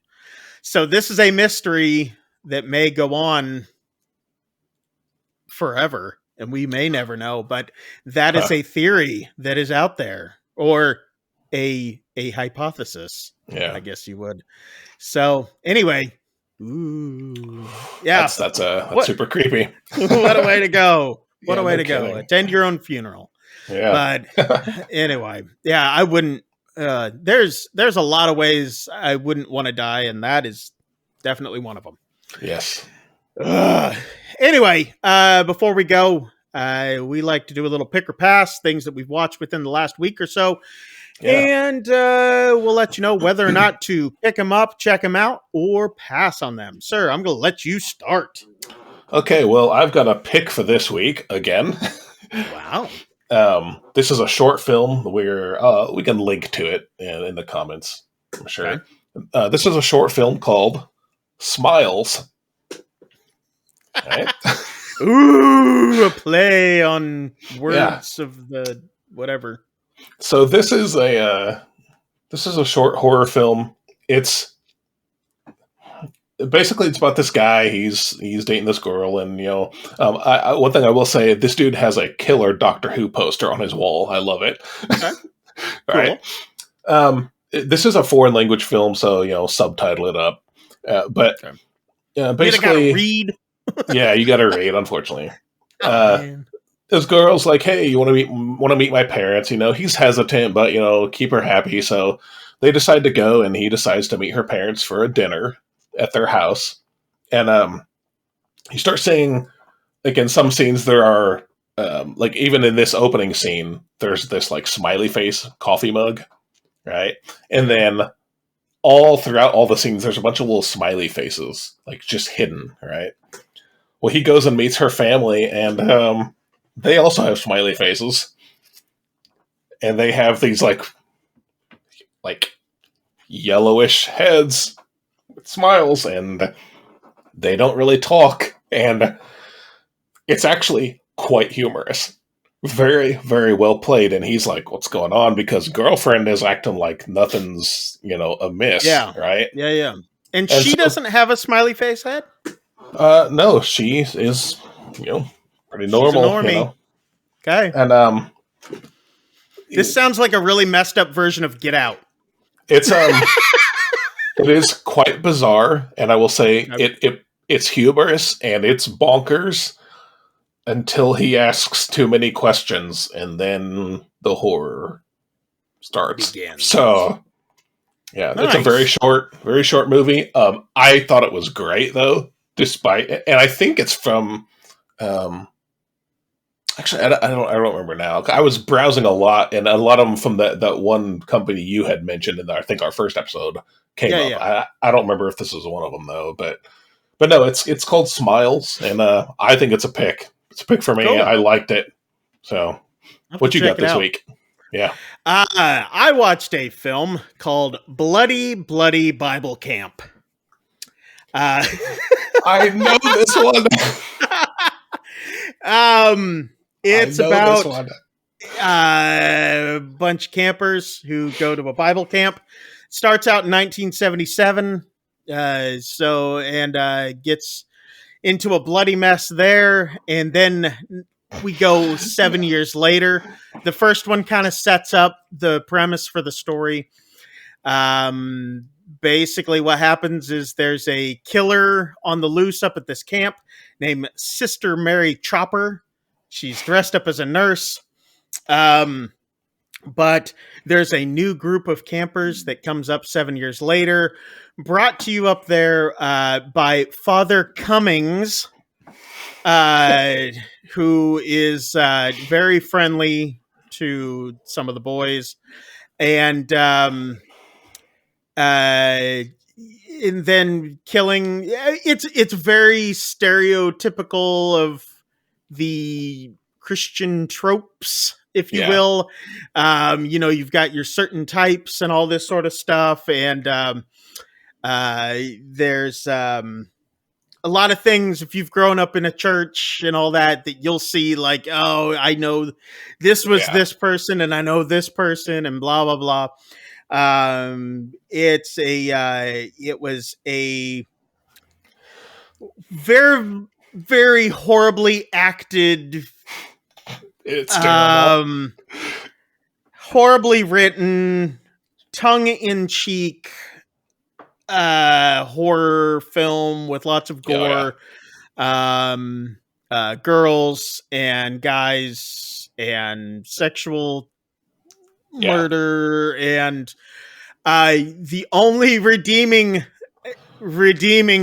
[SPEAKER 1] So this is a mystery that may go on forever, and we may never know, but that is a theory that is out there. or a hypothesis.
[SPEAKER 2] Yeah,
[SPEAKER 1] I guess you would. So anyway, ooh, yeah,
[SPEAKER 2] that's
[SPEAKER 1] what
[SPEAKER 2] super creepy.
[SPEAKER 1] what a way to go! What
[SPEAKER 2] Yeah,
[SPEAKER 1] a way
[SPEAKER 2] no
[SPEAKER 1] to
[SPEAKER 2] kidding.
[SPEAKER 1] go! Attend your own funeral.
[SPEAKER 2] Yeah.
[SPEAKER 1] But anyway, yeah, I wouldn't. There's a lot of ways I wouldn't want to die, and that is definitely one of them.
[SPEAKER 2] Yes.
[SPEAKER 1] Anyway, before we go, we like to do a little pick or pass, things that we've watched within the last week or so. Yeah. And we'll let you know whether or not to pick them up, check them out, or pass on them. Sir, I'm going to let you start.
[SPEAKER 2] Okay, well, I've got a pick for this week again.
[SPEAKER 1] Wow.
[SPEAKER 2] This is a short film where we can link to it in the comments, I'm sure. Okay. This is a short film called Smiles. Right?
[SPEAKER 1] Ooh, a play on words of the whatever.
[SPEAKER 2] So this is a short horror film. It's basically about this guy. He's dating this girl, and one thing I will say, this dude has a killer Doctor Who poster on his wall. I love it. Okay. Right. Cool. This is a foreign language film, so subtitle it up. But basically,
[SPEAKER 1] you gotta read.
[SPEAKER 2] Yeah, you got to read. Unfortunately, this girl's like, "Hey, you want to meet my parents?" He's hesitant, but keep her happy. So they decide to go, and he decides to meet her parents for a dinner at their house. And he starts saying, like, in some scenes there are like, even in this opening scene, there's this like smiley face coffee mug, right? And then all throughout all the scenes, there's a bunch of little smiley faces, like, just hidden, right? Well, he goes and meets her family, and they also have smiley faces, and they have these like yellowish heads with smiles, and they don't really talk, and it's actually quite humorous. Very, very well played. And he's like, "What's going on?" Because girlfriend is acting like nothing's amiss.
[SPEAKER 1] Yeah.
[SPEAKER 2] Right.
[SPEAKER 1] Yeah. And she doesn't have a smiley face head.
[SPEAKER 2] No, she is pretty normal.
[SPEAKER 1] She's a normie. Okay.
[SPEAKER 2] And
[SPEAKER 1] this sounds like a really messed up version of Get Out.
[SPEAKER 2] It's it is quite bizarre, and I will say it's humorous and it's bonkers until he asks too many questions, and then the horror starts. Begins. So yeah, nice. It's a very short movie. I thought it was great though, despite, and I think it's from actually, I don't remember now. I was browsing a lot, and a lot of them from that one company you had mentioned in I think our first episode came up. Yeah. I don't remember if this was one of them though, but no, it's called Smiles, and I think it's a pick. It's a pick for me. Cool. I liked it. So, what you got this week? Yeah,
[SPEAKER 1] I watched a film called Bloody Bloody Bible Camp.
[SPEAKER 2] I know this one.
[SPEAKER 1] It's about a bunch of campers who go to a Bible camp. Starts out in 1977, gets into a bloody mess there, and then we go 7 years later. The first one kind of sets up the premise for the story. Basically, what happens is there's a killer on the loose up at this camp named Sister Mary Chopper. She's dressed up as a nurse. But there's a new group of campers that comes up 7 years later, brought to you up there by Father Cummings, who is very friendly to some of the boys. And then killing. It's very stereotypical of the Christian tropes, if you will. You've got your certain types and all this sort of stuff, and there's a lot of things, if you've grown up in a church and all that you'll see, like, oh, I know this was this person, and I know this person, and blah blah blah. It was a very, very horribly acted.
[SPEAKER 2] It's terrible.
[SPEAKER 1] horribly written, tongue-in-cheek horror film with lots of gore, girls and guys and sexual murder, and the only redeeming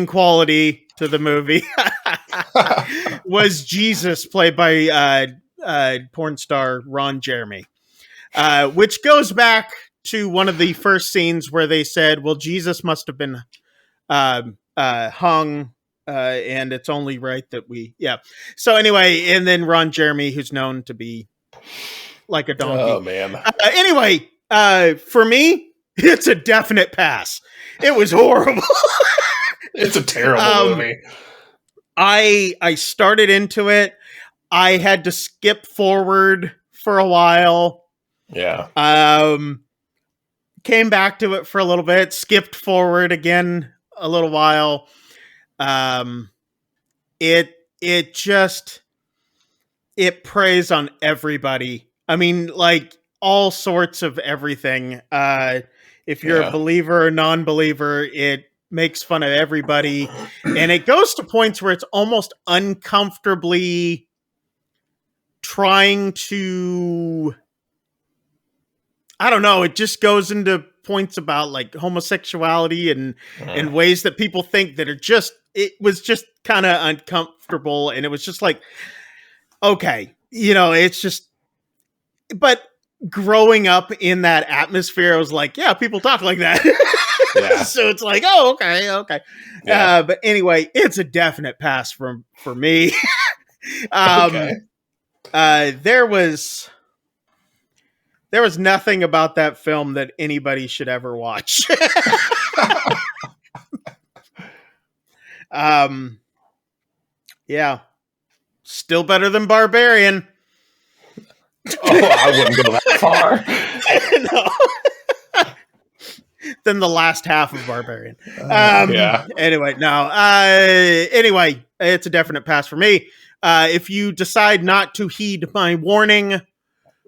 [SPEAKER 1] quality to the movie was Jesus, played by porn star Ron Jeremy, which goes back to one of the first scenes where they said, well, Jesus must have been hung, and it's only right that we, So anyway, and then Ron Jeremy, who's known to be like a donkey.
[SPEAKER 2] Oh, man.
[SPEAKER 1] Anyway, for me, it's a definite pass. It was horrible.
[SPEAKER 2] It's a terrible movie.
[SPEAKER 1] I started into it. I had to skip forward for a while.
[SPEAKER 2] Yeah.
[SPEAKER 1] Came back to it for a little bit, skipped forward again a little while. It preys on everybody. I mean, like all sorts of everything. If you're a believer or non-believer, it makes fun of everybody. And it goes to points where it's almost uncomfortably trying to, I don't know, it just goes into points about like homosexuality and ways that people think that are just, it was just kind of uncomfortable. And it was just like, okay, it's just, but growing up in that atmosphere, I was like, yeah, people talk like that. Yeah. So it's like, oh, okay. Yeah. But anyway, it's a definite pass for me. Okay. There was nothing about that film that anybody should ever watch. Yeah. Still better than Barbarian.
[SPEAKER 2] I wouldn't go that far.
[SPEAKER 1] No. Than the last half of Barbarian. Anyway, no. Anyway, it's a definite pass for me. If you decide not to heed my warning, you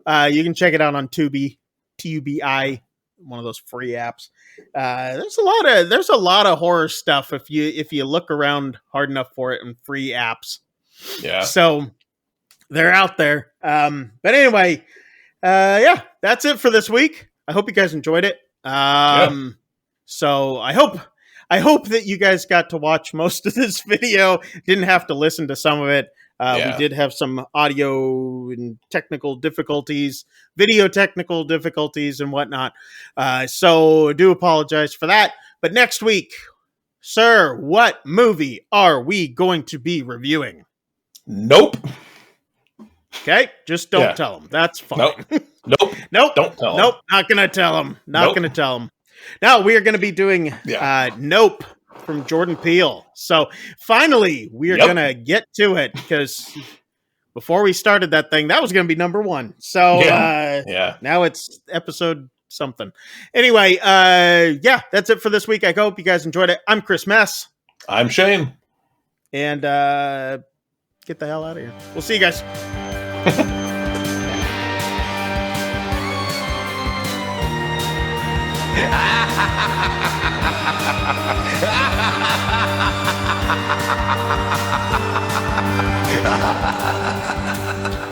[SPEAKER 1] can check it out on Tubi, TUBI, one of those free apps. There's a lot of horror stuff if you look around hard enough for it in free apps.
[SPEAKER 2] Yeah.
[SPEAKER 1] So they're out there. But anyway, that's it for this week. I hope you guys enjoyed it. So I hope that you guys got to watch most of this video. Didn't have to listen to some of it. We did have some audio and technical difficulties, video technical difficulties and whatnot. So I do apologize for that. But next week, sir, what movie are we going to be reviewing?
[SPEAKER 2] Nope.
[SPEAKER 1] Okay, just don't tell them. That's fine.
[SPEAKER 2] Nope. Don't tell them.
[SPEAKER 1] Nope, not going to tell them. Not going to tell them. Now we are going to be doing Nope from Jordan Peele. So finally, we are going to get to it, because before we started that thing, that was going to be number one. So now it's episode something. Anyway, that's it for this week. I hope you guys enjoyed it. I'm Chris Mess.
[SPEAKER 2] I'm Shane.
[SPEAKER 1] And get the hell out of here. We'll see you guys. Ha ha ha ha ha!